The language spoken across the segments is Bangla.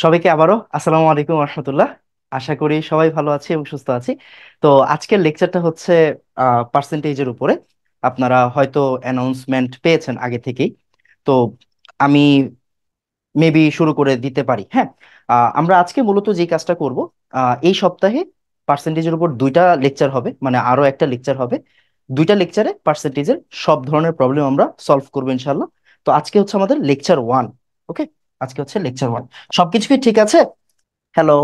সবাইকে আবারও আসসালামু আলাইকুম রহমতুল্লাহ। আশা করি সবাই ভালো আছি এবং সুস্থ আছি। তো আজকের লেকচারটা হচ্ছে পার্সেন্টেজের উপরে। আপনারা হয়তো অ্যানাউন্সমেন্ট পেয়েছেন আগে থেকেই। তো আমি মেবি শুরু করে দিতে পারি, হ্যাঁ। আমরা আজকে মূলত যে কাজটা করব, এই সপ্তাহে পার্সেন্টেজের উপর দুইটা লেকচার হবে, মানে আরো একটা লেকচার হবে। দুইটা লেকচারে পার্সেন্টেজের সব ধরনের প্রবলেম আমরা সলভ করবো ইনশাল্লাহ। তো আজকে হচ্ছে আমাদের লেকচার ওয়ান। ওকে, আজকে হচ্ছে লেকচার ওয়ান। সবকিছু কি ঠিক আছে? হ্যালো।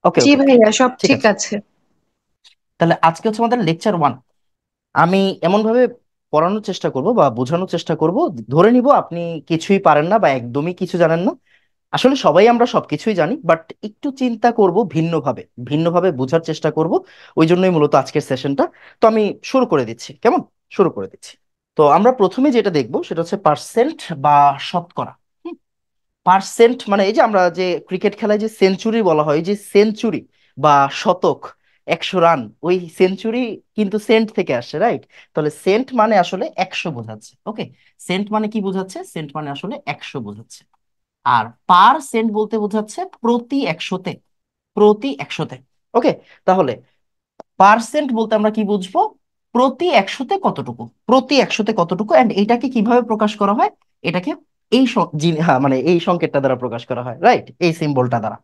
ওকে জি ওকে, ভাইয়া, সব ঠিক ঠিক আছে। আছে। তাহলে আজকে হচ্ছে আমাদের লেকচার ওয়ান। আমি এমন ভাবে পড়ানোর চেষ্টা করব বা বোঝানোর চেষ্টা করব, ধরে নিব আপনি কিছুই পারেন না বা একদমই কিছু জানেন না। আসলে সবাই আমরা সবকিছুই জানি, বাট একটু চিন্তা করব ভিন্নভাবে, ভিন্নভাবে বোঝার চেষ্টা করব। ওই জন্যই মূলত আজকের সেশনটা। তো আমি শুরু করে দিচ্ছি, কেমন? শুরু করে দিচ্ছি। তো আমরা প্রথমে যেটা দেখবো সেটা হচ্ছে পার্সেন্ট বা শতকরা। পার্সেন্ট মানে এই যে আমরা যে ক্রিকেট খেলায় যে সেঞ্চুরি বলা হয়, যে সেঞ্চুরি বা শতক, 100 রান, ওই সেঞ্চুরি কিন্তু সেন্ট থেকে আসছে, রাইট? তাহলে সেন্ট মানে আসলে 100 বোঝাচ্ছে। ওকে, সেন্ট মানে কি বোঝাচ্ছে? সেন্ট মানে আসলে 100 বোঝাচ্ছে। আর পার সেন্ট বলতে বোঝাচ্ছে প্রতি একশোতে, প্রতি একশোতে। ওকে, তাহলে পার্সেন্ট বলতে আমরা কি বুঝবো? প্রতি একশোতে কতটুকু, প্রতি একশোতে কতটুকু। এন্ড এটাকে কিভাবে প্রকাশ করা হয়? এটাকে এই হ্যাঁ, মানে এই সংকেতটা দ্বারা প্রকাশ করা হয়, রাইট, এই সিম্বলটা দ্বারা।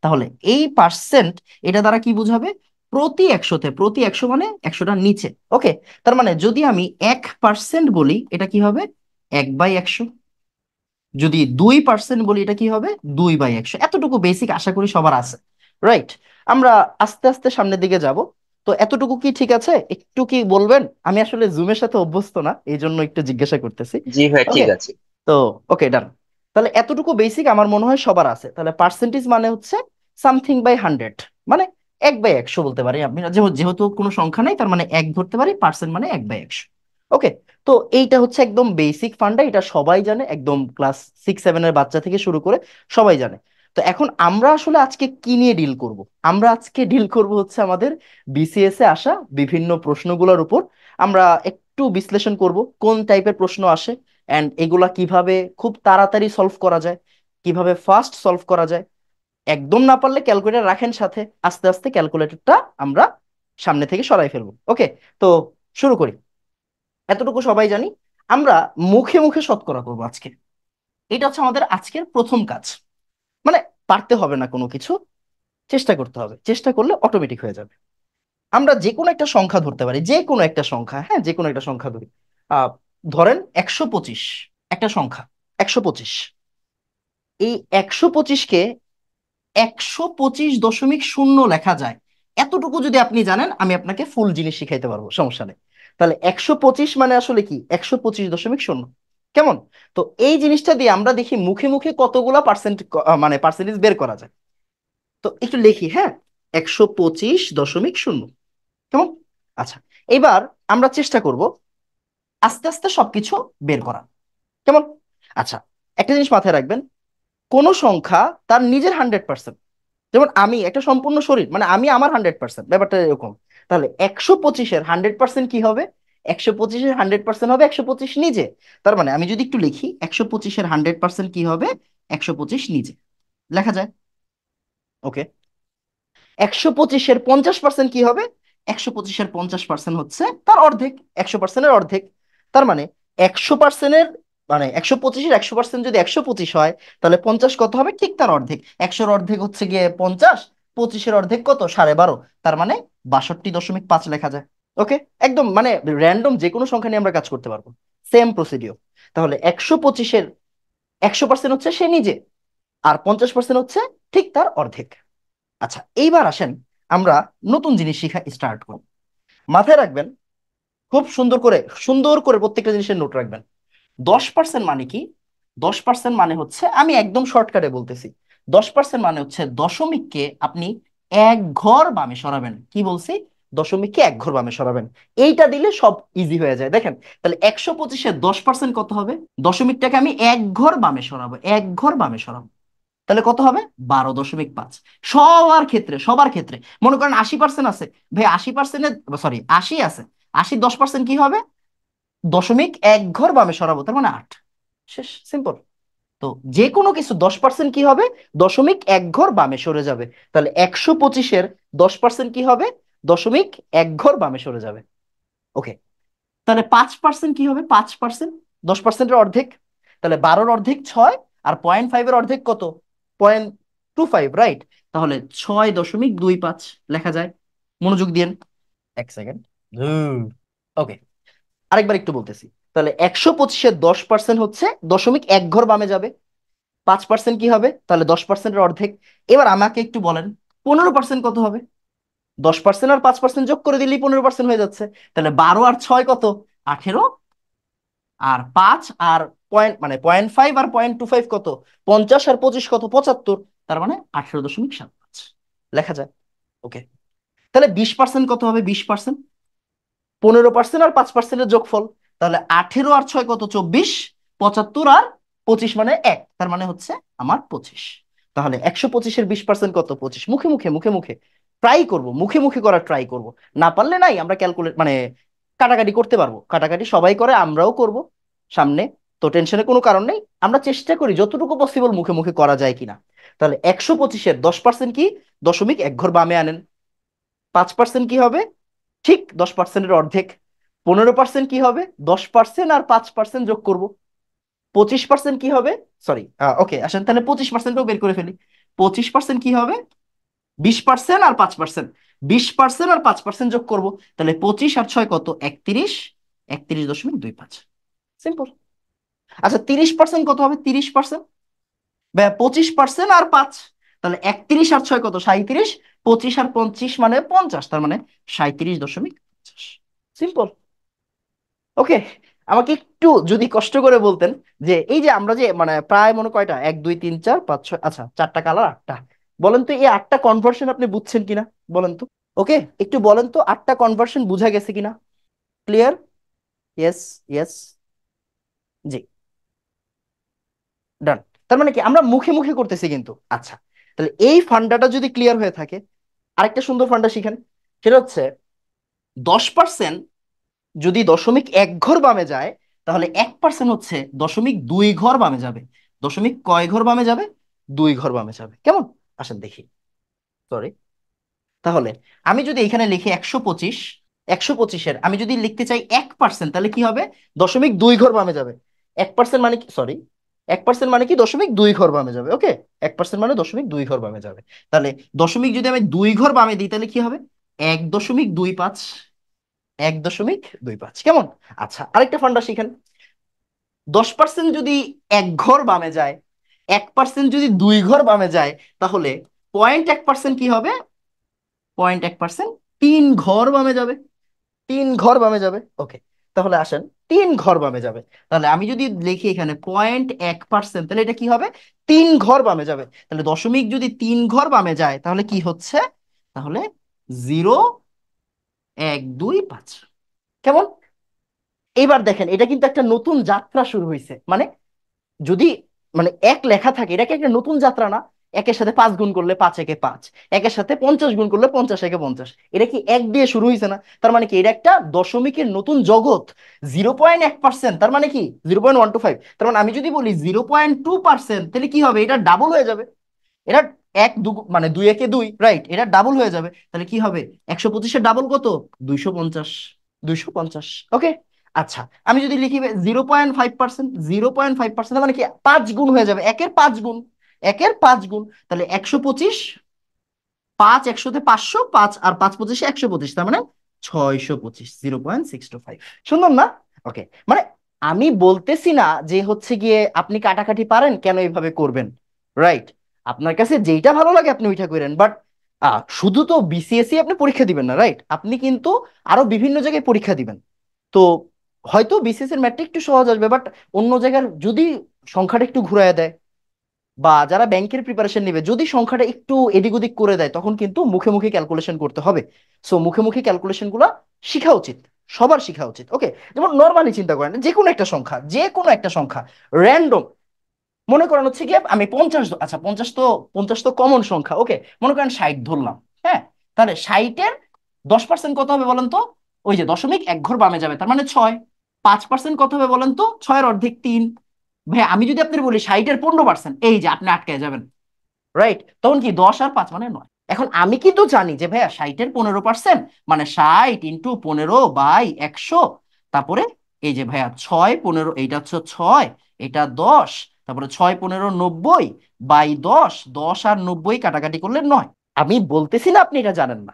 তাহলে এই পার্সেন্ট, এটা দ্বারা কি বোঝাবে? প্রতি একশোতে, প্রতি একশো মানে একশোটার নিচে। ওকে, তার মানে যদি আমি 1% বলি, এটা কি হবে? 1/100। যদি 2% বলি, এটা কি হবে? 2/100। এতটুকু বেসিক আশা করি সবার আছে, রাইট? আমরা আস্তে আস্তে সামনের দিকে যাব। তো এতটুকু কি ঠিক আছে? একটু কি বলবেন? আমি আসলে জুমের সাথে অভ্যস্ত না, এই জন্য একটু জিজ্ঞাসা করতেছি। জি ভাই, ওকে, ঠিক আছে। তো ওকে, ডান। তাহলে এতটুকু বেসিক আমার মনে হয় সবার আছে। তাহলে পার্সেন্টেজ মানে হচ্ছে সামথিং বাই 100, মানে 1/100 বলতে পারি। আপনি যেহেতু কোনো সংখ্যা নাই, তার মানে এক ধরতে পারি, পার্সেন্ট মানে 1/100। ওকে, তো এইটা হচ্ছে একদম বেসিক ফান্ডা, এটা সবাই জানে, একদম ক্লাস 6-7 এর বাচ্চা থেকে শুরু করে সবাই জানে। তো এখন আমরা আসলে আজকে কি নিয়ে ডিল করব? আমরা আজকে ডিল করব হচ্ছে আমাদের বিসিএস এ আসা বিভিন্ন প্রশ্নগুলোর উপর। আমরা একটু বিশ্লেষণ করব কোন টাইপের প্রশ্ন আসে, অ্যান্ড এগুলা কিভাবে খুব তাড়াতাড়ি সলভ করা যায়, কিভাবে ফাস্ট সলভ করা যায়। একদম না পারলে ক্যালকুলেটর রাখেন সাথে, আস্তে আস্তে ক্যালকুলেটরটা আমরা সামনে থেকে সরাই ফেলবো। ওকে, তো শুরু করি। এতটুকু সবাই জানি, আমরা মুখে মুখে শতকরা করবো আজকে। এটা হচ্ছে আমাদের আজকের প্রথম কাজ। মানে পারতে হবে না কোনো কিছু, চেষ্টা করতে হবে, চেষ্টা করলে অটোমেটিক হয়ে যাবে। আমরা যে কোনো একটা সংখ্যা ধরতে পারি, যে কোনো একটা সংখ্যা, হ্যাঁ, যে কোনো একটা সংখ্যা ধরি। আহ ধরেন 125 একটা সংখ্যা, 125। এই 125কে 125.0 লেখা যায়, এতটুকু যদি আপনি জানেন, আমি আপনাকে ফুল জিনিস শিখাইতে পারবো, সমস্যা নেই। তাহলে 125 মানে আসলে কি? 125.0। কেমন? তো এই জিনিসটা দিয়ে আমরা দেখি মুখে মুখে কতগুলা পার্সেন্ট, মানে পার্সেন্টেজ বের করা যায়। তো একটু লিখি, হ্যাঁ, 125.0। কেমন? আচ্ছা, এবার আমরা চেষ্টা করব আস্তে আস্তে সবকিছু বের করা। কেমন? আচ্ছা, একটা জিনিস মাথায় রাখবেন, কোন সংখ্যা তার নিজের 100%, যেমন আমি একটা সম্পূর্ণ শরীর, মানে আমি আমার 100%, ব্যাপারটা এরকম। তাহলে 125-এর 100% কি হবে? 125-এর 100% হবে 125 নিজে। তার মানে আমি যদি একটু লিখি, 125-এর 100% কি হবে? 125 নিজে লেখা যায়। ওকে, 125-এর 50% কি হবে? 125-এর 50% হচ্ছে তার অর্ধেক, 100%-এর অর্ধেক। তার মানে 100%-এর, মানে 125-এর 100% যদি 125 হয়, তাহলে 50 কত হবে? ঠিক তার অর্ধেক। 100-এর অর্ধেক হচ্ছে গিয়ে 50, 25-এর অর্ধেক কত? 12.5। তার মানে 62.5 লেখা যায়। ওকে, একদম মানে র্যান্ডম যে কোনো সংখ্যা নিয়ে আমরা কাজ করতে পারবো, সেম প্রসিডিওর। তাহলে 125-এর 100% হচ্ছে সে নিজে, আর 50% হচ্ছে ঠিক তার অর্ধেক। আচ্ছা, এইবার আসেন আমরা নতুন জিনিস শিখা স্টার্ট করব। মাথায় রাখবেন, খুব সুন্দর করে, সুন্দর করে প্রত্যেকটা জিনিসের নোট রাখবেন। 10% মানে কি? 10% মানে হচ্ছে, আমি একদম শর্টকাটে বলতেছি, 10% মানে হচ্ছে দশমিককে আপনি এক ঘর বামে সরাবেন। কি বলছি? দশমিককে এক ঘর বামে সরাবেন। এইটা দিলে সব ইজি হয়ে যায়। দেখেন, তাহলে 125-এর 10% কত হবে? দশমিকটাকে আমি এক ঘর বামে সরাবো, এক ঘর বামে সরাবো। তাহলে কত হবে? 12.5। সবার ক্ষেত্রে, সবার ক্ষেত্রে মনে করেন 80% আছে, ভাই 80%, সরি 80 আছে, 80 10% কি হবে? দশমিক এক ঘর বামে সরাবো, তার মানে 8। শেষ, সিম্পল। তো যে কোনো কিছু 10% কি হবে, দশমিক এক ঘর বামে সরে যাবে। তাহলে 125-এর 10% কি হবে, দশমিক এক ঘর বামে সরে যাবে। ওকে, তাহলে 5% কি হবে, 5%, 10%-এর অর্ধেক। তাহলে 12-র অর্ধেক 6, আর 0.5-এর অর্ধেক কত, 0.25, রাইট? তাহলে 6.25 লেখা যায়। মনোযোগ দিয়েন, এক সেকেন্ড। ওকে, আরেকবার একটু বলতেছি। তাহলে 125-এর 10% হচ্ছে দশমিক এক ঘর বামে যাবে। 5% কি হবে, তাহলে 10%-এর অর্ধেক। এবার আমাকে একটু বলেন 15% কত হবে? 10% আর 5% যোগ করে দিলেই 15% হয়ে যাচ্ছে। তাহলে 12 আর 6 কত, 18, আর 5 আর পয়েন্ট মানে 0.5 আর 0.25 কত, 50, আর 25 কত, 75। তার মানে 18.75 লেখা যায়। ওকে, তাহলে 20% কত হবে, 20%, 15% আর 5%-এর যোগফল। তাহলে 18 আর 6 কত, 24, 75 আর 25 মানে 1, তার মানে হচ্ছে আমার 25। তাহলে 125-এর 20% কত, 25। মুখে মুখে মুখে মুখে ট্রাই করব, মুখে মুখে করার ট্রাই করব। না পারলে নাই, আমরা ক্যালকুলেট মানে কাটাকাটি করতে পারবো, কাটাকাটি সবাই করে, আমরাও করব সামনে। তো টেনশনের কোনো কারণ নেই, আমরা চেষ্টা করি যতটুকু পসিবল মুখে মুখে করা যায় কিনা। তাহলে 125-এর 10% কি, দশমিক এক ঘর বামে আনেন। 5% কি হবে, ঠিক 10%-এর অর্ধেক। 15% কি হবে, 10% আর 5% যোগ করব। 25% কি হবে, সরি, ওকে আসেন তাহলে 25%ও বের করে ফেলি। 25% কি হবে, 20% আর 5%, 20% আর 5% যোগ করব। তাহলে 25 আর 6 কত, 31, 31.25, সিম্পল। আচ্ছা 30% কত হবে, 30%, 25% আর 5, তাহলে 31 আর 6 কত, 37, 25 আর 25 মানে 50, তার মানে 37.50, সিম্পল। ওকে, আমাকে একটু যদি কষ্ট করে বলতেন যে এই যে আমরা যে মানে প্রায় মনে কয়টা, 1 2 3 4 5 6, আচ্ছা 4টা কালার 8টা, বলেন তো এই 8টা কনভার্সন আপনি বুঝছেন কিনা, বলেন তো। ওকে, একটু বলেন তো 8টা কনভার্সন বুঝা গেছে কিনা। ক্লিয়ার? ইয়েস, ইয়েস, জি, ডান। তার মানে কি আমরা মুখে মুখে করতেছি কিন্তু। আচ্ছা, তাহলে এই ফান্ডাটা যদি ক্লিয়ার হয়ে থাকে, আরেকটা সুন্দর ফান্ডা শিখেন। সেটা হচ্ছে 10% যদি দশমিক এক ঘর বামে যায়, তাহলে 1% হচ্ছে দশমিক দুই ঘর বামে যাবে। দশমিক কয় ঘর বামে যাবে, দুই ঘর বামে যাবে। কেমন, আসেন দেখি। সরি, তাহলে আমি যদি এখানে লিখি 125, 125-এর আমি যদি লিখতে চাই 1%, তাহলে কি হবে, দশমিক দুই ঘর বামে যাবে। 1% মানে কি, সরি, 1% মানে কি, দশমিক দুই ঘর বামে যাবে। ওকে, 1% মানে দশমিক দুই ঘর বামে যাবে। তাহলে দশমিক যদি আমি দুই ঘর বামে দিই, তাহলে কি হবে, 1.25, 1.25, কেমন। আচ্ছা আরেকটা ফান্ডা শিখেন। 10% যদি এক ঘর বামে যায়, 1% যদি দুই ঘর বামে যায়, তাহলে 0.1% কি হবে, 0.1% তিন ঘর বামে যাবে, তিন ঘর বামে যাবে। ওকে, তাহলে আসেন, তিন ঘর বামে যাবে। তাহলে আমি যদি লিখি এখানে 0.1%, তাহলে এটা কি হবে, তিন ঘর বামে যাবে। তাহলে দশমিক যদি তিন ঘর বামে যায়, তাহলে কি হচ্ছে, তাহলে 0.125, কেমন। এইবার দেখেন এটা কিন্তু একটা নতুন যাত্রা শুরু হয়েছে। মানে যদি মানে এক লেখা থাকে, এটা কি একটা নতুন যাত্রা না? একের সাথে 5 গুণ করলে 5 একে 5, একের সাথে 50 গুণ করলে 50 একে 50, এটা কি এক দিয়ে শুরু হয়েছে না? তার মানে কি এটা একটা দশমিকের নতুন জগৎ। 0.1%, তার মানে কি 0.125, তার মানে আমি যদি বলি 0.2%, তাহলে কি হবে, এটা ডাবল হয়ে যাবে। এটা এক দু মানে 2 একে 2, রাইট, এটা ডাবল হয়ে যাবে। তাহলে কি হবে, 125-এর ডাবল কত, 250, 250। ওকে, আচ্ছা আমি যদি লিখি 0.5%, 0.5% মানে কি 5 গুণ হয়ে যাবে, একের 5 গুণ, একের 5 গুণ। তাহলে 125, 5 একশোতে 500, 5 আর 5 25-এ 125, তার মানে 625, 0.625। সুন্দর না? ওকে, মানে আমি বলতেছি না যে হচ্ছে গিয়ে আপনি কাটাকাটি পারেন কেন এইভাবে করবেন, রাইট? আপনার কাছে যেইটা ভালো লাগে আপনি ওইটা করেন, বাট শুধু তো বিসিএসসি আপনি পরীক্ষা দিবেন না, রাইট? আপনি কিন্তু আরো বিভিন্ন জায়গায় পরীক্ষা দিবেন। তো হয়তো বিসিএস এর ম্যাটটা একটু সহজ আসবে, বাট অন্য জায়গার যদি সংখ্যাটা একটু ঘুরায় দেয়, বা যারা ব্যাংকের প্রিপারেশন নেবে যদি সংখ্যাটা একটু এদিক ওদিক করে দেয়, তখন কিন্তু মুখে মুখে ক্যালকুলেশন করতে হবে। সো মুখে মুখে ক্যালকুলেশন গুলা শিখা উচিত, সবার শিখা উচিত। ওকে, যেমন নর্মালি চিন্তা করেন, যে কোনো একটা সংখ্যা, যে কোনো একটা সংখ্যা র্যান্ডম, মনে করেন হচ্ছে গিয়ে আমি 50, আচ্ছা 50 তো কমন সংখ্যা, ওকে, মনে করেন 60 ধরলাম, হ্যাঁ। তাহলে 60-এর 10% কত হবে বলেন তো, ওই যে দশমিক এক ঘর বামে যাবে, তার মানে 6। 5% কত হবে বলেন তো, 6-এর অর্ধেক 3, ভাই আমি যদি আপনার বলি 60-এর 15%, এই যে আপনি আটকে যাবেন, রাইট? তখন কি 10 আর 5 মানে 9। এখন আমি কিন্তু জানি যে ভাইয়া 60-এর 15% মানে 60 × 15/100, তারপরে এই যে ভাইয়া 6 15, এইটা হচ্ছে 6, এটা 10, তারপরে 6 15 90/10, 10 আর 90 কাটাকাটি করলে 9। আমি বলতেছি না আপনি এটা জানেন না,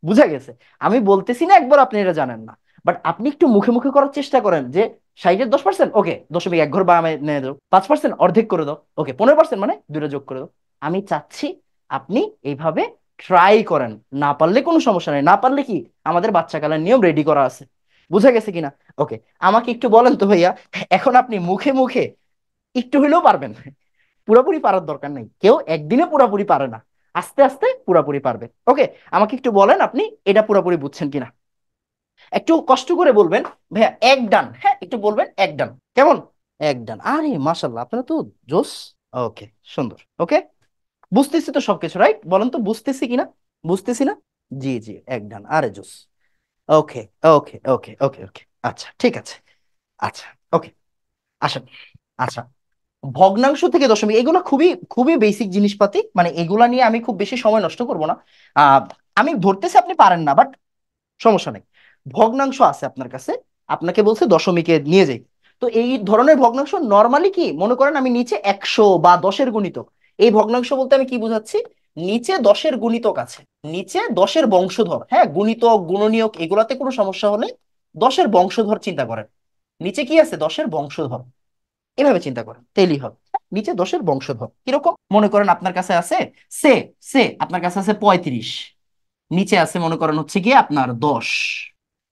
বুঝা গেছে? আমি বলতেছি না একবার আপনি এটা জানেন না, বাট আপনি একটু মুখে মুখে করার চেষ্টা করেন যে 60-এর 10%, ওকে 0.1 ঘর বা আমি নিয়ে দাও, 5% অর্ধেক করে দাও, ওকে 15% মানে দুইটা যোগ করে দাও। আমি চাচ্ছি আপনি এইভাবে ট্রাই করেন, না পারলে কোনো সমস্যা নেই, না পারলে কি আমাদের বাচ্চাকালের নিয়ম রেডি করা আছে। বুঝা গেছে কিনা? ওকে, আমাকে একটু বলেন তো ভাইয়া, এখন আপনি মুখে মুখে একটু হইলেও পারবেন? পুরোপুরি পারার দরকার নেই, কেউ একদিনে পুরোপুরি পারে না, আস্তে আস্তে পুরোপুরি পারবে। ওকে, আমাকে একটু বলেন আপনি এটা পুরোপুরি বুঝছেন কিনা, একটু কষ্ট করে বলবেন। ভাইয়া এক ডান, হ্যাঁ একটু বলবেন এক ডান, কেমন? এক ডান, আরে মাশাল্লাহ আপনারা তো জোস। ওকে, সুন্দর। ওকে, বুঝতেছি তো সবকিছু, রাইট? বলেন তো বুঝতেছি কিনা? বুঝতেছি না? জি জি, এক ডান, আরে জোস। ওকে ওকে ওকে ওকে ওকে, আচ্ছা ঠিক আছে। আচ্ছা, ওকে, আসেন। আচ্ছা, ভগ্নাংশ থেকে দশমিক এগুলো খুবই খুবই বেসিক জিনিসপাতি, মানে এগুলা নিয়ে আমি খুব বেশি সময় নষ্ট করব না। আহ আমি ধরতেছি আপনি পারেন না, বাট সমস্যা নেই। ভগ্নাংশ আছে আপনার কাছে, আপনাকে বলছে দশমিকে নিয়ে যাই। তো এই ধরনের ভগ্নাংশ নর্মালি কি মনে করেন, আমি নিচে 100 বা 10-এর গুণিতক, এই ভগ্নাংশ বলতে আমি কি বুঝাচ্ছি, নিচে 10-এর গুণিতক আছে, নিচে 10-এর বংশধর, হ্যাঁ গুণিতক গুণনীয়ক এগুলাতে কোনো সমস্যা হলে 10-এর বংশধর চিন্তা করেন। নিচে কি আছে, 10-এর বংশধর, এভাবে চিন্তা করেন তেলি হবে। নিচে 10-এর বংশধর কিরকম, মনে করেন আপনার কাছে আছে সে সে আপনার কাছে আছে 35, নিচে আছে মনে করেন হচ্ছে গিয়ে আপনার 10,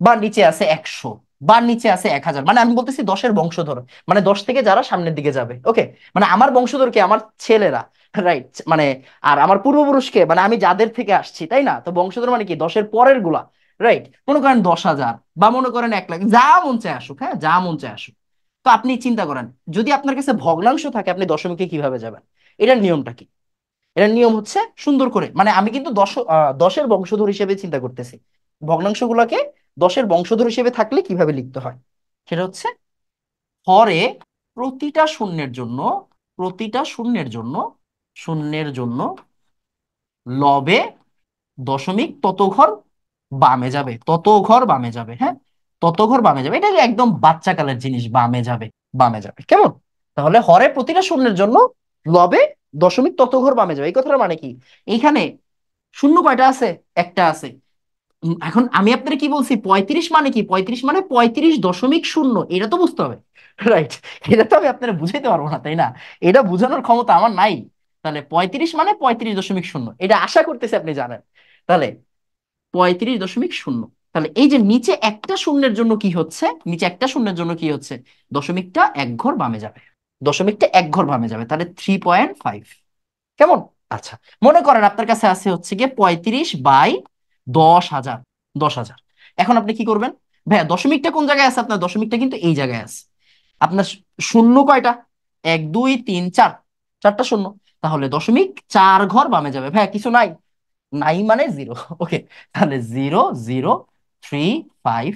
বা নিচে আছে 100, বা নিচে আছে 1000, মানে আমি বলতেছি 10-এর বংশধর, মানে 10 থেকে যারা সামনের দিকে যাবে। ওকে, মানে আমার বংশধরকে আমার ছেলেরা, রাইট? মানে আর আমার পূর্বপুরুষকে, মানে আমি যাদের থেকে আসছি, তাই না? তো বংশধর মানে কি 10-এর পরের গুলা, রাইট? মনে করেন 10,000, বা মনে করেন 1 লাখ, যা মন চায় আসুক, হ্যাঁ যা মন চায় আসুক। তো আপনি চিন্তা করেন, যদি আপনার কাছে ভগ্নাংশ থাকে আপনি দশমিকে কিভাবে যাবেন? এটার নিয়মটা কি? এটার নিয়ম হচ্ছে সুন্দর করে, মানে আমি কিন্তু 10-এর বংশধর হিসেবে চিন্তা করতেছি, ভগ্নাংশ গুলাকে 10-এর বংশধর হিসেবে থাকলে কিভাবে লিখতে হয়, সেটা হচ্ছে হরে প্রতিটা শূন্যের জন্য, প্রতিটা শূন্যের জন্য, শূন্যের জন্য লবে দশমিক তত ঘর বামে যাবে, তত ঘর বামে যাবে, হ্যাঁ তত ঘর বামে যাবে, এটা একদম বাচ্চা কালের জিনিস, বামে যাবে, বামে যাবে, কেমন? তাহলে হরে প্রতিটা শূন্যের জন্য লবে দশমিক তত ঘর বামে যাবে, এই কথাটা মানে কি? এইখানে শূন্য কয়টা আছে? একটা আছে। এখন আমি আপনার কি বলছি, 35 মানে কি, 35 মানে 35.0, এটা তো বুঝতে হবে, রাইট? এটা তো আমি আপনার বুঝাইতে পারবো না, তাই না? এটা বোঝানোর ক্ষমতা আমার নাই। তাহলে 35 মানে 35.0, এটা আশা করতেছি আপনি জানেন। তাহলে 35.0, তাহলে এই যে নিচে একটা শূন্যের জন্য কি হচ্ছে, নিচে একটা শূন্যের জন্য কি হচ্ছে, দশমিকটা 1 ঘর বামে যাবে, দশমিকটা 1 ঘর বামে যাবে, তাহলে 3.5, কেমন? আচ্ছা, মনে করেন আপনার কাছে আছে হচ্ছে গিয়ে 35/10,000, 10,000। এখন আপনি কি করবেন? ভাইয়া দশমিকটা কোন জায়গায় আছে, আপনার দশমিকটা কিন্তু এই জায়গায় আছে। আপনার শূন্য কয়টা? 1 2 3 4, চারটা শূন্য। তাহলে দশমিক 4 ঘর বামে যাবে, ভাইয়া কিছু নাই, নাই মানে জিরো। ওকে, তাহলে 0 0 3 5,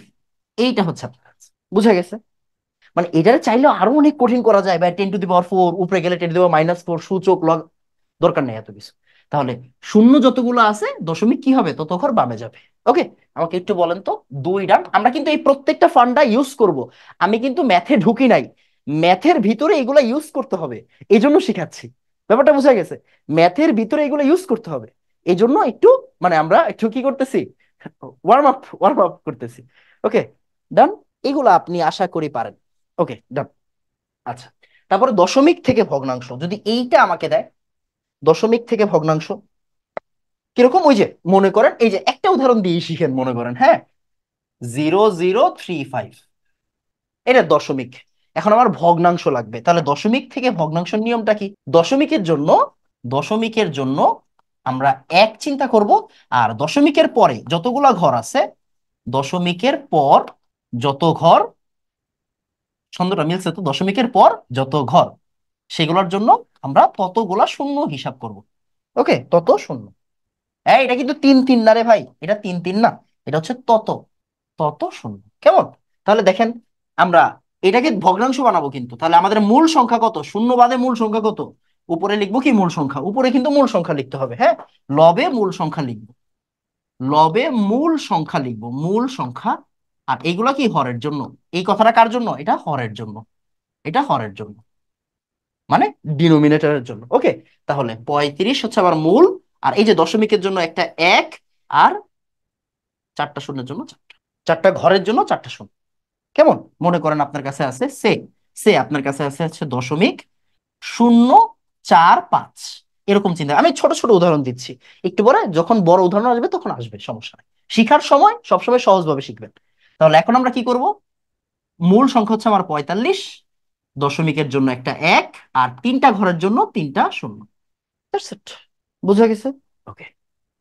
এইটা হচ্ছে আপনার answer। বুঝা গেছে? মানে এটা চাইলেও আরো অনেক কঠিন করা যায়, বা 10⁻⁴, উপরে গেলে 10⁻⁻⁴, সূচক লগ, দরকার নেই এত কিছু। তাহলে শূন্য যতগুলো আছে দশমিক কি হবে, তত ঘর বামে যাবে। ওকে, আমাকে একটু বলেন তো, দুই ডান, আমরা কিন্তু এই প্রত্যেকটা ফান্ডা ইউজ করব। আমি কিন্তু ম্যাথে ঢুকি নাই, ম্যাথের ভিতরে এগুলা ইউজ করতে হবে, এই জন্য শিখাচ্ছি। ব্যাপারটা বুঝা গেছে? ম্যাথের ভিতরে এগুলো ইউজ করতে হবে, এই জন্য একটু, মানে আমরা একটু কি করতেছি, ওয়ার্ম আপ করতেছি। ওকে, ডান, এগুলো আপনি আশা করি পারেন। ওকে, ডান। আচ্ছা, তারপরে দশমিক থেকে ভগ্নাংশ যদি এইটা আমাকে দেয়, দশমিক থেকে ভগ্নাংশ কিরকম, ওই যে মনে করেন, এই যে একটা উদাহরণ দিয়ে শিখেন, মনে করেন, হ্যাঁ 0 0 3 5, এটা দশমিক। এখন আমার ভগ্নাংশ লাগবে, তাহলে দশমিক থেকে ভগ্নাংশের নিয়মটা কি? দশমিকের জন্য, দশমিকের জন্য আমরা এক চিন্তা করব, আর দশমিকের পরে যতগুলা ঘর আছে, দশমিকের পর যত ঘর, ছন্দটা মিলছে তো, দশমিকের পর যত ঘর সেগুলোর জন্য আমরা ততগুলা শূন্য হিসাব করব। ওকে, তত শূন্য। হ্যাঁ, এটা কিন্তু 3 3 না রে ভাই, এটা 3 3 না, এটা হচ্ছে তত, তত শূন্য, কেমন? তাহলে দেখেন, আমরা এটাকে ভগ্নাংশ বানাবো, কিন্তু তাহলে আমাদের মূল সংখ্যা কত, শূন্য বাদে মূল সংখ্যা কত, উপরে লিখবো কি মূল সংখ্যা, উপরে কিন্তু মূল সংখ্যা লিখতে হবে, হ্যাঁ, লবে মূল সংখ্যা লিখবো, লবে মূল সংখ্যা লিখবো, মূল সংখ্যা। আর এইগুলা কি হরের জন্য, এই কথাটা কার জন্য, এটা হরের জন্য, এটা হরের জন্য, মানে ডিনোমিনেটরের জন্য, ওকে। তাহলে 35 হচ্ছে আমার মূল, আর এই যে দশমিকের জন্য একটা এক, আর চারটা শূন্যের জন্য চারটা, চারটা ঘরের জন্য চারটা শূন্য। কেমন, মনে করেন আপনার কাছে আছে সে, আপনার কাছে আছে হচ্ছে দশমিক 045, এরকম চিন্তা, আমি ছোট ছোট উদাহরণ দিচ্ছি, একটু পরে যখন বড় উদাহরণ আসবে তখন আসবে, সমস্যা নেই, শিখার সময় সবসময় সহজভাবে শিখবেন। তাহলে এখন আমরা কি করব, মূল সংখ্যা হচ্ছে আমার 45, দশমিকের জন্য একটা এক, আর তিনটা ঘরের জন্য তিনটা শূন্য। That's it. বুঝা গেছে, ওকে।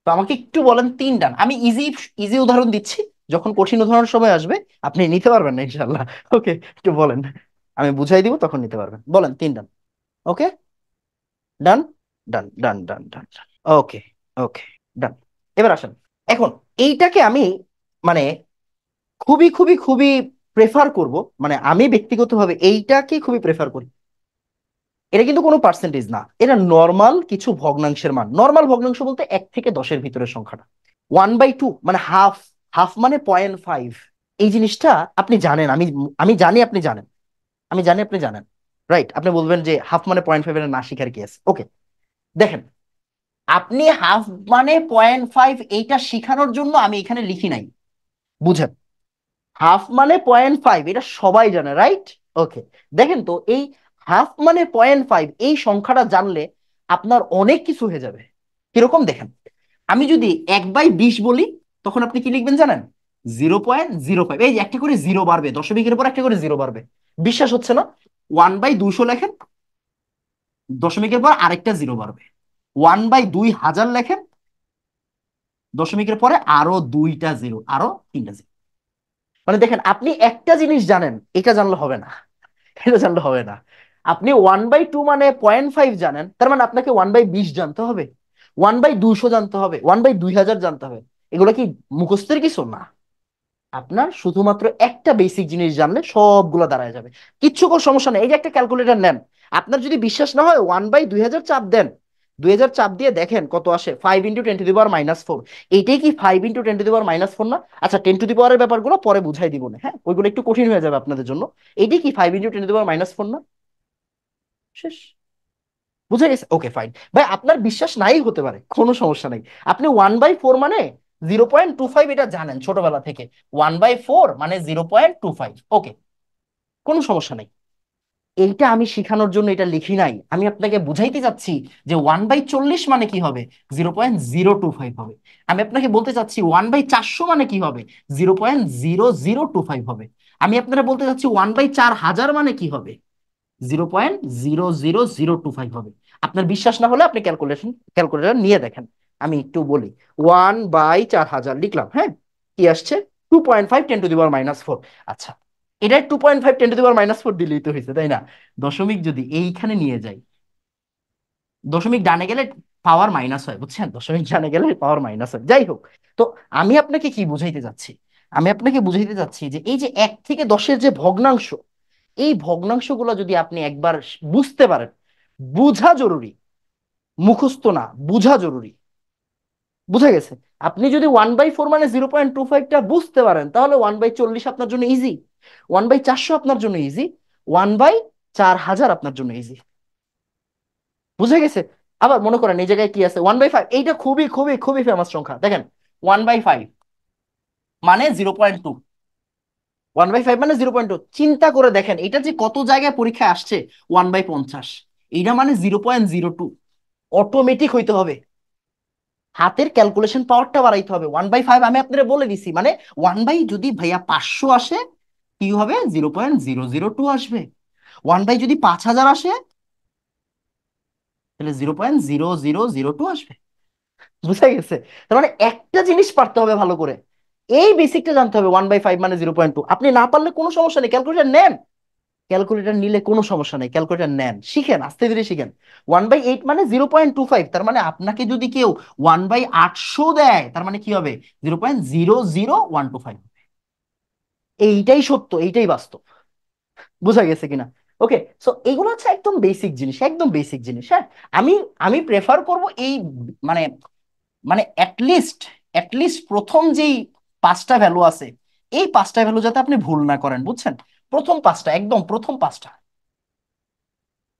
তো আমাকে একটু বলেন তিন ডান, আমি ইজি ইজি উদাহরণ দিচ্ছি, যখন কঠিন উদাহরণ সময় আসবে আপনি নিতে পারবেন না ইনশাল্লাহ, ওকে, একটু বলেন, আমি বুঝাই দিব তখন নিতে পারবেন, বলেন তিন ডান। ওকে, ডান, ডান ডান ডান ডান, ওকে, ওকে, ডান। এবার আসেন, এখন এইটাকে আমি মানে খুবই খুবই খুবই প্রেফার করব, মানে আমি ব্যক্তিগতভাবে এইটাকে খুবই প্রেফার করি। এটা কিন্তু কোনো পার্সেন্টেজ না, এটা নর্মাল কিছু ভগ্নাংশের মান, নর্মাল ভগ্নাংশ বলতে 1 থেকে 10-এর ভিতরের সংখ্যাটা, 1/2 মানে হাফ, হাফ মানে 0.5, এই জিনিসটা আপনি জানেন, আমি আমি জানি আপনি জানেন, আমি জানি আপনি জানেন, রাইট, আপনি বলবেন যে হাফ মানে 0.5 এর না শিখার কি আছে, ওকে। দেখেন, আপনি হাফ মানে 0.5 এইটা শিখানোর জন্য আমি এখানে লিখি নাই, বুঝেন, হাফ মানে 0.5 এটা সবাই জানে, রাইট, ওকে। দেখেন তো এই হাফ মানে 0.5 এই সংখ্যাটা জানলে আপনার অনেক কিছু হয়ে যাবে, কিরকম দেখেন, আমি যদি 1/20 বলি তখন আপনি কি লিখবেন জানেন, 0.05, এই যে একটা করে জিরো বাড়বে, দশমিকের পর একটা করে জিরো বাড়বে, বিশ্বাস হচ্ছে না, 1/200 লেখেন, দশমিকের পর আরেকটা জিরো বাড়বে, 1/2000 লেখেন, দশমিকের পরে আরো দুইটা জিরো, আরো তিনটা জিরো, মানে দেখেন আপনি একটা জিনিস জানেন, এটা জানলে হবে না, এটা জানলে হবে না, আপনি 1/2 মানে 0.5 জানেন, তার মানে আপনাকে 1/20 জানতে হবে, 1/200 জানতে হবে, 1/2000 জানতে হবে, এগুলো কি মুখস্থের কিছু না, আপনার শুধুমাত্র একটা বেসিক জিনিস জানলে সবগুলো দাঁড়ায় যাবে, কিচ্ছু কোনো সমস্যা নেই, এই যে একটা ক্যালকুলেটর নেন, আপনার যদি বিশ্বাস না হয় 1/2000 চাপ দেন, 2000 চাপ দিয়ে দেখেন কত আসে, 5 × 10⁻⁴, এইটাই কি 5 × 10⁻⁴ না, আচ্ছা 10 এর ব্যাপারগুলো পরে বুঝাই দিব না, হ্যাঁ ওইগুলো একটু কঠিন হয়ে যাবে আপনাদের জন্য, এইটাই কি 5 × 10⁻⁴ না, শেষ, বুঝে গেছে, ওকে ফাইন, ভাই আপনার বিশ্বাস নাই হতে পারে, কোনো সমস্যা নাই, আপনি 1/4 মানে 0.25 এটা জানেন ছোটবেলা থেকে, 1/4 মানে 0.25, ওকে, কোনো সমস্যা নাই, এইটা আমি শিখানোর জন্য এটা লিখি নাই, আমি আপনাকে বুঝাইতে চাচ্ছি যে 1/40 মানে কি হবে, 0.025 হবে, আমি আপনাকে বলতে চাচ্ছি 1/400 মানে কি হবে, 0.0025 হবে, আমি আপনারা বলতে চাচ্ছি 1/4000 মানে কি হবে, 0.00025 হবে। আপনার বিশ্বাস না হলে আপনি ক্যালকুলেটর নিয়ে দেখেন, আমি একটু বলি, 1/4000 লিখলাম, হ্যাঁ, কি আসছে, 2.5 × 10⁻⁴, আচ্ছা, এটা 2.5 × 10⁻⁴ দিলেই তো হয়েছে, তাই না, দশমিক যদি এইখানে নিয়ে যাই, দশমিক ডানে গেলে পাওয়ার মাইনাস হয়, বুঝছেন, দশমিক ডানে গেলে পাওয়ার মাইনাস হয়, যাই হোক, তো আমি আপনাকে কি বুঝাইতে যাচ্ছি, আমি আপনাকে বুঝাইতে যাচ্ছি যে এই যে 1 থেকে 10-এর যে ভগ্নাংশ, এই ভগ্নাংশগুলো যদি আপনি একবার বুঝতে পারেন, বুঝা জরুরি, মুখস্থ না, বুঝা জরুরি, বুঝা গেছে, আপনি যদি 1/4 মানে 0.25টা বুঝতে পারেন তাহলে 1/40 আপনার জন্য ইজি, 1/400 আপনার জন্য ইজি, 1/4000 আপনার জন্য ইজি, বুঝা গেছে। আবার মনে করেন এই জায়গায় কি আছে, 1/5, এইটা খুবই খুবই খুবই ফেমাস সংখ্যা, দেখেন 1/5 মানে 0.2, 1/5 মানে 0.2, চিন্তা করে দেখেন এটা যে কত জায়গায় পরীক্ষায় আসছে, 1/50, এইটা মানে 0.02, অটোমেটিক হইতে হবে, হাতের ক্যালকুলেশন পাওয়ারটা বাড়াইতে হবে, 1/5 আমি আপনারা বলে দিছি, মানে 1/যদি ভাইয়া 500 আসে কি হবে, 0.002 আসবে, 1/যদি 5000 আসে তাহলে 0.0002 আসবে, বুঝা গেছে, তার মানে একটা জিনিস পারতে হবে ভালো করে, এই বেসিকটা জানতে হবে, 1/5 মানে 0.2, আপনি না পারলে কোনো সমস্যা নেই, ক্যালকুলেটর নেন, ক্যালকুলেটর নিলে কোনো সমস্যা নেই, ক্যালকুলেটর নেন, শিখেন, আস্তে ধীরে শিখেন, 1/8 মানে 0.25, তার মানে আপনাকে যদি কেউ 1/800 দেয় তার মানে কি হবে, 0.00125, এইটাই সত্য, এইটাই বাস্তব, বোঝা গেছে কিনা? ওকে, সো এগুলো হচ্ছে একদম বেসিক জিনিস, একদম বেসিক জিনিস। হ্যাঁ, আমি আমি প্রেফার করব এই মানে মানে অ্যাটলিস্ট অ্যাটলিস্ট প্রথম যেই পাঁচটা ভ্যালু আছে, এই পাঁচটা ভ্যালু যাতে আপনি ভুল না করেন, বুঝছেন? প্রথম পাঁচটা, একদম প্রথম পাঁচটা,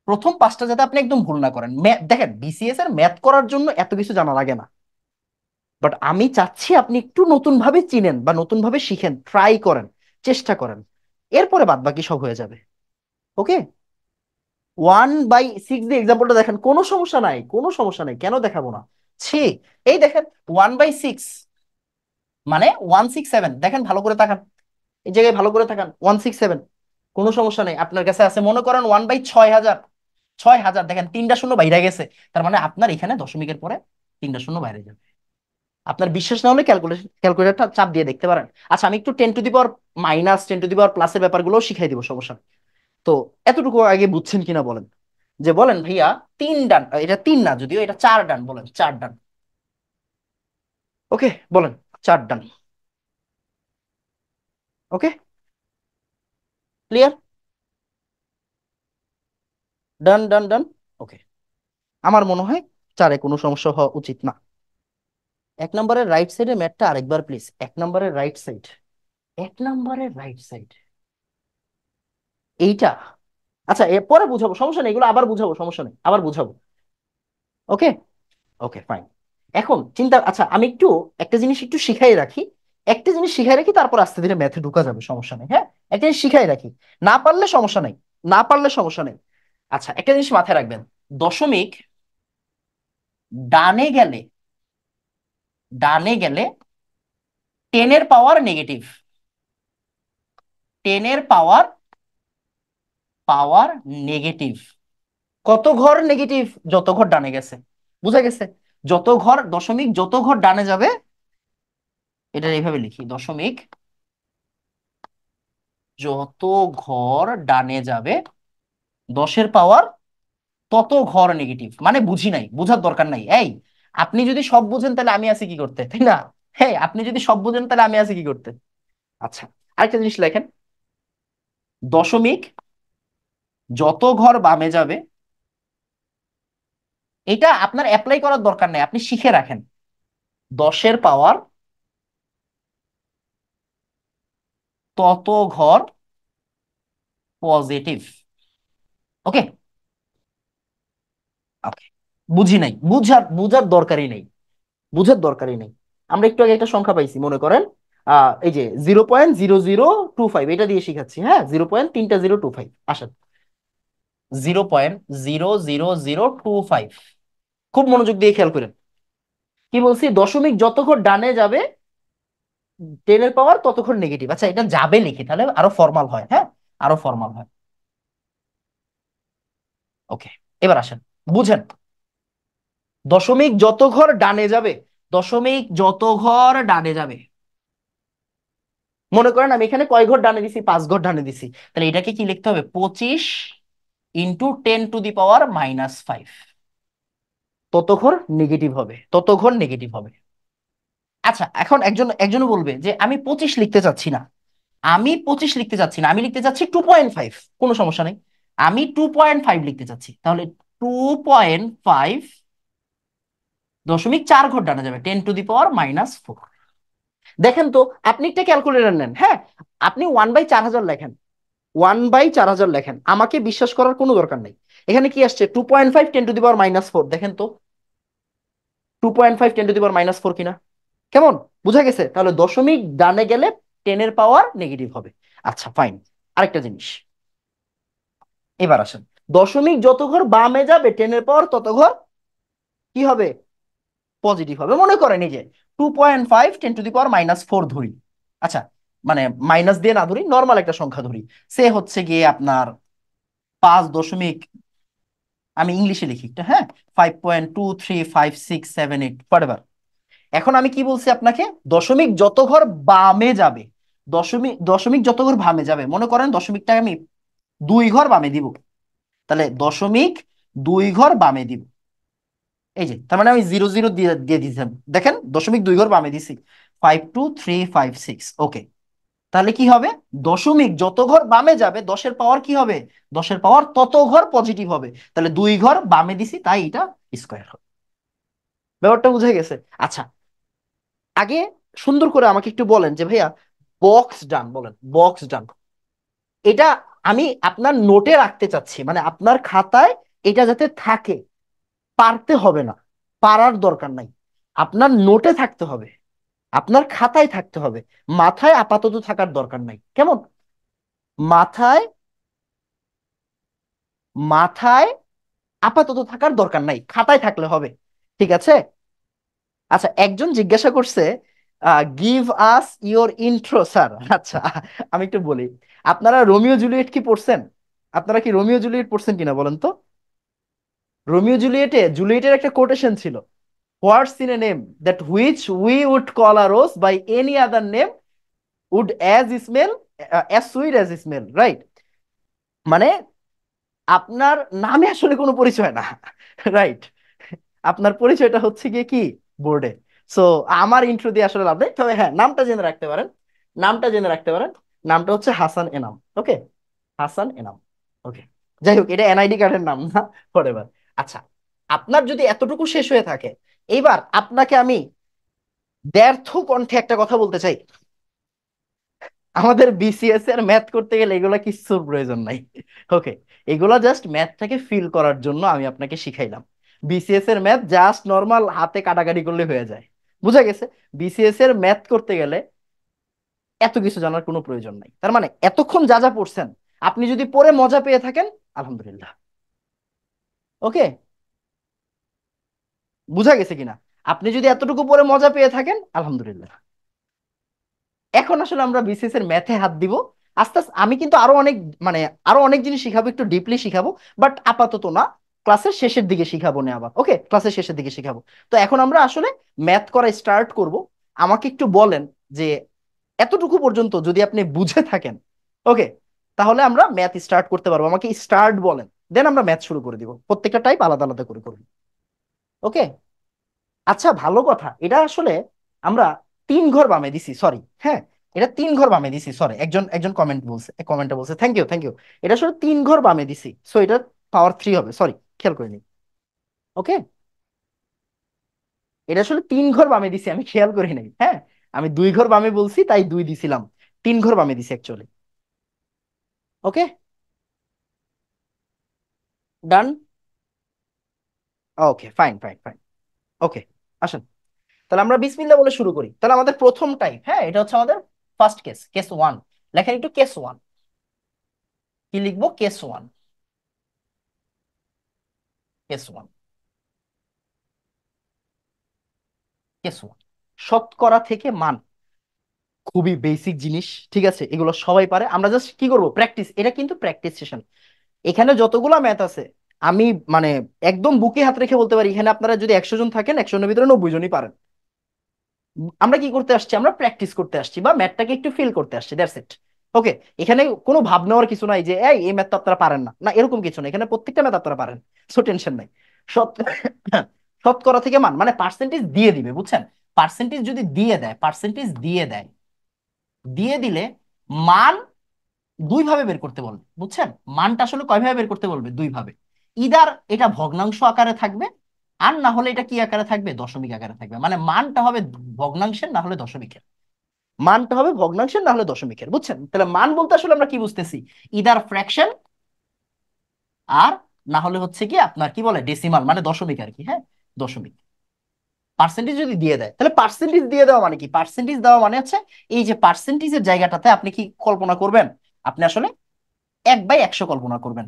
প্রথম পাঁচটা যাতে আপনি একদম ভুল না করেন। দেখেন, বিসিএস এর ম্যাথ করার জন্য এত কিছু জানা লাগে না, বাট আমি চাচ্ছি আপনি একটু নতুন ভাবে চিনেন বা নতুন ভাবে শিখেন, ট্রাই করেন, চেষ্টা করেন, এরপরে বাদ বাকি সব হয়ে যাবে। ওকে, 1/6 দিয়ে এক্সাম্পলটা দেখেন, কোনো সমস্যা নাই, কোনো সমস্যা নাই, কেন দেখাবো না? ছি, এই দেখেন 1/6 মানে 167, দেখেন ভালো করে তাকান, এই জায়গায় ভালো করে তাকান, 167, কোনো সমস্যা নেই। আপনার কাছে আছে মনে করেন 1/6000, 6000, দেখেন তিনটা শূন্য বাইরে গেছে, তার মানে আপনার এখানে দশমিকের পরে তিনটা শূন্য বাইরে যাবে। আপনার বিশ্বাস না হলে ক্যালকুলেটরটা চাপ দিয়ে দেখতে পারেন। আচ্ছা, আমি একটু 10⁻⁻, 10⁻+-এর ব্যাপারগুলো শিখাই দিব, সমস্যা নেই। তো এতটুকু আগে বুঝছেন কিনা বলেন, যে বলেন ভাইয়া 3 ডান, এটা 3 না, যদিও এটা 4 ডান, বলেন 4 ডান। ওকে, বলেন 4 ডান। ওকে, ক্লিয়ার? ডান ডান ডান। ওকে, আমার মনে হয় চারে কোনো সমস্যা হওয়া উচিত না। 1 নম্বরের রাইট সাইডে ম্যাটটা আরেকবার প্লিজ, 1 নম্বরের রাইট সাইড, 1 নম্বরের রাইট সাইড, এইটা। আচ্ছা, এরপরে বুঝাবো, সমস্যা নেই, এগুলো আবার বুঝাবো, সমস্যা নেই, আবার বুঝাবো। ওকে, ওকে ফাইন। এখন চিন্তা, আচ্ছা আমি একটু একটা জিনিস একটু শিখাই রাখি, একটা জিনিস শিখাই রাখি, তারপর আস্তে ধীরে ম্যাথে ঢুকা যাবে, সমস্যা নেই। হ্যাঁ, একটা জিনিস শিখাই রাখি, না পারলে সমস্যা নেই, না পারলে সমস্যা নেই। আচ্ছা, একটা জিনিস মাথায় রাখবেন, দশমিক ডানে গেলে, ডানে গেলে 10-এর পাওয়ার নেগেটিভ, 10-এর পাওয়ার, পাওয়ার নেগেটিভ। কত ঘর নেগেটিভ? যত ঘর ডানে গেছে, বুঝা গেছে? যত ঘর, দশমিক যত ঘর ডানে যাবে, এটা এইভাবে লিখি, দশমিক যত ঘর ডানে যাবে 10-এর পাওয়ার তত ঘর নেগেটিভ। মানে বুঝি নাই, বুঝার দরকার নাই। এই, আপনি যদি সব বুঝেন তাহলে আমি আছি কি করতে, তাই না? হ্যাঁ, আপনি যদি সব বুঝেন তাহলে আমি আছি কি করতে। আচ্ছা, আরেকটা জিনিস লেখেন, দশমিক যত ঘর বামে যাবে, এটা আপনার অ্যাপ্লাই করার দরকার নাই, আপনি শিখে রাখেন, 10-এর পাওয়ার তত ঘর পজিটিভ। ওকে, ওকে, বুঝি নাই, বুঝার বুঝার দরকারই নেই, বুঝার দরকারই নেই। আমরা একটু আগে একটা সংখ্যা পাইছি, মনে করেন এই যে 0.0025, এটা দিয়ে শিখাচ্ছি। হ্যাঁ, 0.3025, আসেন, 0.00025, খুব মনোযোগ দিয়ে খেয়াল করেন, কি বলছি? দশমিক যতক্ষণ ডানে যাবে 10-এর পাওয়ার ততক্ষণ নেগেটিভ। আচ্ছা, এটা যাবে লিখি তাহলে আরো ফর্মাল হয়। হ্যাঁ, আরো ফর্মাল হয়। ওকে, এবার আসেন, বুঝেন, দশমিক যত ঘর ডানে যাবে, দশমিক যত ঘর ডানে যাবে, মনে করেন আমি এখানে কয় ঘর ডানে দিছি? 5 ঘর ডানে দিছি, তাহলে এটাকে কি লিখতে হবে? 25 × 10⁻⁻5, তত ঘর নেগেটিভ হবে, তত ঘর নেগেটিভ হবে। আচ্ছা, এখন একজন একজন বলবে যে আমি 25 লিখতে চাচ্ছি না, আমি 25 লিখতে চাচ্ছি না, আমি লিখতে চাচ্ছি 2.5, কোনো সমস্যা নেই, আমি 2.5 লিখতে চাচ্ছি, তাহলে 2.5 দশমিক 4 ঘর ডানা যাবে, 10⁻⁻4। দেখেন তো, আপনি একটা ক্যালকুলেটর নেন। হ্যাঁ, আপনি 1/4000 লেখেন, 1/4000 লেখেন, আমাকে বিশ্বাস করার কোনো দরকার নেই। এখানে কি আসছে? 2.5 10⁻⁻4, দেখেন তো, 2.5 10⁻⁻4 কিনা? কেমন? বুঝা গেছে? তাহলে দশমিক ডানে গেলে 10-এর পাওয়ার নেগেটিভ হবে। আচ্ছা ফাইন, আরেকটা জিনিস, এবার আসেন, দশমিক যত ঘর বামে যাবে 10-এর পাওয়ার তত ঘর কি হবে? পজিটিভ হবে। মনে করেন এই যে 2.5 10⁻⁻4 ধরি, আচ্ছা, মানে মাইনাস দিয়ে না ধরি, নর্মাল একটা সংখ্যা ধরি, সে হচ্ছে গিয়ে আপনার 5 দশমিক, আমি ইংলিশে লিখি একটা, হ্যাঁ, 5.235678 whatever। এখন আমি কি বলছি আপনাকে? দশমিক যত ঘর বামে যাবে, দশমিক দশমিক যত ঘর বামে যাবে, মনে করেন দশমিকটা আমি 2 ঘর বামে দিব, তাহলে দশমিক 2 ঘর বামে দিব, এই যে, তার মানে আমি 0 0 দিয়ে দিয়ে দিয়েছিলাম, দেখেন দশমিক 2 ঘর বামে দিছি, 52356। ওকে, তাহলে কি হবে, দশমিক যত ঘর বামে যাবে 10-এর পাওয়ার কি হবে, 10-এর পাওয়ার তত ঘর পজিটিভ হবে। তাহলে 2 ঘর বামে দিছি, তাই এটা স্কোয়ার হবে। ব্যাপারটা বুঝে গেছে? আচ্ছা, আগে সুন্দর করে আমাকে একটু বলেন যে ভাইয়া বক্স ডান, বলেন বক্স ডান। এটা আমি আপনার নোটে রাখতে চাচ্ছি, মানে আপনার খাতায় এটা যাতে থাকে। পারতে হবে না, পারার দরকার নাই, আপনার নোটে থাকতে হবে, আপনার খাতায় থাকতে হবে। মাথায় আপাতত থাকার দরকার নাই, কেমন? মাথায়, মাথায় আপাতত থাকার দরকার নাই, খাতায় থাকলে হবে। ঠিক আছে? আচ্ছা, একজন জিজ্ঞাসা করছে give us your intro sir. আচ্ছা, আমি একটু বলি, আপনারা রোমিও জুলিয়েট কি পড়ছেন? আপনারা কি রোমিও জুলিয়েট পড়ছেন কিনা বলেন তো? রোমিও জুলিয়েটে জুলিয়েটের একটা কোটেশন ছিল, what's in a name that which we would call a rose by any other name would as smell as sweet as smell, right? মানে আপনার নামে আসলে কোনো পরিচয় না, রাইট? আপনার পরিচয়টা হচ্ছে গিয়ে কি, বোর্ডে। সো আমার ইন্ট্রো দিয়ে আসলে লাভ নেই, তবে হ্যাঁ নামটা জেনে রাখতে পারেন, নামটা জেনে রাখতে পারেন। নামটা হচ্ছে হাসান এনাম। ওকে, হাসান এনাম। ওকে, যাই হোক, এটা এনআইডি কার্ডের নাম না, ফরএভার। আচ্ছা, আপনার যদি এতটুকু শেষ হয়ে থাকে, এইবার আপনাকে আমি ব্যর্থ কণ্ঠে একটা কথা বলতে চাই। আমাদের বিসিএস এর ম্যাথ করতে গেলে এগুলা কিছুর প্রয়োজন নাই। ওকে, এগুলা জাস্ট ম্যাথটাকে ফিল করার জন্য আমি আপনাকে শিখাইলাম। বিসিএস এর ম্যাথ জাস্ট নর্মাল হাতে কাটাকাটি করলে হয়ে যায়, বুঝা গেছে? বিসিএস এর ম্যাথ করতে গেলে এত কিছু জানার কোনো প্রয়োজন নাই। তার মানে এতক্ষণ যা যা পড়ছেন, আপনি যদি পড়ে মজা পেয়ে থাকেন, আলহামদুলিল্লাহ। ওকে, বুঝা গেছে কিনা? আপনি যদি এতটুকু পড়ে মজা পেয়ে থাকেন, আলহামদুলিল্লাহ। এখন আসলে আমরা বিসিএস এর ম্যাথে হাত দিব আস্তে আস্তে। আমি কিন্তু আরো অনেক, মানে আরো অনেক জিনিস শিখাবো, একটু ডিপলি শিখাবো, বাট আপাতত না, ক্লাসের শেষের দিকে শিখাবো না আবার। ওকে, ক্লাসের শেষের দিকে শিখাবো। তো এখন আমরা আসলে ম্যাথ করা স্টার্ট করব। আমাকে একটু বলেন যে এতটুকু পর্যন্ত যদি আপনি বুঝে থাকেন, ওকে, তাহলে আমরা ম্যাথ স্টার্ট করতে পারবো। আমাকে স্টার্ট বলেন, দেন আমরা ম্যাথ শুরু করে দিব, প্রত্যেকটা টাইপ আলাদা আলাদা করে করবো। ওকে, আচ্ছা, ভালো কথা। এটা আসলে আমরা 3 ঘর বামে দিছি, সরি, হ্যাঁ, এটা 3 ঘর বামে দিছি, সরি, একজন একজন কমেন্টে বলছে, থ্যাংক ইউ থ্যাংক ইউ। এটা আসলে 3 ঘর বামে দিছি, সো এটা পাওয়ার 3 হবে, সরি, খেয়াল করিনি। ওকে, এটা আসলে 3 ঘর বামে দিছি, আমি খেয়াল করি নাই, হ্যাঁ। আমি 2 ঘর বামে বলছি, তাই 2 দিছিলাম, 3 ঘর বামে দিছি অ্যাকচুয়ালি। ওকে, ডান। ওকে, ফাইন ফাইন ফাইন। ওকে, আসেন, তাহলে আমরা বিসমিল্লাহ বলে শুরু করি। তাহলে আমাদের প্রথম টাইপ, হ্যাঁ, এটা হচ্ছে আমাদের ফার্স্ট কেস, কেস 1। লেখেন একটু কেস 1, কি লিখবো, কেস 1, কেস 1, কেস 1। শতকরা থেকে মান, খুবই বেসিক জিনিস, ঠিক আছে? এগুলো সবাই পারে, আমরা জাস্ট কি করব, প্র্যাকটিস। এটা কিন্তু প্র্যাকটিস সেশন। এখানে যতগুলা ম্যাথ আছে, আমি মানে একদম বুকে হাত রেখে বলতে পারি, এখানে আপনারা যদি 100 জন থাকেন, 100 জনের ভিতরে 90 জনই পারেন। আমরা কি করতে আসছি, আমরা প্র্যাকটিস করতে আসছি, বা ম্যাথটাকে একটু ফিল করতে আসছি, দ্যাটস ইট। ওকে, এখানে কোনো ভাব নেওয়ার কিছু নাই যে এই ম্যাথ তো আপনারা পারেন না, না এরকম কিছু না, এখানে প্রত্যেকটা ম্যাথ আপনারা পারেন, সো টেনশন নাই। শত শতকরা থেকে মান মানে পার্সেন্টেজ দিয়ে দিবে, বুঝছেন? পার্সেন্টেজ যদি দিয়ে দেয়, পার্সেন্টেজ দিয়ে দেয়, দিয়ে দিলে মান 2 ভাবে বের করতে বলবে, বুঝছেন? মানটা আসলে কয় ভাবে বের করতে বলবে, 2 ভাবে। ইদার এটা ভগ্নাংশ আকারে থাকবে, আর না হলে এটা কি আকারে থাকবে, দশমিক আকারে থাকবে। মানে মানটা হবে ভগ্নাংশের, না হলে দশমিকের। মানটা হবে ভগ্নাংশের, না হলে দশমিকের, বুঝছেন? তাহলে মান বলতে আসলে আমরা কি বুঝতেছি, ইদার ফ্র্যাকশন, আর না হলে হচ্ছে কি আপনার কি বলে ডেসিমাল, মানে দশমিক আর কি, হ্যাঁ, দশমিক। পার্সেন্টেজ যদি দিয়ে দেয়, তাহলে পার্সেন্টেজ দিয়ে দেওয়া মানে কি, পার্সেন্টেজ দেওয়া মানে হচ্ছে এই যে পার্সেন্টেজের জায়গাটাতে আপনি কি কল্পনা করবেন, আপনি আসলে 1/100 কল্পনা করবেন।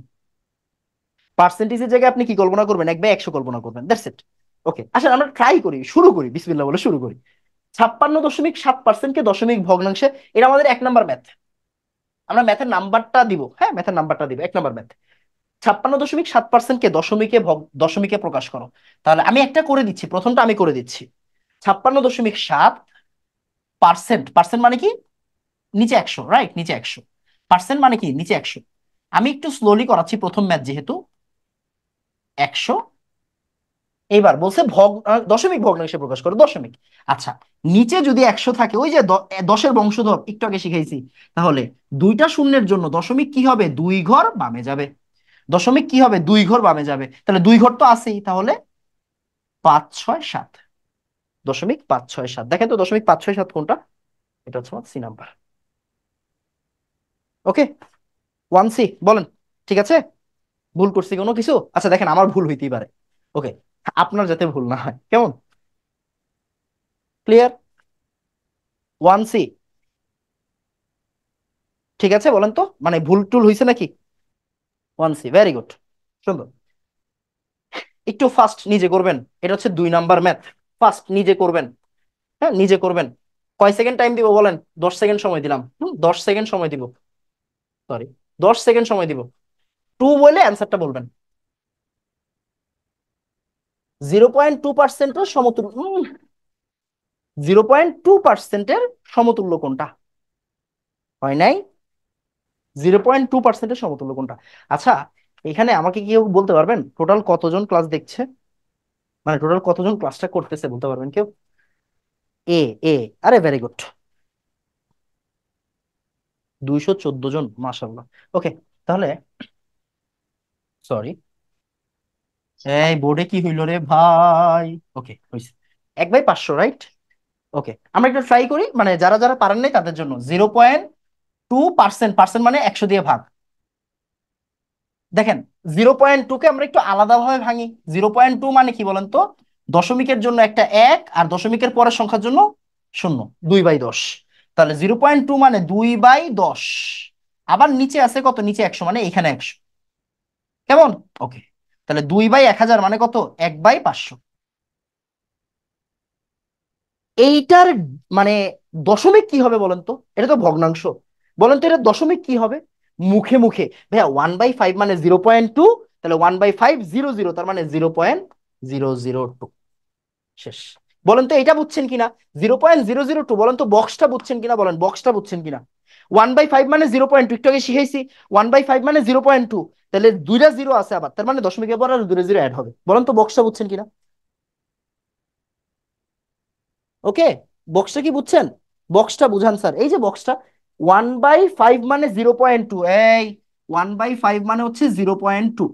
পার্সেন্টেজের জায়গায় আপনি কি কল্পনা করবেন, 1/100 কল্পনা করবেন, দ্যাটস ইট। ওকে, আসলে আমরা ট্রাই করি, শুরু করি, বিসমিল্লাহ বলে শুরু করি। 56.7%-কে দশমিক ভগ্নাংশে, এটা আমাদের 1 নাম্বার ম্যাথ। আমরা ম্যাথের নাম্বারটা দিব, হ্যাঁ, ম্যাথের নাম্বারটা দিব, 1 নাম্বার ম্যাথ। 56.7%-কে দশমিকে প্রকাশ করো। তাহলে আমি একটা করে দিচ্ছি, প্রথমটা আমি করে দিচ্ছি। 56.7%, পার্সেন্ট মানে কি, নিচে 100, রাইট, নিচে 100। পার্সেন্ট মানে কি, নিচে 100। আমি একটু স্লোলি করাচ্ছি, প্রথম ম্যাথ যেহেতু। 100 এইবার বলছে দশমিক ভগ্নাংশে প্রকাশ করো, দশমিক। আচ্ছা, নিচে যদি 100 থাকে, ওই যে 10-এর বংশধর একটু আগে শিখাইছি, তাহলে দুইটা শূন্যের জন্য দশমিক কি হবে, 2 ঘর বামে যাবে। দশমিক কি হবে, 2 ঘর বামে যাবে, তাহলে 2 ঘর তো আছেই, তাহলে 5 6 7। দশমিক 5 6 7, দেখেন তো দশমিক 5 6 7 কোনটা। এটা হচ্ছে আমার সি নাম্বার। ওকে, 1C বলেন। ঠিক আছে, ভুল করছি কোনো কিছু? আচ্ছা দেখেন, আমার ভুল হইতেই পারে। ওকে, আপনার যাতে ভুল না হয়, কেমন? ক্লিয়ার? 1C। ঠিক আছে, বলেন তো, মানে ভুল টুল হয়েছে নাকি? 1C, ভেরি গুড, সুন্দর। একটু ফাস্ট নিজে করবেন, এটা হচ্ছে 2 নাম্বার ম্যাথ। ফাস্ট নিজে করবেন, হ্যাঁ নিজে করবেন। কয় সেকেন্ড টাইম দিব বলেন? 10 সেকেন্ড সময় দিলাম, 10 সেকেন্ড সময় দিব। সরি, 10 সেকেন্ড সময় দিব। টু বলে অ্যান্সারটা বলবেন। 0.2%-এর সমতুল্য, 0.2%-এর সমতুল্য কোনটা? হয় নাই? 0.2%-এর সমতুল্য কোনটা? আচ্ছা, এখানে আমাকে কেউ বলতে পারবেন টোটাল কতজন ক্লাস দেখছে, মানে টোটাল কতজন ক্লাসটা করতেছে, বলতে পারবেন কেউ? এ, এ, আরে ভেরি গুড, 214 জন, মাশাল্লাহ। ওকে, তাহলে সরি, এই বোর্ডে কি হইল রে ভাই? ওকে হইছে, 1/500, রাইট? ওকে, আমরা একটু ট্রাই করি, মানে যারা যারা পারেন নাই তাদের জন্য। 0.2%, পার্সেন্ট মানে 100 দিয়ে ভাগ। দেখেন, 0.2 কে আমরা একটু আলাদাভাবে ভাঙি। 0.2 মানে কি বলেন তো? দশমিকের জন্য একটা 1, আর দশমিকের পরের সংখ্যার জন্য 0, 2/10। তাহলে 0.2 মানে 2/10। আবার নিচে আছে কত, নিচে 100, মানে এখানে 100। কেমন? ওকে, তাহলে 2/1000 মানে কত, 1/500। এইটার মানে দশমিক কি হবে বলেন তো? এটা তো ভগ্নাংশ। বলেন তো এটা দশমিক কি হবে? মুখে মুখে ভাইয়া, 1/5 মানে 0.2, তাহলে 1/500, তার মানে 0.002। শেষ। বলেন তো এটা বুঝছেন কিনা? 0.002, বলেন তো বক্সটা বুঝছেন কিনা, বলেন বক্সটা বুঝছেন কিনা? 1/5 মানে 0.2, একটু আগে শিখাইছি। 1/5 মানে 0.2, তাহলে দুইটা জিরো আছে আবার, তার মানে দশমিকের পর আর দুটো জিরো অ্যাড হবে। বলেন তো বক্সটা বুঝছেন কিনা? ওকে, বক্সটা কি বুঝছেন? বক্সটা বুঝান স্যার, এই যে বক্সটা। 1/5 মানে 0.2, এই 1/5 মানে হচ্ছে 0.2।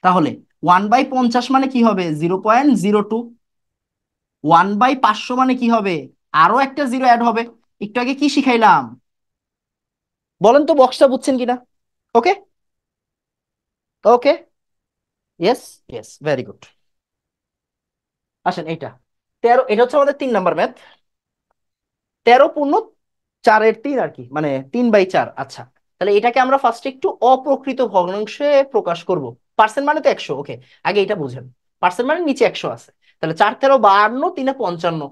তাহলে 1/50 মানে কি হবে, 0.02। 1/500 মানে কি হবে, আরো একটা জিরো অ্যাড হবে। একটু আগে কি শিখাইলাম? বলেন তো বক্সটা বুঝছেন কিনা? ওকে, ওকে, ইয়েস, ইয়েস, ভেরি গুড। আসেন এইটা, 13, এটা হচ্ছে আমাদের 3 নাম্বার ম্যাথ। 13 পূর্ণ 4-এর 3 আর কি, মানে 3/4। আচ্ছা, তাহলে এটাকে আমরা ফার্স্টে একটু অপ্রকৃত ভগ্নাংশে প্রকাশ করব। পার্সেন্ট মানে তো 100, ওকে, আগে এটা বুঝেন। পার্সেন্ট মানে নিচে 100 আছে, তাহলে 4 13 52, 3 55,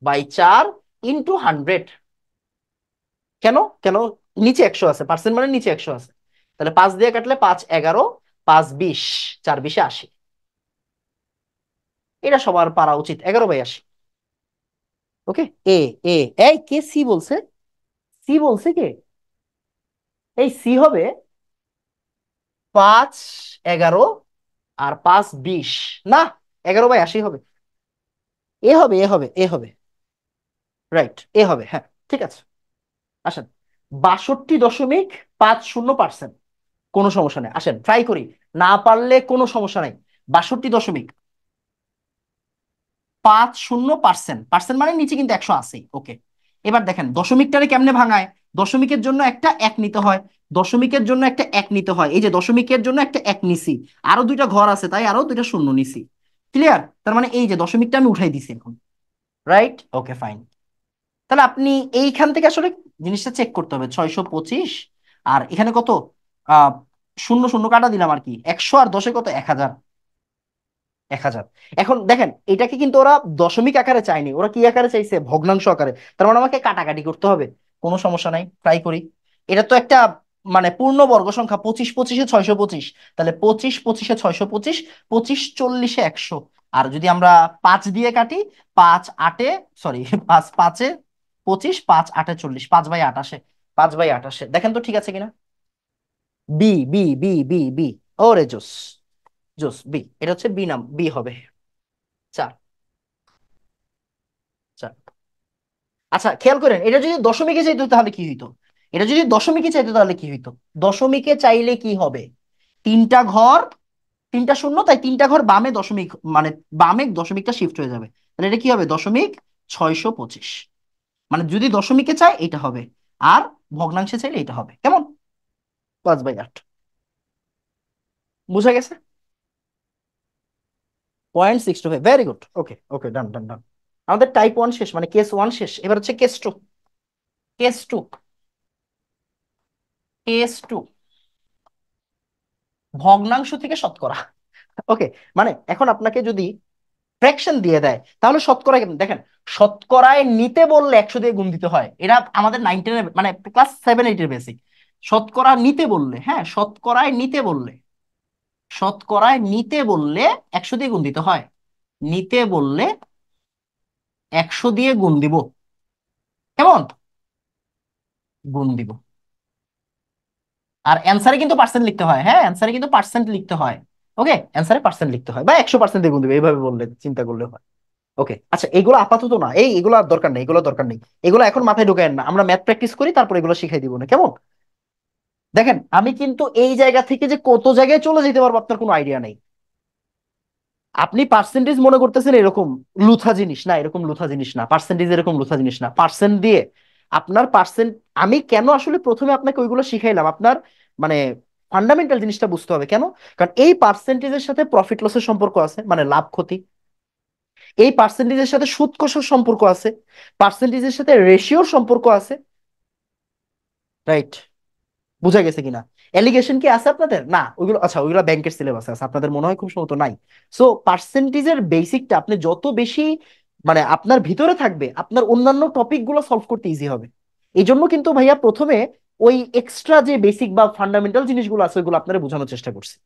বাই 4 ইন্টু 100। কেন, কেন? নিচে 100 আছে, পার্সেন্ট মানে নিচে 100 আছে। তাহলে 5 দিয়ে কাটলে 5 11, 5 20, 4 20 80। এটা সবার পারা উচিত, 11/80। ওকে, এ, এ, এই কে সি বলছে? সি বলছে কে? এই সি হবে 5 11 আর 5 20, না, 11/80 হবে। এ হবে, এ হবে, এ হবে, রাইট, এ হবে, হ্যাঁ। ঠিক আছে, আসেন। 62.50%, কোনো সমস্যা নেই, আসেন ট্রাই করি। না পারলে কোনো সমস্যা নাই। 62.50%, পার্সেন্ট মানে নিচে কিন্তু 100 আছেই, ওকে। এবার দেখেন দশমিকটারে কেমনে ভাঙায়। দশমিকের জন্য একটা 1 নিতে হয়, দশমিকের জন্য একটা 1 নিতে হয়, এই যে দশমিকের জন্য একটা 1 নিছি, আরো দুইটা ঘর আছে তাই আরো দুইটা শূন্য নিছি। ক্লিয়ার? তার মানে এই যে দশমিকটা আমি উঠাই দিছি এখন, রাইট? ওকে, ফাইন। তাহলে আপনি এইখান থেকে আসলে জিনিসটা চেক করতে হবে, 625, আর এখানে কত, আহ শূন্য শূন্য কাটা দিলাম আর কি, 100 আর 10-এ কত, 1000। 1000। এখন দেখেন, এটাকে কিন্তু ওরা দশমিক আকারে চায়নি, ওরা কি আকারে চাইছে, ভগ্নাংশ আকারে। তার মানে আমাকে কাটাকাটি করতে হবে, কোনো সমস্যা নাই, ট্রাই করি। এটা তো একটা মানে পূর্ণবর্গ সংখ্যা, 25 25-এ 625, তাহলে 25 25-এ 625, 25 40-এ 100। আর যদি আমরা 5 দিয়ে কাটি, 5 8-এ, সরি, 5 5-এ 25, 5 8-এ 40, 5/28, 5/28। দেখেন তো ঠিক আছে কিনা? B, B, B, B, B. ওরে জোস, জোস বি, এটা হচ্ছে বি, নাম বি হবে 4। 4। আচ্ছা খেয়াল করেন, এটা যদি দশমিকে চাইতো তাহলে কি হইতো? এটা যদি দশমিকে চাইতো তাহলে কি হইতো? দশমিকে চাইলে কি হবে? তিনটা ঘর, তিনটা শূন্য, তাই তিনটা ঘর বামে দশমিক, মানে বামে দশমিকটা শিফট হয়ে যাবে। তাহলে এটা কি হবে? 0.625। মানে যদি দশমিকে চাই এটা হবে, আর ভগ্নাংশে চাইলে এটা হবে। কেমন? 5/8। বুঝা গেছে? 0.625, ভেরি গুড। ওকে ওকে, ডান ডান ডান। আমাদের টাইপ 1 শেষ, মানে কেস 1 শেষ। এবার হচ্ছে কেস 2। কেস 2। কেস 2, ভগ্নাংশ থেকে শতকরা। ওকে, মানে এখন আপনাকে যদি ফ্র্যাকশন দিয়ে দেয় তাহলে শতকরা কেমন দেখেন। শতকরায় নিতে বললে 100 দিয়ে গুণ দিতে হয়, এটা আমাদের 9 10 মানে ক্লাস 7 8 এর বেসিক। শতকরা নিতে বললে, হ্যাঁ শতকরায় নিতে বললে, শতকরায় নিতে বললে 100 দিয়ে গুণ দিতে হয়। নিতে বললে 100 দিয়ে গুণ দিব। কেমন? গুণ দিব। আর অ্যান্সারে কিন্তু পার্সেন্ট লিখতে হয়, হ্যাঁ অ্যান্সারে কিন্তু পার্সেন্ট লিখতে হয়। ওকে, অ্যান্সারে পার্সেন্ট লিখতে হয়, বা 100% দিয়ে গুণ দিবে, এইভাবে বললে চিন্তা করলে হয়। ওকে আচ্ছা, এগুলো আপাতত না, এগুলো আর দরকার নেই, এগুলো দরকার নেই। এগুলো এখন মাথায় ঢুকায়েন না, আমরা ম্যাথ প্র্যাকটিস করি তারপর এগুলো শিখাই দিব না, কেমন? দেখেন আমি কিন্তু এই জায়গা থেকে যে কত জায়গায় চলে যেতে পারবো আপনার কোনো আইডিয়া নেই। আপনি পার্সেন্টেজ মনে করতেছেন এরকম লুথা জিনিস না, এরকম লুথা জিনিস না পার্সেন্টেজ, এরকম লুথা জিনিস না। পার্সেন্ট দিয়ে আপনার পার্সেন্ট, আমি কেন আসলে প্রথমে আপনাকে ওইগুলো শিখাইলাম, আপনার মানে ফান্ডামেন্টাল জিনিসটা বুঝতে হবে কেন। কারণ এই পার্সেন্টেজের সাথে প্রফিট লসের সম্পর্ক আছে, মানে লাভ ক্ষতি। এই পার্সেন্টেজের সাথে সুদ কষার সম্পর্ক আছে, পার্সেন্টেজের সাথে রেশিওর সম্পর্ক আছে। রাইট? বুঝা গেছে কিনা? এলিগেশন কি আছে আপনাদের? না ওইগুলো, আচ্ছা ওইগুলো ব্যাংকের সিলেবাসে আছে, আপনাদের মনে হয় খুব সম্ভবত নাই। সো পার্সেন্টেজের বেসিকটা আপনি যত বেশি মানে আপনার ভিতরে থাকবে, আপনার অন্যান্য টপিক গুলো সলভ করতে ইজি হবে। এই জন্য কিন্তু ভাইয়া প্রথমে ওই এক্সট্রা যে বেসিক বা ফান্ডামেন্টাল জিনিসগুলো আছে ওইগুলো আপনারা বোঝানোর চেষ্টা করছি।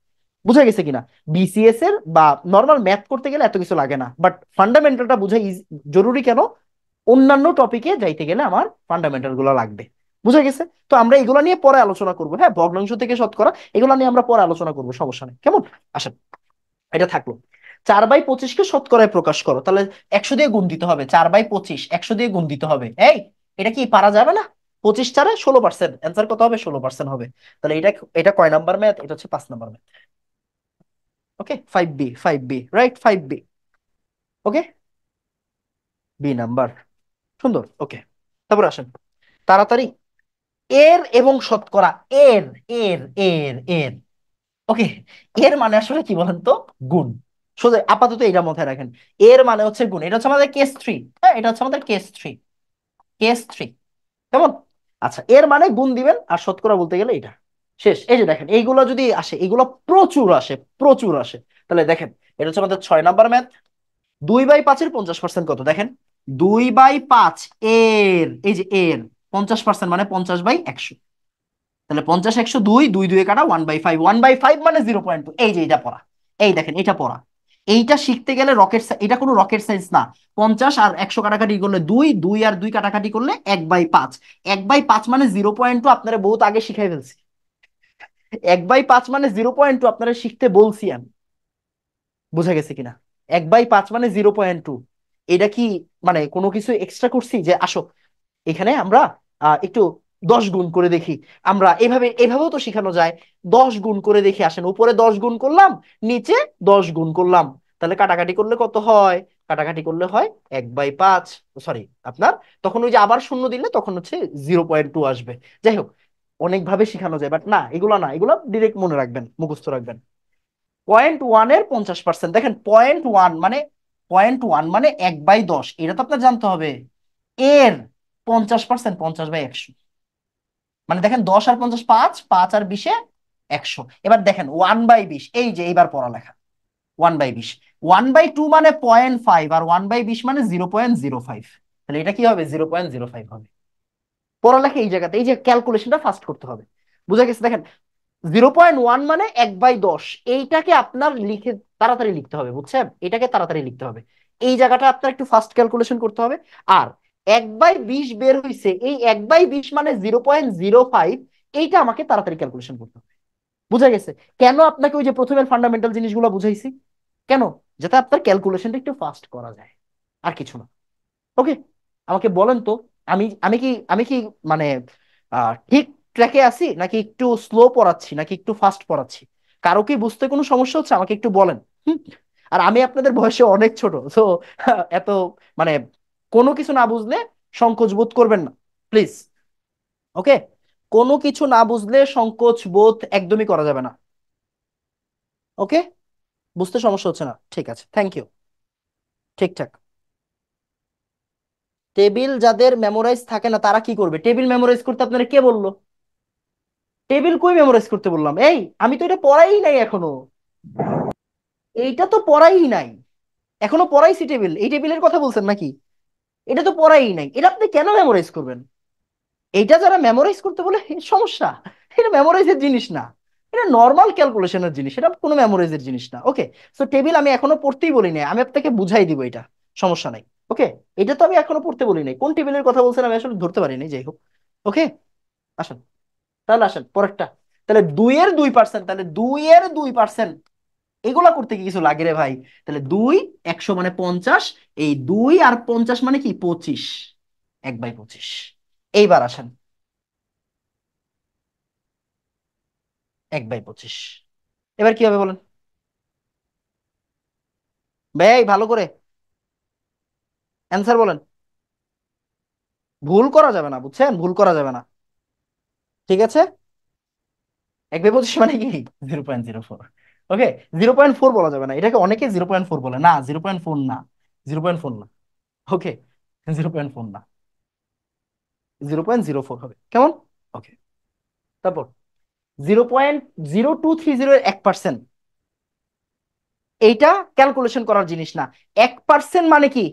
বুঝা গেছে কিনা? বিসিএস এর বা নর্মাল ম্যাথ করতে গেলে এত কিছু লাগে না, বাট ফান্ডামেন্টালটা বোঝা জরুরি কেন? অন্যান্য টপিকে যাইতে গেলে আমার ফান্ডামেন্টাল গুলো লাগবে। বুঝা গেছে? তো আমরা এগুলো নিয়ে পরে আলোচনা করবো, হ্যাঁ ভগ্নাংশ থেকে শতকরা এগুলো নিয়ে আমরা পরে আলোচনা করবো, সমস্যা নেই, কেমন? আসেন, এটা থাকলো। 4/25 কে শতকরায় প্রকাশ করো, তাহলে 100 দিয়ে গুণ দিতে হবে। 4/25 100 দিয়ে গুণ দিতে হবে। এই, এটা কি পারা যাবে না? 25 4 16%, অ্যান্সার কত হবে? 16% হবে। তাহলে এটা, এটা কয় নাম্বার ম্যাথ? এটা হচ্ছে 5 নাম্বার ম্যাথ। ওকে, 5B, 5B, রাইট, 5B। ওকে, বি নাম্বার, সুন্দর। ওকে, তারপর আসেন তাড়াতাড়ি। এর এবং শতকরা, এর, এর, এর, এর। ওকে, এর মানে আসলে কি বলেন তো? গুণ। সোজা আপাতত এটা মাথায় রাখেন, এর মানে হচ্ছে গুণ। এটা হচ্ছে আমাদের কেস 3, হ্যাঁ এটা হচ্ছে আমাদের কেস 3। কেস 3, কেমন? আচ্ছা, এর মানে গুণ দিবেন, আর শতকরা বলতে গেলে এটা শেষ। এই যে দেখেন এইগুলো যদি আসে, এগুলো প্রচুর আসে, প্রচুর আসে। তাহলে দেখেন, এটা হচ্ছে আমাদের 6 নাম্বার ম্যাথ। 2/5-এর 50% কত? দেখেন, 2/5 এর, এই যে এর 50% মানে 50/100। তাহলে 50 100 2, 2 2 কাটা 1/5, 1/5 মানে 0.2। এই যে এটা পড়া, এই দেখেন এটা পড়া। এইটা শিখতে গেলে রকেট, এটা কোনো রকেট সায়েন্স না। 50 আর 100 কাটাকাটি করলে 2, 2 আর 2 কাটাকাটি করলে 1/5। 1/5 মানে 0.2, আপনারা বহুত আগে শিখাই ফেলছি। 1/5 মানে 0.2 আপনারা শিখতে বলছি আমি। বুঝা গেছে কিনা? 1/5 মানে 0.2। এটা কি মানে কোনো কিছু এক্সট্রা করছি যে আসো এখানে আমরা একটু 10 গুণ করে দেখি? আমরা এভাবে, এভাবেও তো শেখানো যায়। 10 গুণ করে দেখি, আসেন উপরে 10 গুণ করলাম, নিচে 10 গুণ করলাম। তাহলে কাটাকাটি করলে কত হয়? কাটাকাটি করলে হয় 1/5, সরি আপনার, তখন ওই যে আবার শূন্য দিলে তখন হচ্ছে 0.2 আসবে। যাই হোক, অনেক ভাবে শেখানো যায়, বাট না এগুলো না, এগুলো ডিরেক্ট মনে রাখবেন, মুখস্থ রাখবেন। 0.1-এর 50%, দেখেন 0.1 মানে, 0.1 মানে 1/10, এটা তো আপনার জানতে হবে। এর 50%, 50/100, মানে দেখেন 10 আর 50 5, 5 আর 20-এ 100। এবার দেখেন 1/20, এই যে এইবার পড়ালেখা। 1/20, 1/2 মানে 0.5, আর 1/20 মানে 0.05। তাহলে এটা কি হবে? 0.05 হবে। পড়ালেখা এই জায়গাতে, এই যে ক্যালকুলেশনটা ফাস্ট করতে হবে। বুঝা গেছে? দেখেন 0.1 মানে 1/10, এইটাকে আপনার লিখে তাড়াতাড়ি লিখতে হবে, বুঝছেন? এটাকে তাড়াতাড়ি লিখতে হবে। এই জায়গাটা আপনার একটু ফাস্ট ক্যালকুলেশন করতে হবে। আর 1/20 বের হইছে, এই 1/20 মানে 0.05, এইটা আমাকে তাড়াতাড়ি ক্যালকুলেশন করতে হবে। বুঝা গেছে? কেন আপনাকে ওই যে প্রথমের ফান্ডামেন্টাল জিনিসগুলো বুঝাইছি? কেন? যাতে আপনার ক্যালকুলেশনটা একটু ফাস্ট করা যায়, আর কিছু না। ওকে, আমাকে বলেন তো, আমি কি মানে ঠিক ট্র্যাকে আছি, নাকি একটু স্লো পড়াচ্ছি, নাকি একটু ফাস্ট পড়াচ্ছি? কারো কি বুঝতে কোনো সমস্যা হচ্ছে আমাকে একটু বলেন। হুম? আর আমি আপনাদের বয়সে অনেক ছোট, তো এত মানে কোনো কিছু না বুঝলে সংকোচ বোধ করবেন না, প্লিজ। ওকে, কোনো কিছু না বুঝলে সংকোচ বোধ একদমই করা যাবে না। ওকে, বুঝতে সমস্যা হচ্ছে না, ঠিক আছে, থ্যাংক ইউ। ঠিকঠাক। টেবিল যাদের মেমোরাইজ থাকে না তারা কি করবে? টেবিল মেমোরাইজ করতে আপনারা কে বললো? টেবিল কই মেমোরাইজ করতে বললাম? এই, আমি তো এটা পড়াই নাই এখনো। এইটা তো পড়াই নাই এখনো। পড়াইছি টেবিল? এই টেবিলের কথা বলছেন নাকি? এটা তো পড়াই নাই, এটা আপনি কেন মেমোরাইজ করবেন? এইটা যারা মেমোরাইজ করতে বলে সমস্যা। এটা মেমোরাইজের জিনিস না, এটা নর্মাল ক্যালকুলেশনের জিনিস, এটা কোনো মেমোরাইজের জিনিস না। ওকে, সো টেবিল আমি এখনো পড়তেই বলি নাই, আমি আপনাকে বুঝাই দিব এটা, সমস্যা নাই। ওকে, এটা তো আমি এখনো পড়তে বলি নাই, কোন টেবিলের কথা বলছেন আমি আসলে ধরতে পারিনি, যাই হোক। ওকে, আসেন, তাহলে আসেন পরেরটা। তাহলে 2 এর 2%, তাহলে 2 এর 2%, এগুলা করতে কি কিছু লাগে রে ভাই? তাহলে 100 মানে 50, এই 2 আর 50 মানে কি 25, 1/25। এইবার আসেন, 1/25, এবার কি হবে বলেন? ভাই ভালো করে অ্যান্সার বলেন। ভুল করা যাবে না, বুঝছেন? ভুল করা যাবে না, ঠিক আছে? 1/25 মানে কি 0.04। ওকে, 0.4 বলা যাবে না, এটাকে অনেকে 0.4 বলে, না 0.4 না, 0.4 না। ওকে, 0.4 না, 0.04 হবে, কেমন? ওকে, তারপর 0.0230 এইটা ক্যালকুলেশন করার জিনিস না। 1% মানে কি?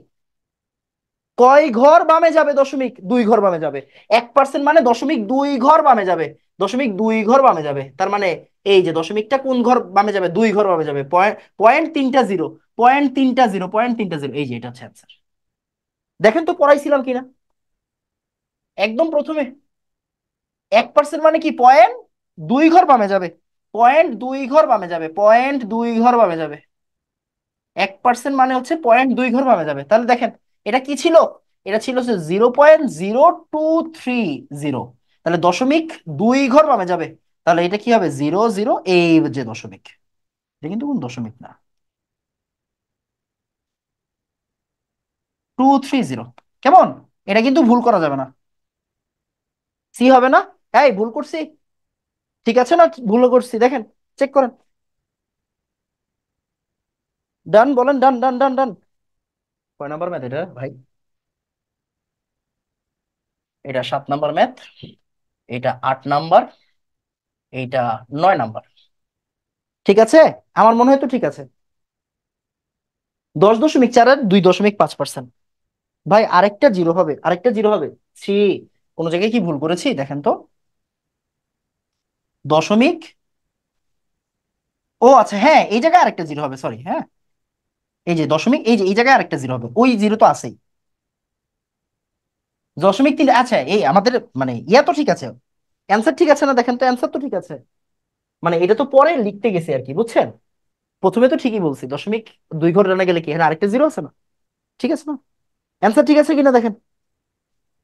কয় ঘর বামে যাবে? 2.2 ঘর বামে যাবে। 1% মানে 2.2 ঘর বামে যাবে, 2.2 ঘর বামে যাবে, তার মানে এই যে দশমিকটা কোন ঘর বামে যাবে? 2 ঘর বামে যাবে। পয়েন্ট, পয়েন্ট তিনটা জিরো, পয়েন্ট তিনটা জিরো, এই যে এটা হচ্ছে অ্যান্সার। দেখেন তো পড়াইছিলাম কিনা একদম প্রথমে। 1% মানে কি? 0.2 ঘর বামে যাবে, 0.2 ঘর বামে যাবে, 0.2 ঘর বামে যাবে। 1% মানে হচ্ছে 0.2 ঘর বামে যাবে। তাহলে দেখেন, এটা কি ছিল? এটা ছিল 0.0230। তাহলে 0.2 ঘর বামে যাবে, তাহলে এটা কি হবে? 0 0, এই যে দশমিক, এটা কিন্তু কোন দশমিক না। 230, কেমন? এটা কিন্তু ভুল করা যাবে না। সি হবে না? এই ভুল করছি? ঠিক আছে না, ভুল করছি দেখেন, চেক করেন। ডান বলেন, ডান ডান ডান ডান। কয় নাম্বার ম্যাথ এটা ভাই? এটা 7 নাম্বার ম্যাথ, এটা 8 নাম্বার, এইটা 9 নাম্বার। ঠিক আছে, আমার মনে হয় তো ঠিক আছে। 10.4-এর 2.5%। ভাই আরেকটা জিরো হবে, আরেকটা জিরো হবে। সি, কোন জায়গায় কি ভুল করেছি দেখেন তো। দশমিক, ও আচ্ছা হ্যাঁ, এই জায়গায় আরেকটা জিরো হবে, সরি হ্যাঁ। এই যে দশমিক, এই যে এই জায়গায় আরেকটা জিরো হবে, ওই জিরো তো আছেই। 0.3, আচ্ছা এই আমাদের মানে ইয়া তো ঠিক আছে, অ্যান্সার ঠিক আছে না? দেখেন তো অ্যান্সার তো ঠিক আছে, মানে এটা তো পরে লিখতে গেছে আর কি, বুঝছেন? প্রথমে তো ঠিকই বলছি, 0.2 ঘর রানা গেলে কি, হ্যাঁ আরেকটা জিরো আছে না? ঠিক আছে না? অ্যান্সার ঠিক আছে কিনা দেখেন।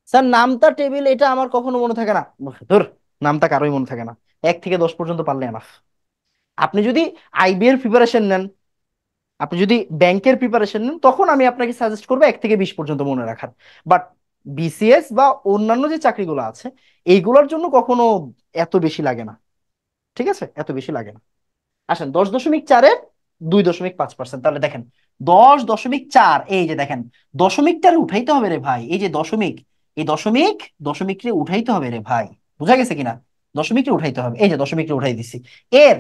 স্যার নামতা টেবিল, এটা আমার কখনো মনে থাকে না। ধর, নামতা কারোই মনে থাকে না। 1 থেকে 10 পর্যন্ত পারলে এনাফ। আপনি যদি আইবি এর প্রিপারেশন নেন, আপনি যদি ব্যাংকের প্রিপারেশন নেন, তখন আমি আপনাকে সাজেস্ট করবো 1 থেকে 20 পর্যন্ত মনে রাখার। বাট বিসিএস বা অন্যান্য যে চাকরিগুলো আছে, এইগুলোর জন্য কখনো এত বেশি লাগে না, ঠিক আছে? এত বেশি লাগে না। আসেন 10.4-এর 2.5%, তাহলে দেখেন 10.4, এই যে দেখেন, দশমিকটারে উঠাইতে হবে রে ভাই, এই যে দশমিক, এই দশমিক, দশমিকরে উঠাইতে হবে রে ভাই। বুঝা গেছে কিনা? দশমিকরে উঠাইতে হবে, এই যে দশমিকরে উঠাই দিছি। এর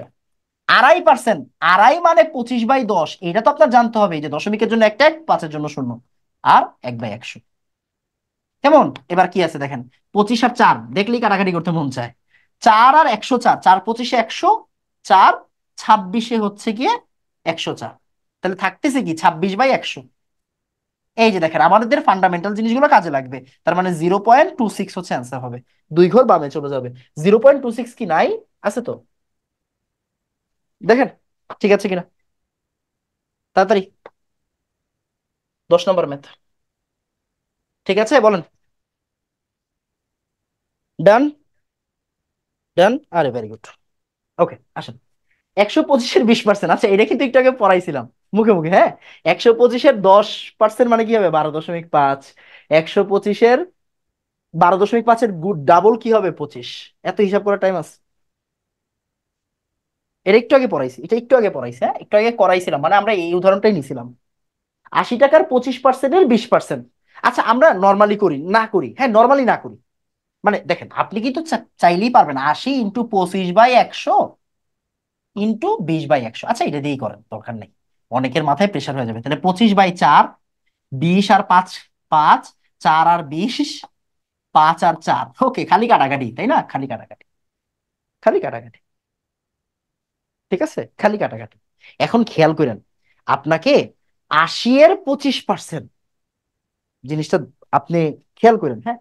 2.5%, আড়াই মানে 25/10, এটা তো আপনার জানতে হবে। এই যে দশমিকের জন্য একটা এক, পাঁচের জন্য শূন্য, আর 1/100। কেমন? এবার কি আছে দেখেন, 25 আর 4 দেখলেই কাটাকাটি করতে মন চায়। 4 আর 104, 4 25-এ 100, 4 26-এ হচ্ছে গিয়ে 104, তাহলে থাকতেছে কি 26/100। এই যে দেখেন, আমাদের ফান্ডামেন্টাল জিনিসগুলো কাজে লাগবে। তার মানে 0.26 হচ্ছে অ্যান্সার হবে, 2 ঘর বামে চলে যাবে। 0.26 কি নাই? আছে তো? দেখেন ঠিক আছে কিনা, তাড়াতাড়ি। 10 নম্বর ম্যাথ। ঠিক আছে বলেন। ডান। ডান, আরে ভেরি গুড। ওকে আসেন। 125-এর 20%, আচ্ছা এটা কিন্তু একটু আগে পড়াইছিলাম মুখে মুখে, হ্যাঁ। 125-এর 10% মানে কি হবে? 12.5। 125-এর 12.5-এর গুড ডাবল কি হবে? 25। এত হিসাব করার টাইম আছে? এটা একটু আগে পড়াইছি, এটা একটু আগে পড়াইছি, হ্যাঁ একটু আগে করাইছিলাম, মানে আমরা এই উদাহরণটাই নিছিলাম। 80 টাকার 25%-এর 20%। আচ্ছা আমরা নর্মালি করি না করি? হ্যাঁ নর্মালি না করি। মানে দেখেন আপনি কিন্তু চাইলেই পারবেন 80 × 25/100 × 20/100। আচ্ছা এটা দিয়েই করেন, দরকার নেই, অনেকের মাথায় প্রেশার হয়ে যাবে। তাহলে 25/4, 20 আর 5, 5, 4 আর 20, 5 আর 4। ওকে, খালি কাটাকাটি তাই না? খালি কাটাকাটি, খালি কাটাকাটি। ঠিক আছে, খালি কাটাকাটি। এখন খেয়াল করেন, আপনাকে 80-এর 25% জিনিসটা আপনি খেয়াল করেন, হ্যাঁ।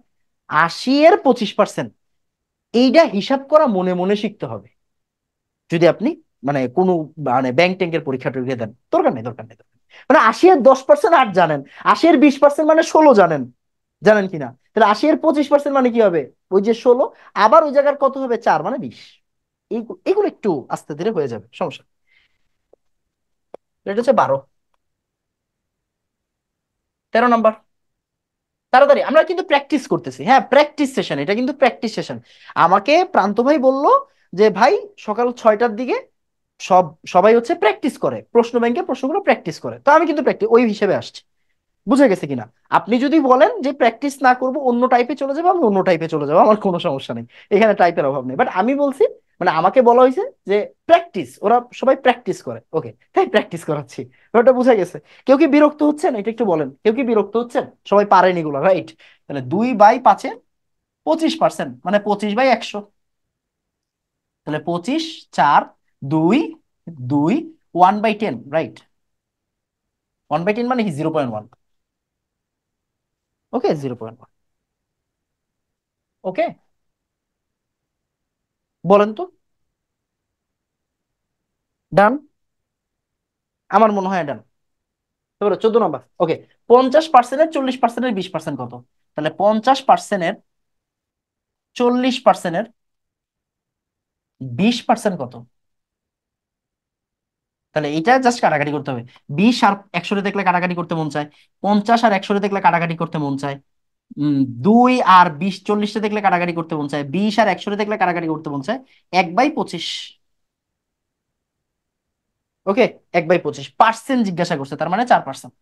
80-এর 25% এইটা হিসাব করা মনে মনে শিখতে হবে। যদি আপনি মানে কোনো মানে ব্যাংক ট্যাঙ্কের পরীক্ষা টরীক্ষা দেন, দরকার নেই, দরকার নেই, দরকার নেই। মানে 80-এর 10% 8 জানেন, 80-এর 20% মানে 16 জানেন, জানেন কিনা? তাহলে 80-এর 25% মানে কি হবে? ওই যে 16, আবার ওই জায়গার কত হবে? 4 মানে 20। এইগুলো একটু আস্তে ধীরে হয়ে যাবে, সমস্যা নেই। এটা হচ্ছে 12। 13 নম্বর। তাড়াতাড়ি, আমরা কিন্তু প্র্যাকটিস করতেছি, হ্যাঁ প্র্যাকটিস সেশন, এটা কিন্তু প্র্যাকটিস সেশন। আমাকে প্রান্ত ভাই বলল যে ভাই সকাল 6টার দিকে সব সবাই হচ্ছে প্র্যাকটিস করে, প্রশ্ন ব্যাংকে প্রশ্নগুলো প্র্যাকটিস করে, তো আমি কিন্তু প্র্যাকটিস ওই হিসেবে আসছি। বুঝে গেছে কিনা? আপনি যদি বলেন যে প্র্যাকটিস না করব, অন্য টাইপে চলে যাবো, আমি অন্য টাইপে চলে যাবো, আমার কোনো সমস্যা নেই। এখানে টাইপের অভাব নেই, বাট আমি বলছি মানে আমাকে বলা হয়েছে যে প্র্যাকটিস, ওরা সবাই প্র্যাকটিস করে, ওকে তাই প্র্যাকটিস করাচ্ছি। ওটা বুঝা গেছে? কেউ কি বিরক্ত হচ্ছেন? এটা একটু বলেন, কেউ কি বিরক্ত হচ্ছেন? সবাই পারেন এগুলো, রাইট? তাহলে 2/5-এ 25% মানে 25/100। তাহলে 25, 4, 2, 2, 1/10, রাইট? 1/10 মানে কি? 0.1। ওকে, 0.1। ওকে, বলেন তো। ডান, আমার মনে হয় ডান। তারপরে 14 নম্বর। ওকে, 50%-এর 40%-এর 20% কত? তাহলে 50%-এর 40%-এর 20% কত? তাহলে এইটা জাস্ট কাটাকাটি করতে হবে। 20 আর 100 দেখলে কাটাকাটি করতে মন চায়, 50 আর 100 দেখলে কাটাকাটি করতে মন চায়, 2 আর 20 40 দেখলে কাটাকাটি করতে মন চায়, 20 আর 100 দেখলে কাটাকাটি করতে মন চায়। 1/25। ওকে, 1/25 পার্সেন্ট জিজ্ঞাসা করছে, তার মানে 4%।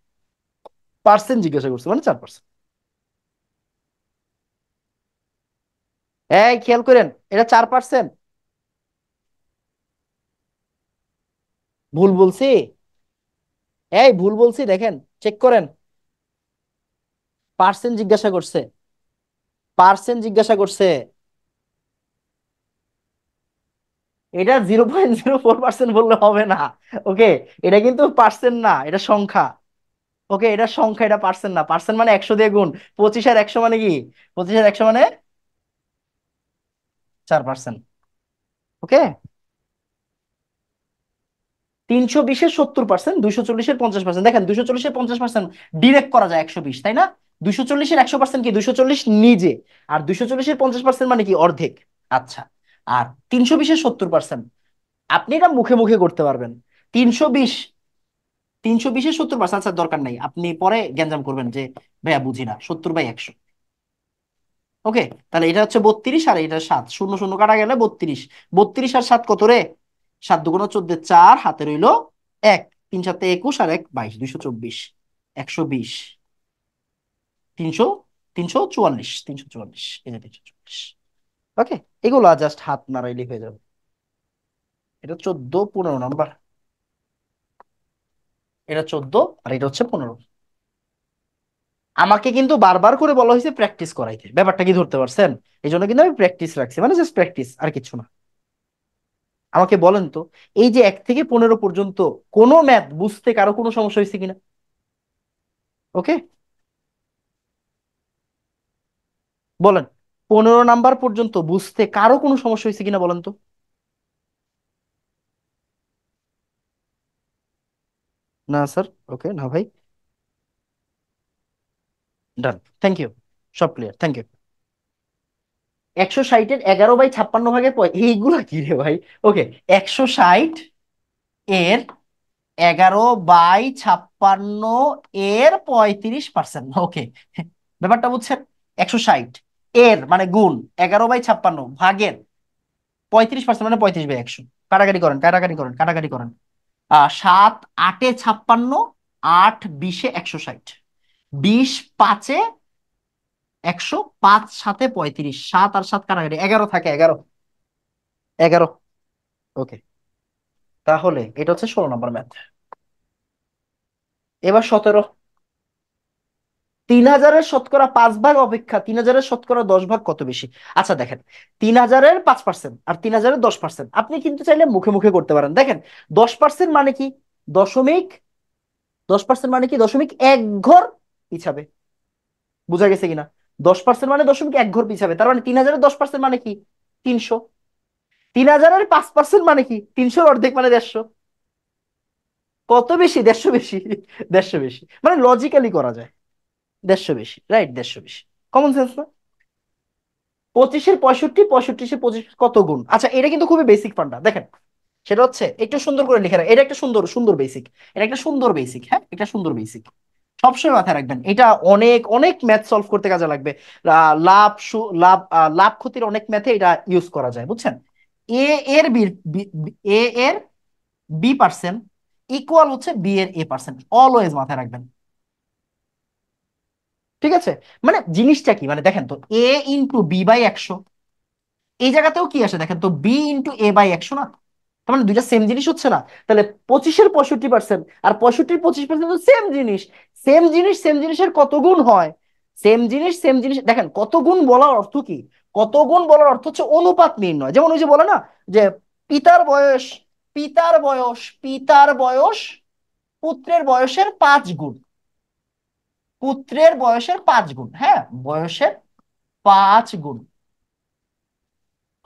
পার্সেন্ট জিজ্ঞাসা করছে মানে 4%। এই খেয়াল করেন, এটা 4%। ভুল বলছি? এই ভুল বলছি দেখেন, চেক করেন। পার্সেন্ট জিজ্ঞাসা করছে, পার্সেন্ট জিজ্ঞাসা করছে। এটা 0.04% বললে হবে না। ওকে, এটা কিন্তু পার্সেন্ট না, এটা সংখ্যা। ওকে, এটা সংখ্যা, এটা পার্সেন্ট না। পার্সেন্ট মানে 100 দিয়ে গুণ। 25 আর 100 মানে কি? 25 আর 100 মানে 4%। ওকে, 320-এর 70%, 240-এর 50%। দেখেন 240-এর 50% ডিরেক্ট করা যায় 120, তাই না? 240-এর 100% কি? 240 নিজে। আর 240-এর 50% মানে কি? অর্ধেক। আচ্ছা, আর 320-এর 70% আপনি এটা মুখে মুখে করতে পারবেন। 320, 320-এর 70%, আচ্ছা দরকার নাই, আপনি পরে গ্যাঞ্জাম করবেন যে ভাইয়া বুঝি না, 70/100। ওকে, তাহলে এটা হচ্ছে 32 আর এটা 7, শূন্য শূন্য কাটা গেলে 32। 32 আর 7 কত রে? 7 × 2 = 14, 4 হাতে রইলো 1, 3 × 7 = 21 আর 1 22, 224, 120, 300, 344, 344, এই যে 344। ওকে, এগুলো জাস্ট হাত নাড়াইলে হয়ে যাবে। এটা 14 15 নম্বর। এটা 14 আর এটা হচ্ছে 15। আমাকে কিন্তু বারবার করে বলা হয়েছে প্র্যাকটিস করাইতে, ব্যাপারটা কি ধরতে পারছেন? এই জন্য কিন্তু আমি প্র্যাকটিস রাখছি, মানে জাস্ট প্র্যাকটিস আর কিছু না। আমাকে বলেন তো, এই যে 1 থেকে 15 পর্যন্ত কোনো ম্যাথ বুঝতে কারো কোনো সমস্যা হয়েছে কিনা? ওকে, বলেন। 15 নাম্বার পর্যন্ত বুঝতে কারো কোনো সমস্যা হয়েছে কিনা বলেন তো। না স্যার। ওকে না ভাই। ডান, থ্যাংক ইউ। সব ক্লিয়ার, থ্যাংক ইউ। 160-এর 11/56 এইগুলা কি রে ভাই? ওকে, 160 এর 11/56 এর 35%, ওকে। ব্যাপারটা বুঝছেন? 160 এর মানে গুণ 11/56 ভাগের 35% মানে 35/100। কাটাকাটি করেন, কাটাকাটি করেন, কাটাকাটি করেন। 7 8 এ 56, 8 20 এ 160, 20 5 এ 100, 5 7 এ 35, 7 আর 7 কাটাকাটি 11 থাকে, 11। 11। ওকে, তাহলে এটা হচ্ছে 16 নম্বর ম্যাথ। এবার 17। 3000-এর 5% অপেক্ষা 3000-এর 10% কত বেশি? আচ্ছা দেখেন, 3000-এর 5% আর 3000-এর 10% আপনি কিন্তু চাইলে মুখে মুখে করতে পারেন। দেখেন, 10% মানে কি? দশমিক 10% মানে কি? 0.1 ঘর পিছাবে। বুঝা গেছে কিনা? 10% মানে 0.1 ঘর পিছাবে, তার মানে 3000-এর 10% মানে কি? 300। 3000-এর 5% মানে কি? 300-এর অর্ধেক মানে 150। কত বেশি? 150 বেশি। 150 বেশি মানে লজিক্যালি করা যায়। 150 বেশি, রাইট, 150 বেশি। কমন সেন্স না? 25-এর 65, 65-এর 25 কত গুণ? আচ্ছা, এটা কিন্তু খুবই বেসিক ফান্ডা, দেখেন। সেটা হচ্ছে একটু সুন্দর করে লিখে রাখ, এটা একটা সুন্দর সুন্দর বেসিক। এটা একটা সুন্দর বেসিক, হ্যাঁ, এটা সুন্দর বেসিক। সবসময় মাথায় রাখবেন, এটা অনেক অনেক ম্যাথ সলভ করতে কাজে লাগবে। লাভ লাভ লাভ ক্ষতির অনেক ম্যাথে এটা ইউজ করা যায়, বুঝছেন? এ এর বি, এ এর বি% ইকুয়াল হচ্ছে বি এর এ%, অলওয়েজ মাথায় রাখবেন। ঠিক আছে? মানে জিনিসটা কি, মানে দেখেন তো, A × B/100, এই জায়গাতেও কি আসে দেখেন তো, B × A/100 না? তার মানে দুইটা সেম জিনিস হচ্ছে না? তাহলে 25-এর 65% আর 65-এর 25% তো সেম জিনিস। সেম জিনিস সেম জিনিসের কত গুণ হয়? সেম জিনিস সেম জিনিস, দেখেন কত গুণ বলার অর্থ কি? কত গুণ বলার অর্থ হচ্ছে অনুপাত নির্ণয়। যেমন ওই যে বলে না যে পিতার বয়স, পিতার বয়স পুত্রের বয়সের 5 গুণ। পুত্রের বয়সের 5 গুণ, হ্যাঁ, বয়সের 5 গুণ,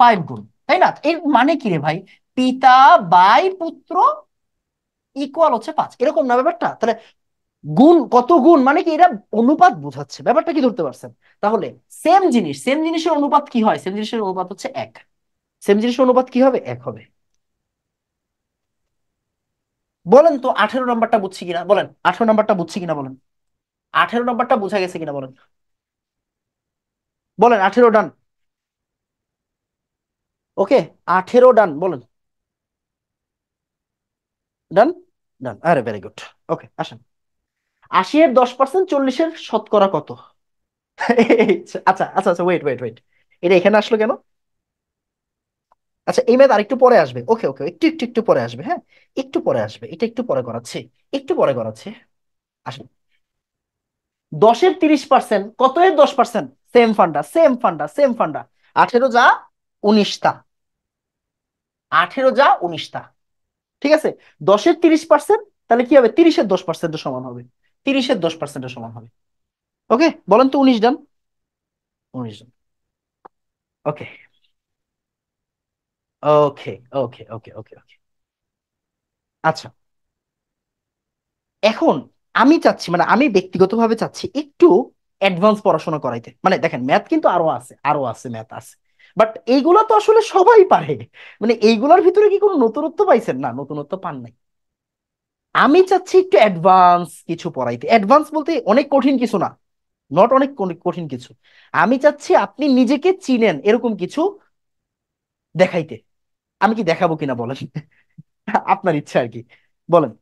5 গুণ। তাই না? এর মানে কি রে ভাই? পিতা বাই পুত্র ইকুয়াল হচ্ছে 5, এরকম না ব্যাপারটা? তাহলে গুণ, কত গুণ মানে কি? এটা অনুপাত বোঝাচ্ছে, ব্যাপারটা কি ধরতে পারছেন? তাহলে সেম জিনিস সেম জিনিসের অনুপাত কি হয়? সেম জিনিসের অনুপাত হচ্ছে 1। সেম জিনিসের অনুপাত কি হবে? 1 হবে। বলেন তো 18 নম্বরটা বুঝছি কিনা বলেন, 18 নম্বরটা বুঝছি কিনা বলেন, 18 নম্বরটা বোঝা গেছে কিনা বলেন? বলেন 18 ডান। ওকে, 18 ডান, বলেন। ডান। ডান, আরে ভেরি গুড। ওকে, আসেন। 80-এর 10%, 40-এর শতকরা কত? আচ্ছা আচ্ছা আচ্ছা, ওয়েট ওয়েট ওয়েট, এটা এখানে আসলো কেন? আচ্ছা, এই ম্যাথ আরেকটু পরে আসবে। ওকে ওকে, একটু একটু একটু পরে আসবে, হ্যাঁ, একটু পরে আসবে, এটা একটু পরে করাচ্ছি, একটু পরে করাচ্ছি। আসেন। 10-এর 30% কত এর 10%? সেম ফান্ডা, সেম ফান্ডা, সেম ফান্ডা। 18 যা 19টা, 18 যা 19টা। ঠিক আছে? 10-এর 30% তাহলে কি হবে? 30-এর 10% সমান হবে, 30-এর 10% সমান হবে। ওকে, বলেন তো 19 ডান। 19 ডান। ওকে okay okay okay okay okay. আচ্ছা, এখন আমি চাচ্ছি, মানে আমি ব্যক্তিগতভাবে চাচ্ছি একটু অ্যাডভান্স পড়াশোনা করাইতে। মানে দেখেন, ম্যাথ কিন্তু আরো আছে, আরো আছে, ম্যাথ আছে, বাট এইগুলো তো আসলে সবাই পারে। মানে এইগুলোর ভিতরে কি কোনো নতুনত্ব পাইছেন? না, নতুনত্ব পান নাই। আমি চাচ্ছি একটু অ্যাডভান্স কিছু পড়াইতে। অ্যাডভান্স বলতে অনেক কঠিন কিছু না, নট অনেক কঠিন কিছু। আমি চাচ্ছি আপনি নিজেকে চিনেন এরকম কিছু দেখাইতে। আমি কি দেখাবো কিনা বলেন? আপনার ইচ্ছা আর কি। বলেন,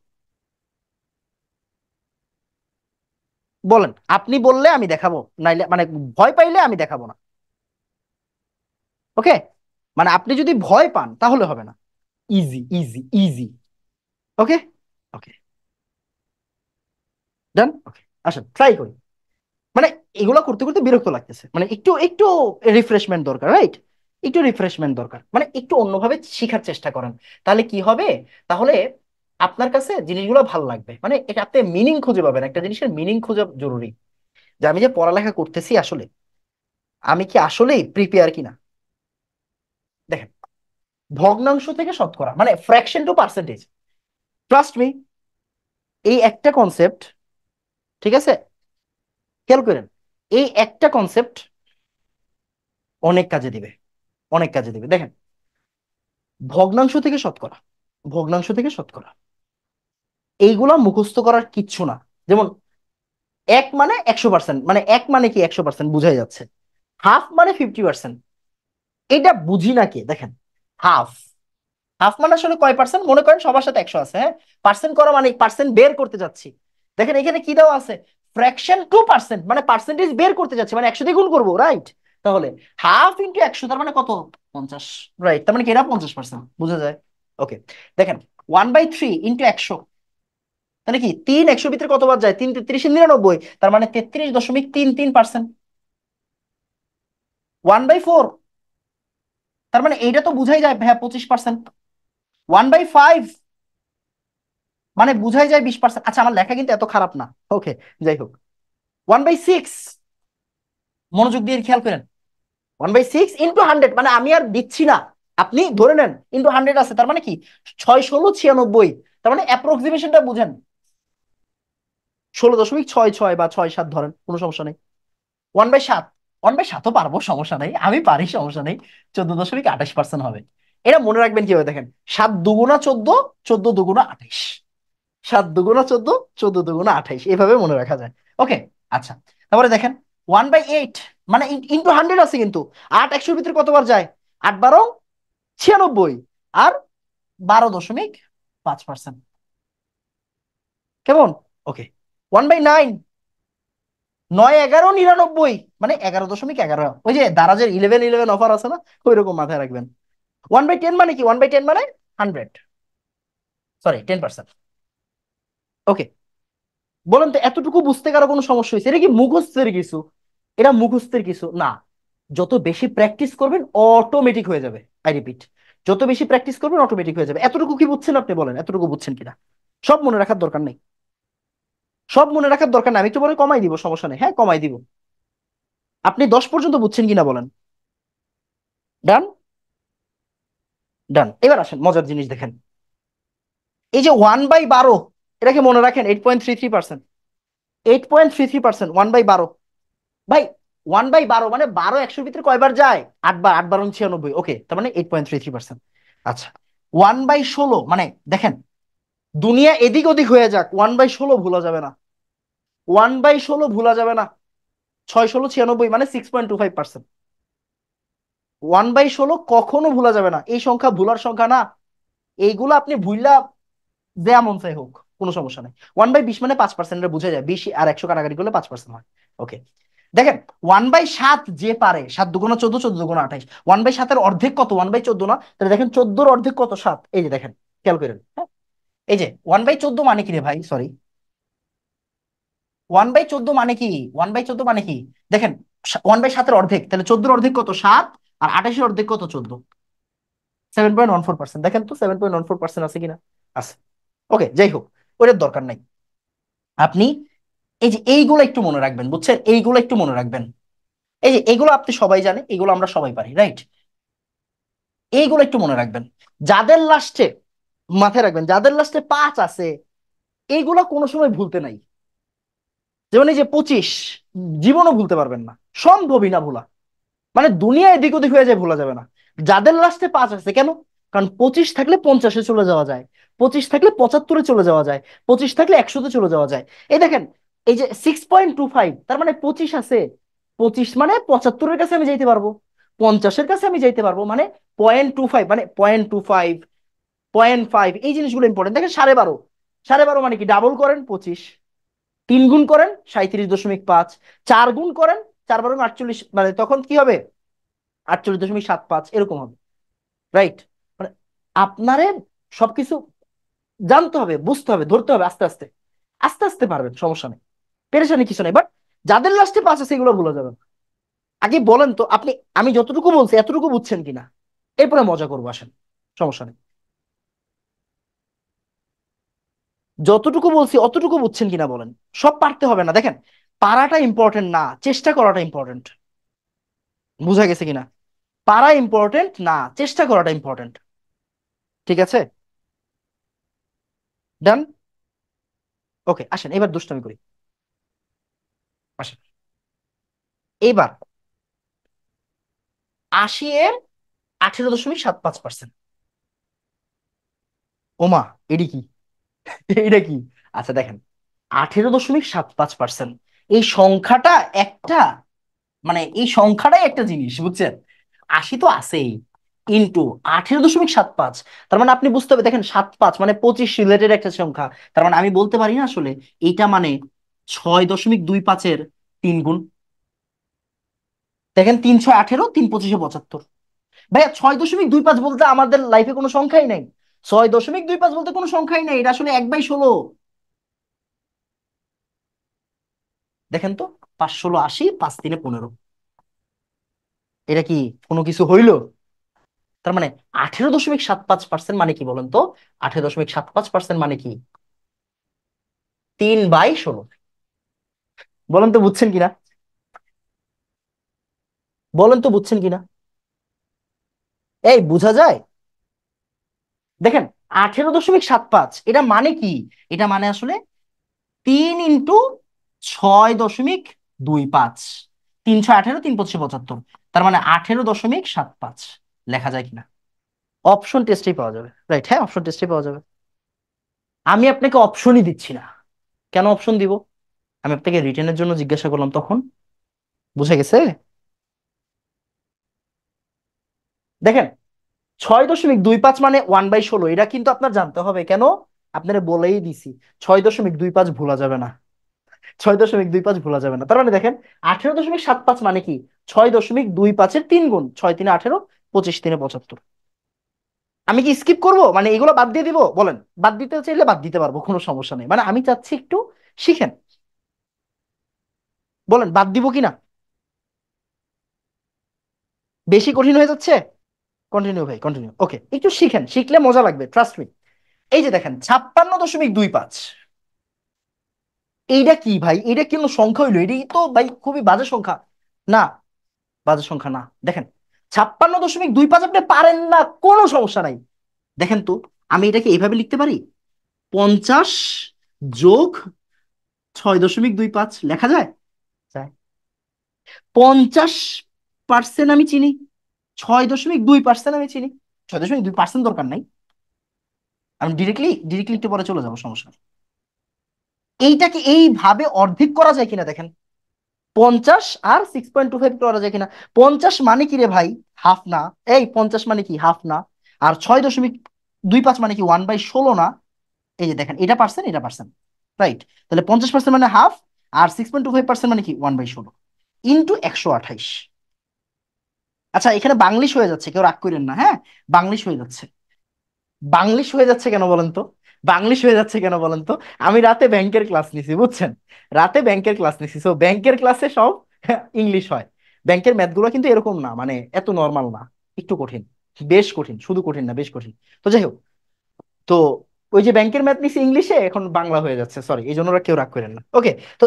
বলেন, আপনি বললে আমি দেখাবো, নাইলে মানে ভয় পাইলে আমি দেখাবো না। ওকে, মানে আপনি যদি ভয় পান তাহলে হবে না। Easy easy easy. Okay okay, done. Okay, আসেন ট্রাই করি। মানে এগুলো করতে করতে বিরক্ত লাগতেছে, মানে একটু একটু রিফ্রেশমেন্ট দরকার, রাইট? একটু রিফ্রেশমেন্ট দরকার, মানে একটু অন্যভাবে শেখার চেষ্টা করেন। তাহলে কি হবে? তাহলে আপনার কাছে জিনিসগুলো ভালো লাগবে, মানে এটা আপনি মিনিং খুঁজে পাবেন। একটা জিনিসের মিনিং খোঁজা জরুরি, যে আমি যে পড়ালেখা করতেছি আসলে আমি কি আসলেই প্রিপেয়ার কিনা। দেখেন, ভগ্নাংশ থেকে শতকরা মানে fraction to percentage, trust me. এই একটা কনসেপ্ট, ঠিক আছে, খেয়াল করেন, এই একটা কনসেপ্ট অনেক কাজে দিবে, অনেক কাজে দিবে। দেখেন, ভগ্নাংশ থেকে শতকরা, ভগ্নাংশ থেকে শতকরা, এইগুলা মুখস্থ করার কিচ্ছু না। যেমন এক মানে 100%, মানে এক মানে কি 100% বুঝাই যাচ্ছে। হাফ মানে 50%, এটা বুঝি না কে, দেখেন হাফ, হাফ মানে আসলে কয় পার্সেন্ট, মনে করেন সবার সাথে 100 আছে, হ্যাঁ, পার্সেন্ট করা মানে পার্সেন্ট বের করতে যাচ্ছি। দেখেন এখানে কি দেওয়া আছে, ফ্র্যাকশন টু পার্সেন্ট, মানে পার্সেন্টেজ বের করতে যাচ্ছি, মানে 100 দিয়ে গুণ করবো, রাইট? তাহলে হাফ ইন্টু 100 তার মানে কত, 50, রাইট? তার মানে কি এটা 50%, বুঝা যায়? ওকে, দেখেন 1/3 ইন্টু 100, তাহলে কি 3 100 ভিতরে কতবার যায়, 3 33 99, তার মানে 33.33%। 1/4, তার মানে এইটা তো বুঝাই যায় ভাইয়া 25%। 1/5, মানে বুঝাই যায় 20%। আচ্ছা, আমার লেখা কিন্তু এত খারাপ না, ওকে, যাই হোক। 1/6, মনোযোগ দিয়ে খেয়াল করেন, 1/6 ইন্টু 100, মানে আমি আর দিচ্ছি না, আপনি ধরে নেন ইন্টু 100 আছে, তার মানে কি 6 ষোলো 96, তার মানে অ্যাপ্রক্সিমেশনটা বুঝেন, 16.66 বা 67 ধরেন, কোনো সমস্যা নেই। 1/7, 1/7ও পারবো, সমস্যা নেই, আমি পারি, সমস্যা নেই, 14.28% হবে। এটা মনে রাখবেন কিভাবে, দেখেন 7 দুগুণা 14, 14 দুগুণা 28, 7 দুগুণা 14, 14 দুগুণা 28, এইভাবে মনে রাখা যায়। ওকে, আচ্ছা, তারপরে দেখেন 1/8, মানে ইন্টু 100 আছে কিন্তু, 8 100 ভিতরে কতবার যায়, 8 12 96, আর 12.5%, কেমন? ওকে, 1/9, 9 11 99, মানে 11.11, ওই যে দারাজের 11 11 অফার আছে না, ওই রকম মাথায় রাখবেন। 1/10 মানে কি, 1/10 মানে 100, সরি 10%। ওকে, বলেন তো এতটুকু বুঝতে কারো কোনো সমস্যা হয়েছে? এটা কি মুখস্থের কিছু? এটা মুখস্থের কিছু না, যত বেশি প্র্যাকটিস করবেন অটোমেটিক হয়ে যাবে, আই রিপিট, যত বেশি প্র্যাকটিস করবেন অটোমেটিক হয়ে যাবে। এতটুকু কি বুঝছেন আপনি, বলেন এতটুকু বুঝছেন কিনা? সব মনে রাখার দরকার নেই, সব মনে রাখার দরকার নেই, আমি একটু পরে কমাই দিব, সমস্যা নেই, হ্যাঁ কমাই দিব। আপনি 10 পর্যন্ত বুঝছেন কিনা বলেন? ডান, ডান। এবার আসেন মজার জিনিস দেখেন, এই যে 1/12, এটাকে মনে রাখেন 8.33%, 8.33%, 1/12, ভাই 1/12 মানে 12 100 ভিতরে কয়বার যায়, 8 বার, 8 12 96, ওকে, তার মানে 8.33%। আচ্ছা, 1/16, মানে দেখেন দুনিয়া এদিক ওদিক হয়ে যাক, 1/16 ভুলা যাবে না, 1/16 ভুলা যাবে না, 6 ষোলো 96, মানে 6.25%, 1/16 কখনো ভুলা যাবে না, এই সংখ্যা ভুলার সংখ্যা না, এইগুলো আপনি ভুললা যেমন চাই হোক, কোনো সমস্যা নেই। 1/20 মানে 5%, বুঝে যায়, 20 আর 100 কাটাকাটি করলে 5% হয়। ওকে, দেখেন 1/7 যে পারে, 7 দুগুণা 14, 14 দুগুণা 28, 1/7 অর্ধেক কত, 1/14 না, তাহলে দেখেন 14 অর্ধেক কত, 7, এই যে দেখেন, খেয়াল করেন, হ্যাঁ, এই যে 1/14 মানে কি রে ভাই, সরি, 1/14 মানে কি, 1/14 মানে কি, দেখেন 1/7 অর্ধেক, তাহলে 14 অর্ধেক কত, 7, আর 28 অর্ধেক কত, 14, 7.14%, দেখেন তো 7.14% আছে কিনা, আছে। ওকে, যাই হোক, ওটার দরকার নাই। আপনি এই যে এইগুলো একটু মনে রাখবেন, বুঝছেন, এইগুলো একটু মনে রাখবেন, এই যে এইগুলো আপনি সবাই জানে, এগুলো আমরা সবাই পারি, রাইট? এইগুলো একটু মনে রাখবেন, যাদের লাস্টে, মাথায় রাখবেন, যাদের লাস্টে 5 আছে, এইগুলো কোনো সময় ভুলতে নাই। যেমন এই যে 25, জীবনও ভুলতে পারবেন না, সম্ভবই না ভোলা, মানে দুনিয়া এদিক ওদিক হয়ে যায়, ভোলা যাবে না। যাদের লাস্টে 5 আছে, কেন? কারণ 25 থাকলে 50-এ চলে যাওয়া যায়, 25 থাকলে 75-এ চলে যাওয়া যায়, 25 থাকলে 100-তে চলে যাওয়া যায়। এই দেখেন, এই যে 6.25, তার মানে 25 আছে, 25 মানে 75-এর কাছে আমি যাইতে পারবো, 50-এর কাছে আমি যাইতে পারবো, মানে 0.25, মানে 0.25, 0.5, এই জিনিসগুলো ইম্পর্টেন্ট। দেখেন 12.5, 12.5 মানে কি, ডাবল করেন 25, 3 গুণ করেন 37.5, 4 গুণ করেন 4 × 48, মানে তখন কি হবে, 48.75, এরকম হবে, রাইট? মানে আপনারে সবকিছু জানতে হবে, বুঝতে হবে, ধরতে হবে, আস্তে আস্তে, আস্তে আস্তে পারবেন, সমস্যা নেই, পেরেশানি কিছু নেই। বাট যাদের লাস্টে 5 আছে এগুলো ভুলে যাবেন। আগে বলেন তো আপনি, আমি যতটুকু বলছি এতটুকু বুঝছেন কিনা, এরপরে মজা করবো, আসেন, সমস্যা নেই। যতটুকু বলছি অতটুকু বুঝছেন কিনা বলেন, সব পারতে হবে না, দেখেন পারাটা ইম্পর্টেন্ট না, চেষ্টা করাটা ইম্পর্টেন্ট, বুঝা গেছে কিনা? পারা ইম্পর্টেন্ট না, চেষ্টা করাটা ইম্পর্টেন্ট, ঠিক আছে? ডান। ওকে, আসেন এবার দুষ্টামি করি। আসেন এবার 80 এর 18.75%। ওমা, এডি কি, এটা কি? আচ্ছা দেখেন, 18.75%, এই সংখ্যাটা একটা, মানে এই সংখ্যাটাই একটা জিনিস, বুঝছেন? 80 তো আছেই, ইন্টু 18.75, তার মানে আপনি বুঝতে হবে, দেখেন 7 5 মানে 25 রিলেটেড একটা সংখ্যা। তার মানে আমি বলতে পারি না আসলে এইটা মানে 6.25-এর 3 গুণ। দেখেন 3 6 18, 3 25 75। ভাইয়া 6.25 বলতে আমাদের লাইফে কোনো সংখ্যাই নাই। 6.25 বলতে কোনো সংখ্যাই নাই, এটা আসলে 1/16। দেখেন তো, 5 16 80, 5 3 15। এটা কি কোনো কিছু হইলো? তার মানে 18.75% মানে কি বলেন তো? 18.75% মানে কি? 3/16। বলেন তো বুঝছেন কিনা, বলেন তো বুঝছেন কিনা? এই বোঝা যায়? দেখেন, 18.75 এটা মানে কি? এটা মানে আসলে 3 × 6.25, 3 6 18, 3 25 75। তার মানে 18.75 লেখা যায় কিনা? অপশন টেস্টেই পাওয়া যাবে, রাইট? হ্যাঁ, অপশন টেস্টেই পাওয়া যাবে। আমি আপনাকে অপশনই দিচ্ছি না। কেন অপশন দিব? আমি আপনাকে রিটেনের জন্য জিজ্ঞাসা করলাম তখন। বুঝে গেছে? দেখেন, 6.25 মানে 1/16, এটা কিন্তু আপনার জানতে হবে কেন, আপনারা বলেই দিছি। 6.25 ভোলা যাবে না, 6.25 ভোলা যাবে না। তার মানে দেখেন, 18.75 মানে কি? 6.25-এর 3 গুণ, 6 3 18, 25 3 75। আমি কি স্কিপ করব, মানে এগুলো বাদ দিয়ে দিব? বলেন, বাদ দিতে চাইলে বাদ দিতে পারবো, কোনো সমস্যা নেই, মানে আমি চাচ্ছি একটু শিখেন। বলেন বাদ দিব কিনা? বেশি কঠিন হয়ে যাচ্ছে? কন্টিনিউ ভাই, কন্টিনিউ। ওকে, একটু শিখেন, শিখলে মজা লাগবে, ট্রাস্ট মি। এই যে দেখেন 56.25, এইটা কি ভাই? এটা কোনো সংখ্যা হইলো? এটাই তো ভাই খুবই বাজে সংখ্যা। না, বাজে সংখ্যা না। দেখেন, 56.25 আপনি পারেন না, কোনো সমস্যা নাই। দেখেন তো, আমি এটাকে এইভাবে লিখতে পারি, 50 যোগ 6.25 লেখা যায়? যায়। 50% আমি চিনি, 6.2% আমি চিনি। 6.2% দরকার নাই, আমি ডিরেক্টলি ডিরেক্টলি একটু পরে চলে যাবো, সমস্যা নেই। এইটাকে এইভাবে অর্ধেক করা যায় কিনা দেখেন, 50 আর 6.25 করা যায় কিনা? 50 মানে কি রে ভাই? হাফ না? এই 50 মানে কি? হাফ না? আর 6.25 মানে কি 1/16 না? এই যে দেখেন, এটা পার্সেন্ট, এটা পার্সেন্ট, রাইট? তাহলে 50% মানে হাফ, আর 6.25% মানে কি 1/16, ইন্টু 128। আচ্ছা, এখানে বাংলিশ হয়ে যাচ্ছে, কেউ রাগ করেন না, হ্যাঁ? বাংলিশ হয়ে যাচ্ছে। বাংলিশ হয়ে যাচ্ছে কেন বলেন তো? বাংলিশ হয়ে যাচ্ছে কেন বলেন তো? আমি রাতে ব্যাংকের ক্লাস নিছি, বুঝছেন? রাতে ব্যাংকের ক্লাস নিছি, তো ব্যাংকের ক্লাসে সব ইংলিশ হয়। ব্যাংকের ম্যাথ গুলো কিন্তু এরকম না, মানে এত নর্মাল না, একটু কঠিন, বেশ কঠিন, শুধু কঠিন না, বেশ কঠিন। তো যাই হোক, তো ওই যে ব্যাংকের ম্যাথ নিছি ইংলিশে, এখন বাংলা হয়ে যাচ্ছে, সরি, এই জন্য ওরা কেউ রাগ করেন না, ওকে? তো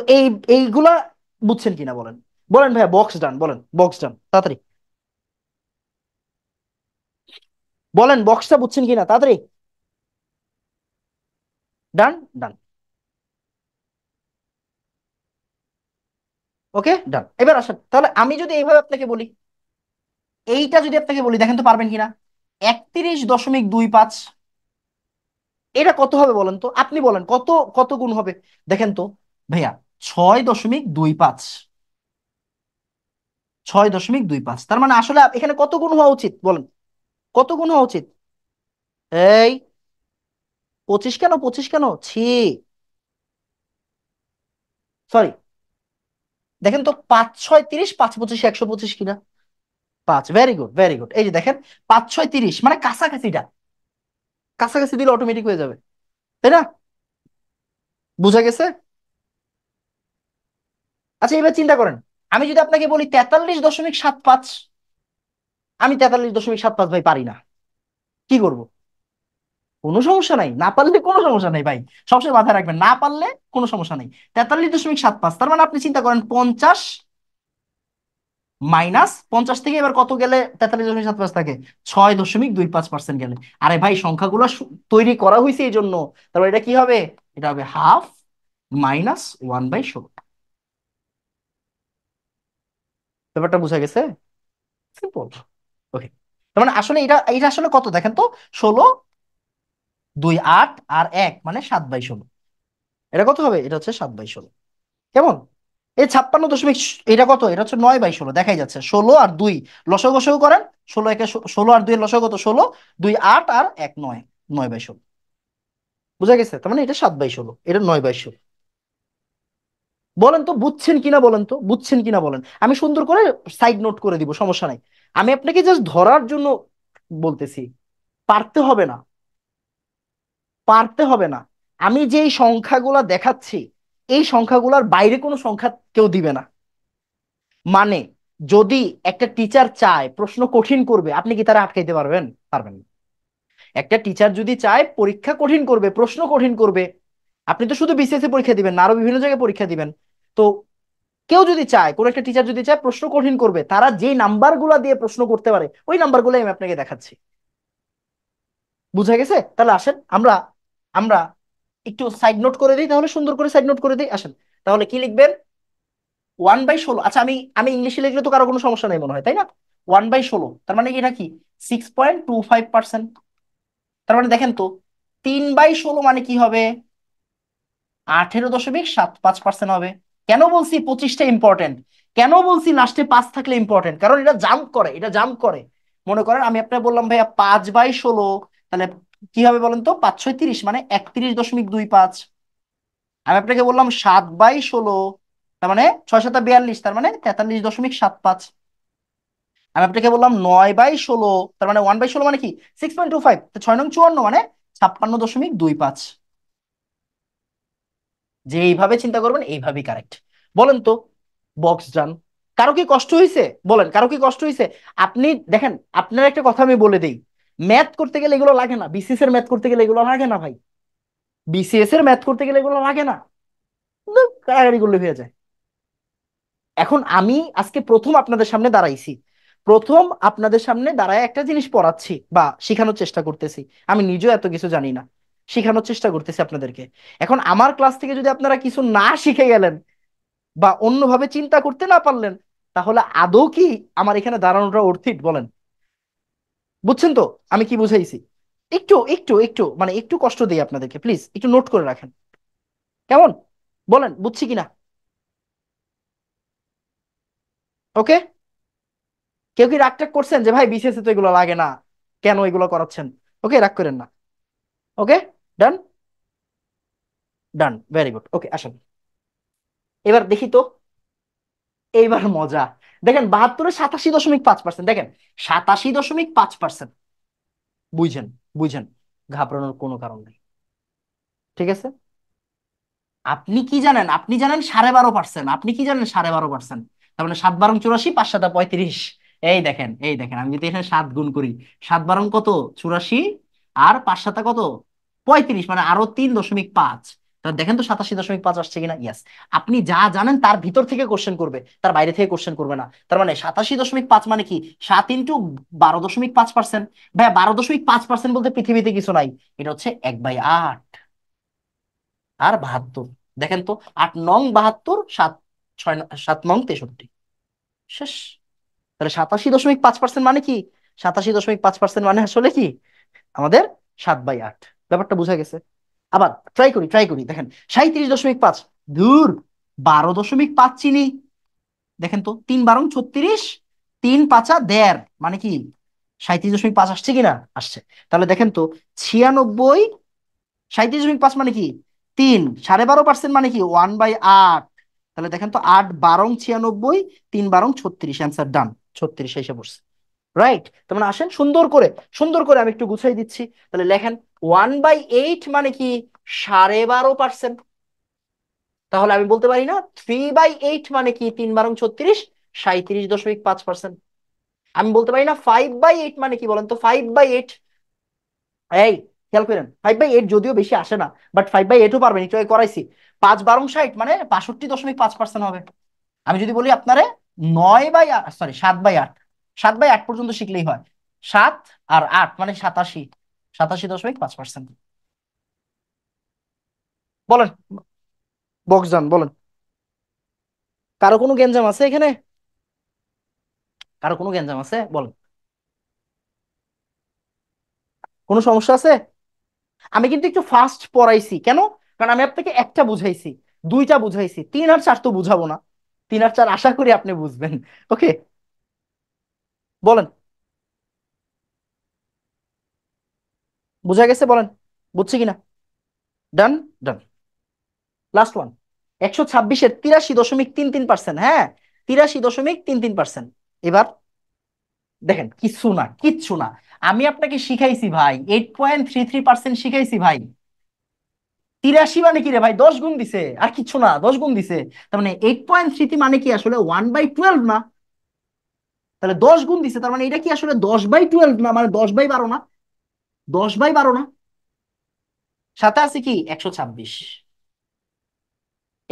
এইগুলা বুঝছেন কিনা বলেন? বলেন ভাইয়া, বক্স ডান, বলেন বক্স ডান তাড়াতাড়ি। বলেন বক্সটা বুঝছেন কিনা তাড়াতাড়ি। ডান, ডান। ওকে, ডান। এবার আসেন তাহলে, আমি যদি এইভাবে আপনাকে বলি, এইটা যদি আপনাকে বলি, দেখেন তো পারবেন কিনা? 31.25, এটা কত হবে বলেন তো? আপনি বলেন কত, কত গুণ হবে? দেখেন তো ভাইয়া, 6.25, 6.25, তার মানে আসলে এখানে কত গুণ হওয়া উচিত বলেন? কত গুণ হওয়া উচিত? এই 25 কেন, 25 কেন, ছি, সরি। দেখেন তো, 5 6 30, 5 25 125 কিনা? 5, ভেরি গুড, ভেরি গুড। এই যে দেখেন, 5 6 30 মানে কাছাকাছিটা, কাছাকাছি দিলে অটোমেটিক হয়ে যাবে, তাই না? বুঝা গেছে? আচ্ছা এবার চিন্তা করেন, আমি যদি আপনাকে বলি 43.75, আমি 43.75 ভাই পারি না, কি করব? কোনো সমস্যা নাই, না পারলে কোনো সমস্যা নাই ভাই, সবসময় মাথায় রাখবেন, না পারলে কোনো সমস্যা নাই। 43.75, তার মানে আপনি চিন্তা করেন, 50 মাইনাস 50 থেকে এবার কত গেলে 43.75 থাকে? 6.25% গেলে। আরে ভাই, সংখ্যাগুলো তৈরি করা হয়েছে এই জন্য, তারপর এটা কি হবে? এটা হবে হাফ, -1/16। ব্যাপারটা বোঝা গেছে? সিম্পল। ওকে। তার মানে আসলে এটা এটা আসলে কত দেখেন তো, 16, 2 8 আর 1 মানে 7/16। এটা কত হবে? এটা হচ্ছে 7/16। কেমন? এই 56 দশমিক এটা কত? এটা হচ্ছে 9/16, দেখাই যাচ্ছে। 16 আর 2 লসাগু গসাগু করেন। 16 আর 2 এর লসাগু কত? 16, 2 8 আর 1 9, 9/16। বুঝা গেছে? তার মানে এটা 7/16, এটা 9/16। বলেন তো বুঝছেন কিনা, বলেন তো বুঝছেন কিনা বলেন। আমি সুন্দর করে সাইড নোট করে দিব, সমস্যা নাই। আমি আপনাকে জাস্ট ধরার জন্য বলতেছি। পারতে হবে না, পারতে হবে না। আমি যে এই সংখ্যাগুলা দেখাচ্ছি, এই সংখ্যাগুলার বাইরে কোনো সংখ্যা কেউ দিবে না। মানে যদি একটা টিচার চায় প্রশ্ন কঠিন করবে, আপনি কি তারা আটকাইতে পারবেন? পারবেন না। একটা টিচার যদি চায় পরীক্ষা কঠিন করবে, প্রশ্ন কঠিন করবে, আপনি তো শুধু বিসিএসসি পরীক্ষা দিবেন না, আরো বিভিন্ন জায়গায় পরীক্ষা দিবেন। তো কেউ যদি চায়, কোন একটা টিচার যদি চায় প্রশ্ন কঠিন করবে, তারা যেই নাম্বারগুলা দিয়ে প্রশ্ন করতে পারে ওই নাম্বারগুলো আমি আপনাকে দেখাচ্ছি। বুঝা গেছে? তাহলে আসেন আমরা আমরা একটু সাইড নোট করে দিই, তাহলে সুন্দর করে সাইড নোট করে দিই। আসেন তাহলে কি লিখবেন? 1/16। আচ্ছা, আমি আমি ইংলিশে লিখলে তো কারো কোনো সমস্যা নেই মনে হয়, তাই না? 1/16 তার মানে এটা কি? 6.25%। তার মানে দেখেন তো, 3/16 মানে কি হবে? 18.75% হবে। কেন বলছি 25টা ইম্পর্টেন্ট? কেন বলছি লাস্টে 5 থাকলে ইম্পর্টেন্ট? কারণ এটা জাম্প করে, এটা জাম্প করে। মনে করেন আমি আপনাকে বললাম ভাইয়া 5/16, তাহলে কি হবে বলেন তো? 5 6 30 মানে 31.25। আমি আপনাকে বললাম 7/16, তার মানে 6 7 42, তার মানে 43.75। আমি আপনাকে বললাম 9/16, তার মানে 1/16 মানে কি? 6.25। 6 9 54 মানে 56.25। যে এইভাবে চিন্তা করবেন এইভাবেই কারেক্ট। বলেন তো, বক্স ডান। কারো কি কষ্ট হয়েছে? বলেন, কারো কি কষ্ট হয়েছে? আপনি দেখেন, আপনার একটা কথা আমি বলে দেই, ম্যাথ করতে গেলে এগুলো লাগে না, বিসিএস এর ম্যাথ করতে গেলে এগুলো লাগে না ভাই। বিসিএস এর ম্যাথ করতে গেলে এগুলো লাগে না, কারাগারি করলে হয়ে যায়। এখন আমি আজকে প্রথম আপনাদের সামনে দাঁড়াইছি, প্রথম আপনাদের সামনে দাঁড়ায় একটা জিনিস পড়াচ্ছি বা শেখানোর চেষ্টা করতেছি। আমি নিজেও এত কিছু জানি না, শেখানোর চেষ্টা করতেছি আপনাদেরকে। এখন আমার ক্লাস থেকে যদি আপনারা কিছু না শিখে গেলেন বা অন্যভাবে চিন্তা করতে না পারলেন, তাহলে আদৌ কি আমার এখানে দাঁড়ানোটা অর্থিত বলেন? বুঝছেন তো আমি কি বুঝাইছি? একটু একটু একটু মানে একটু কষ্ট দিই আপনাদেরকে, প্লিজ একটু নোট করে রাখেন। কেমন? বলেন বুঝছি কিনা? ওকে। কেউ কি রাগ টাগ করছেন যে ভাই বিসিএস তো এগুলো লাগে না, কেন এগুলো করাচ্ছেন? ওকে, রাগ করেন না। ওকে, ডান। ডান, ভেরি গুড। ওকে, আসেন এবার দেখি তো। এইবার মজা। দেখেন 72-এ 87.5%, দেখেন 87.5%। বুঝছেন? বুঝছেন? ঘাবড়ানোর কোনো কারণ নেই। ঠিক আছে। আপনি কি জানেন? আপনি জানেন 12.5%। আপনি কি জানেন? 12.5%। তার মানে 7 বারং 84, 5 7 35। এই দেখেন, এই দেখেন, আমি যদি এখানে 7 গুণ করি, 7 বারং কত? 84, আর 5 7 কত? 35, মানে আরো 3.5। তাহলে দেখেন তো 87.5 আসছে কিনা। ইয়াস। আপনি যা জানেন তার ভিতর থেকে কোশ্চেন করবে, তার বাইরে থেকে কোশ্চেন করবে না। তার মানে 87.5 মানে কি? 7 × 12.5%। ভাই 12.5% বলতে পৃথিবীতে কিছু নাই, এটা হচ্ছে 1/8 আর 72। দেখেন তো, 8 9 72, 7 6 7 9 63। শেষ। তাহলে 87.5% মানে কি? 87.5% মানে আসলে কি? আমাদের 7/8। ব্যাপারটা বোঝা গেছে? আবার ট্রাই করি, ট্রাই করি। দেখেন 37.5। দূর, 12.5 চিনি। দেখেন তো, 3 বারং 36, 3 5 ১.5 মানে কি? 37.5 আসছে কিনা? আসছে। তাহলে দেখেন তো, 96, 37.5 মানে কি? 3, 12.5% মানে কি? 1/8। তাহলে দেখেন তো, 8 বারং 96, 3 বারং 36, অ্যান্সার ডান। 36 এসে পড়ছে। রাইট। তার মানে আসেন সুন্দর করে, সুন্দর করে আমি একটু গুছাই দিচ্ছি। তাহলে লেখেন 1/8 মানে কি? 12.5%। তাহলে আমি বলতে পারি না 3/8 মানে কি? 3 বারং 36, 37.5%। আমি বলতে পারি না 5/8 মানে কি? বলেন তো 5/8। এই খেয়াল করেন, 5/8 যদিও বেশি আসে না, বাট 5/8ও পারবেন, একটু আগে করাইছি। 5 বারং 60 মানে 62.5% হবে। আমি যদি বলি আপনারে 7/8, 7/8 পর্যন্ত শিখলেই হয়। 7 আর 8 মানে 87, 87.5%। বলেন। বক্সজান বলেন। কারো কোনো গ্যাঞ্জাম আছে এখানে? কারো কোনো গ্যাঞ্জাম আছে বলেন? কোনো সমস্যা আছে? আমি কিন্তু একটু ফাস্ট পড়াইছি কেন? কারণ আমি আপনাকে একটা বুঝাইছি, দুইটা বুঝাইছি, তিন আর চার তো বুঝাবো না। তিন আর চার আশা করি আপনি বুঝবেন। ওকে, বলেন। বুঝা গেছে বলেন, বুঝছি কিনা? ডান। ডান। Last one. 126-এর 83.33%, হ্যাঁ, 83.33%। এবার দেখেন, কিচ্ছু না, কিচ্ছু না। আমি আপনাকে শিখাইছি ভাই, 8.33% শিখাইছি ভাই। 83 মানে কি রে ভাই, 10 গুণ দিছে আর কিচ্ছু না, 10 গুণ দিছে। তার মানে 8.33 মানে কি আসলে 1/12 না? তাহলে 10 গুণ দিছে, তার মানে এটা কি আসলে 10/12 না, মানে 10/12 না? 10/12 না? সাথে আছে কি 126।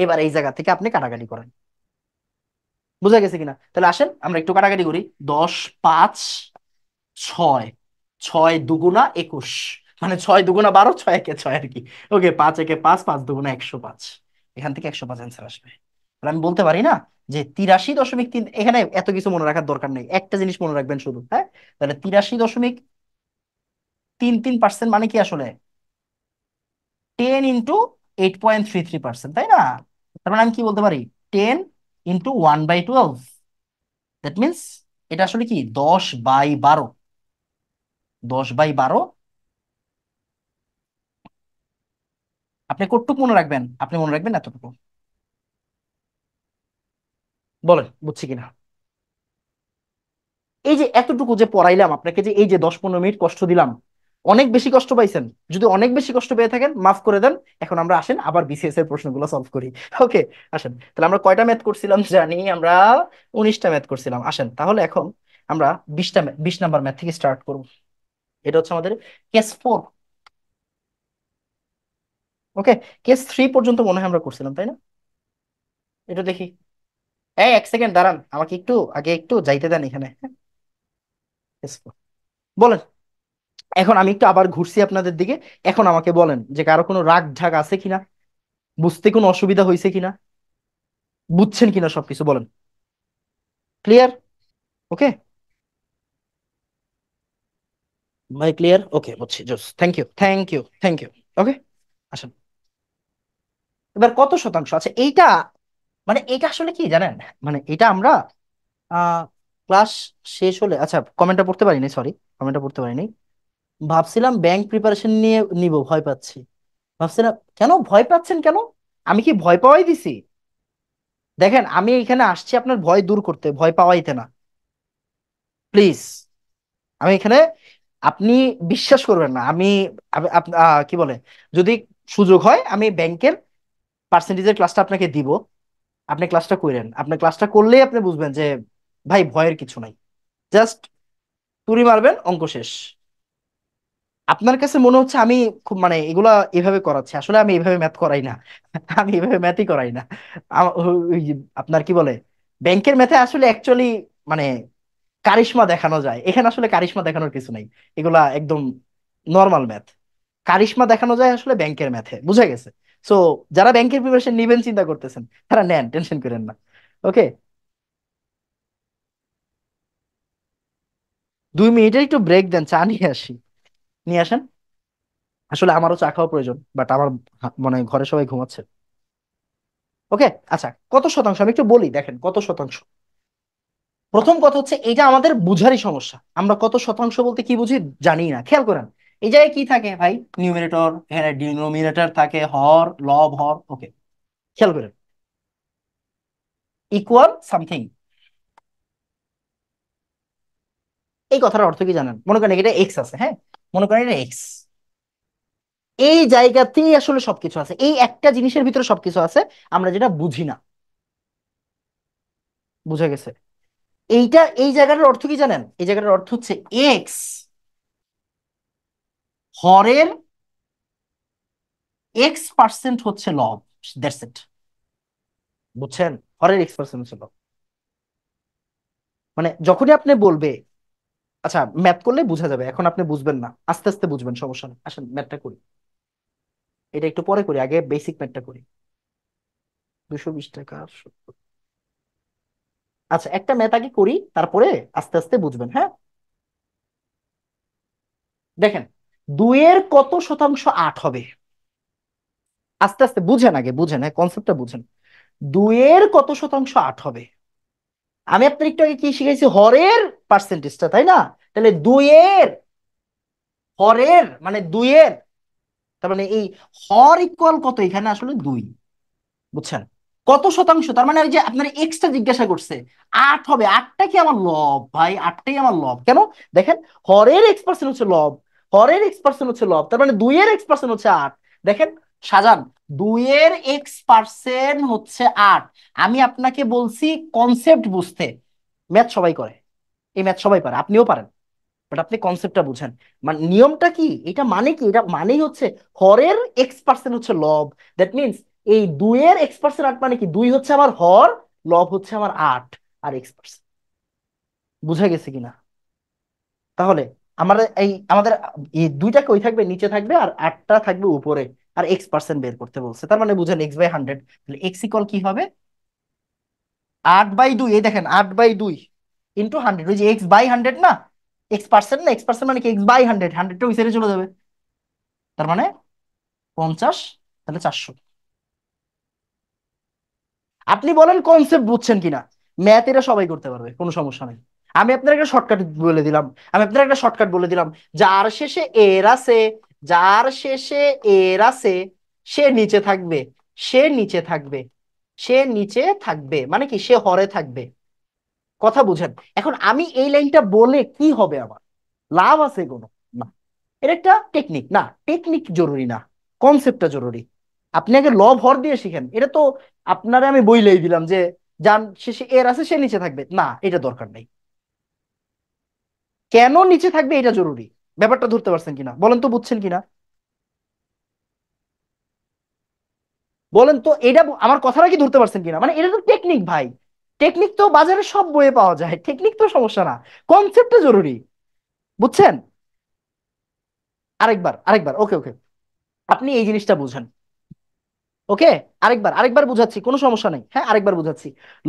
এবার এই জায়গা থেকে আপনি কাটাকাটি করেন। বুঝা গেছে কিনা? তাহলে আসেন আমরা একটু কাটাকাটি করি। 10, 5, 6, 6 দুগুণা 21, মানে 6 দুগুণা 12, 6 একে 6 আর কি। ওকে, 5 একে 5, 5 দুগুণা 105। এখান থেকে 105 অ্যান্সার আসবে। তাহলে আমি বলতে পারি না যে 83.3, এখানে এত কিছু মনে রাখার দরকার নেই, একটা জিনিস মনে রাখবেন শুধু, হ্যাঁ। তাহলে 83.33% মানে কি আসলে 10 × 8.33%, তাই না? তার মানে আমি কি বলতে পারি, 10 × 1/12, দ্যাট মিনস এটা আসলে কি 10/12। 10/12। আপনি কতটুকু মনে রাখবেন? আপনি মনে রাখবেন এতটুকু। বলেন বুঝছি কিনা? এই যে এতটুকু যে পড়াইলাম আপনাকে, যে এই যে 10-15 মিনিট কষ্ট দিলাম, অনেক বেশি কষ্ট পাইছেন? যদি অনেক বেশি কষ্ট পেয়ে থাকেন মাফ করে দেন। এখন আমরা আসেন আবার বিসিএস এর প্রশ্নগুলো সলভ করি। ওকে, আসেন। তাহলে আমরা কয়টা ম্যাথ করছিলাম জানি? আমরা 19টা ম্যাথ করছিলাম। আসেন তাহলে এখন আমরা 20 নাম্বার ম্যাথ থেকে স্টার্ট করব। এটা হচ্ছে আমাদের কেস 4। ওকে, কেস 3 পর্যন্ত মনে হয় আমরা করছিলাম, তাই না? এটা দেখি। এই এক সেকেন্ড দাঁড়ান, আমাকে একটু আগে একটু যাইতে দেন এখানে, হ্যাঁ? কেস 4 বলেন। এখন আমি একটু আবার ঘুরছি আপনাদের দিকে। এখন আমাকে বলেন যে কারো কোনো রাগ ঢাক আছে কিনা, বুঝতে কোনো অসুবিধা হয়েছে কিনা, বুঝছেন কিনা সবকিছু বলেন। ক্লিয়ার? ওকে ভাই, ক্লিয়ার? ওকে, বুঝছি, জোস, thank you, thank you, thank you. Okay, আসেন। এবার কত শতাংশ আছে এইটা? মানে এটা আসলে কি জানেন, মানে এটা আমরা আহ ক্লাস শেষ হলে, আচ্ছা কমেন্টটা পড়তে পারিনি, সরি, কমেন্টটা পড়তে পারিনি। ভাবছিলাম ব্যাংক প্রিপারেশন নিয়ে নিব, ভয় পাচ্ছি। ভাবছিলাম, কেন ভয় পাচ্ছেন কেন? আমি কি ভয় পাওয়াই দিছি? দেখেন, আমি এখানে আসছি আপনার ভয় দূর করতে, ভয় পাওয়াইতে না। প্লিজ, আমি এখানে, আপনি বিশ্বাস করবেন না, আমি কি বলে, যদি সুযোগ হয় আমি ব্যাংকের পার্সেন্টেজের ক্লাসটা আপনাকে দিব। আপনি ক্লাসটা করেন, আপনি ক্লাসটা করলেই আপনি বুঝবেন যে ভাই ভয়ের কিছু নাই। জাস্ট তুড়ি মারবেন, অঙ্ক শেষ। আপনার কাছে মনে হচ্ছে আমি খুব মানে এগুলা এভাবে করাচ্ছি, আসলে আমি এভাবে ম্যাথ করাই না। আমি এভাবে ম্যাথই করাই না। ওই যে আপনার কি বলে, ব্যাংকের ম্যাথে আসলে অ্যাকচুয়ালি মানে কারিশমা দেখানো যায়, এখানে আসলে কারিশমা দেখানোর কিছু নাই। এগুলা একদম নর্মাল ম্যাথ। কারিশমা দেখানো যায় আসলে ব্যাংকের ম্যাথে, বুঝা গেছে? সো যারা ব্যাংকের প্রিপারেশন নিবেন চিন্তা করতেছেন, তারা নেন, টেনশন করেন না। ওকে, 2 মিনিটের একটু ব্রেক দেন, চা নিয়ে আসি। নিয়ে আসেন। আসলে আমারও চা খাওয়া প্রয়োজন, বাট আমার মানে ঘরে সবাই ঘুমাচ্ছে। ওকে, আচ্ছা, কত শতাংশ আমি একটু বলি, দেখেন কত শতাংশ। প্রথম কথা হচ্ছে এটা আমাদের বুঝারই সমস্যা, আমরা কত শতাংশ বলতে কি বুঝি জানি না, খেয়াল করেন। এই জায়গায় কি থাকে ভাই, নিউমিনেটর, এখানে ডিনোমিনেটর থাকে, হর লব হর। ওকে, খেয়াল করেন, ইকুয়াল সামথিং, এই কথার অর্থ কি জানেন? মনে করেন এটা এক্স আছে, হ্যাঁ, মনে করেন এটা এক্স। এই জায়গাতেই আসলে সবকিছু আছে, এই একটা জিনিসের ভিতরে সবকিছু আছে, আমরা যেটা বুঝি না। বুঝা গেছে? এইটা, এই জায়গাটার অর্থ কি জানেন? এই জায়গাটার অর্থ হচ্ছে এক্স হরের X% হচ্ছে লব, দ্যাটস ইট। বুঝছেন? হরের X% হচ্ছে লব। মানে যখনই আপনি বলবে, আচ্ছা ম্যাথ করলে বোঝা যাবে, এখন আপনি বুঝবেন না, আস্তে আস্তে বুঝবেন, সমস্যা নেই। আসেন ম্যাথটা করি, এটা একটু পরে করি, আগে বেসিক ম্যাথটা করি। 220 টাকা। আচ্ছা, একটা ম্যাথ আগে করি, তারপরে আস্তে আস্তে বুঝবেন, হ্যাঁ। দেখেন, 2-এর কত শতাংশ 8 হবে? আস্তে আস্তে বুঝেন, আগে বুঝেন, হ্যাঁ, কনসেপ্টটা বুঝেন। 2-এর কত শতাংশ 8 হবে? আমি আপনার একটু আগে কি শিখাইছি? হরের পার্সেন্টেজটা, তাই না? তাহলে 2-এর, হরের মানে 2-এর, তার মানে এই হর ইকুয়াল কত? এখানে আসলে 2, বুঝছেন? কত শতাংশ, তার মানে ওই যে আপনার এক্সটা জিজ্ঞাসা করছে, 8 হবে। 8টা কি আমার লব ভাই? 8টাই আমার লব কেন? দেখেন, হরের X% হচ্ছে লব, হরের X% হচ্ছে লব, তার মানে 2-এর X% হচ্ছে 8। দেখেন সাজান, 2-এর X% হচ্ছে 8। আমি আপনাকে বলছি কনসেপ্ট বুঝতে। ম্যাথ সবাই করে, এই ম্যাথ সবাই পারে, আপনিও পারেন, বাট আপনি কনসেপ্টটা বুঝেন। মানে নিয়মটা কি এটা, মানে কি এটা, মানেই হচ্ছে হরের X% হচ্ছে লব। দ্যাট মিনস এই 2-এর X% 8 মানে কি, 2 হচ্ছে আমার হর, লব হচ্ছে আমার 8 আর X%। বুঝা গেছে কিনা? তাহলে আমার এই আমাদের এই 2টা কই থাকবে? নিচে থাকবে, আর 8টা থাকবে উপরে। আর X% বের করতে বলছে, তার মানে বুঝেন X/100। তাহলে X ইকুয়াল কি হবে? 8/2। এই দেখেন, 8/2 ইন্টু 100, ওই যে X/100 না, X% না, X% মানে কি X/100, 100টা ওই সাইডে চলে যাবে, তার মানে 50, তাহলে 400। আপনি বলেন কনসেপ্ট বুঝছেন কিনা? ম্যাথ এটা সবাই করতে পারবে, কোনো সমস্যা নেই। আমি আপনার একটা শর্টকাট বলে দিলাম, আমি আপনার একটা শর্টকাট বলে দিলাম। যার শেষে এর আছে, যার শেষে এর আছে, সে নিচে থাকবে, সে নিচে থাকবে, সে নিচে থাকবে মানে কি, সে হরে থাকবে। কথা বুঝেন? এখন আমি এই লাইনটা বলে কি হবে আমার? লাভ আছে কোনো? না। এটা একটা টেকনিক না, টেকনিক জরুরি না, কনসেপ্টটা জরুরি। আপনি আগে লব হর দিয়ে শিখেন, এটা তো আপনারে আমি বইলেই দিলাম যে যার শেষে এর আছে সে নিচে থাকবে, না এটা দরকার নেই। কেন নিচে থাকবে এটা জরুরি। ব্যাপারটা ধরতে পারছেন কিনা বলেন তো, বুঝছেন কিনা? বলেন তো, এটা আমার কথাটা কি ধরতে পারছেন কিনা? মানে এটা তো টেকনিক ভাই, টেকনিক তো বাজারে সব বইয়ে পাওয়া যায়, টেকনিক তো সমস্যা না, কনসেপ্টটা জরুরি, বুঝছেন? আরেকবার, আরেকবার, ওকে ওকে, আপনি এই জিনিসটা বুঝেন। ওকে, আরেকবার, আরেকবার বুঝাচ্ছি, কোনো সমস্যা নেই, হ্যাঁ আরেকবার বুঝাচ্ছি।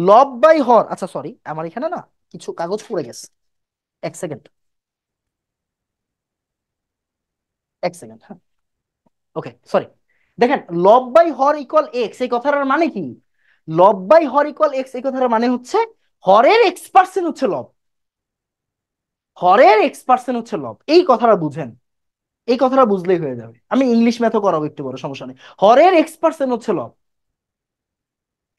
লব বাই হর, আচ্ছা সরি, আমার এখানে না কিছু কাগজ পড়ে গেছে, এক সেকেন্ড, এক সেকেন্ড, হ্যাঁ। ওকে সরি। দেখেন, লব বাই হর ইকুয়াল এক্স, এই কথাটার মানে কি? লব বাই হর ইকুয়াল এক্স, এই কথাটার মানে হচ্ছে হরের X% হচ্ছে লব, হরের X% হচ্ছে লব, এই কথাটা বুঝেন। এই কথাটা বুঝলেই হয়ে যাবে, আমি ইংলিশ ম্যাথও করাবো একটু, বড় সমস্যা নেই। হরের X% হচ্ছে লব,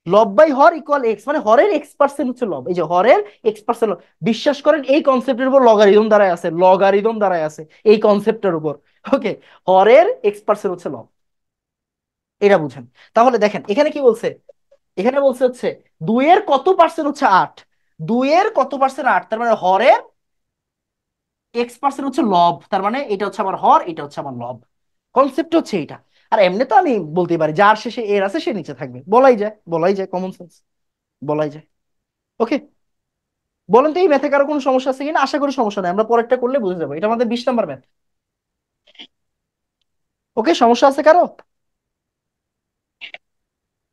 লব বাই হর ইকুয়াল এক্স, মানে হরের X% হচ্ছে লব, এই যে হরের X%। বিশ্বাস করেন এই কনসেপ্টের উপর লগারিদম দাঁড়ায় আছে, লগারিদম দাঁড়ায় আছে এই কনসেপ্টের উপর। ওকে, হরের X% হচ্ছে লব, এটা বুঝেন। তাহলে দেখেন এখানে কি বলছে, এখানে বলছে হচ্ছে 2-এর কত পার্সেন্ট হচ্ছে 8, 2-এর কত পার্সেন্ট 8, তার মানে হরের X% হচ্ছে লব, তার মানে এটা হচ্ছে আমার হর, এটা হচ্ছে আমার লব। কনসেপ্ট হচ্ছে এটা। আর এমনি তো আমি বলতে পারি যার শেষে এর আছে সে নিচে থাকবে, বলাই যায়, বলাই যায়, কমন সেন্স, বলাই যায়। ওকে, বলেন তো এই ম্যাথে কারো কোনো সমস্যা আছে কিনা? আশা করি সমস্যা নেই, আমরা পরেরটা করলে বুঝে যাবো, এটা আমাদের 20 নম্বর ম্যাথ। ওকে, সমস্যা আছে কারো?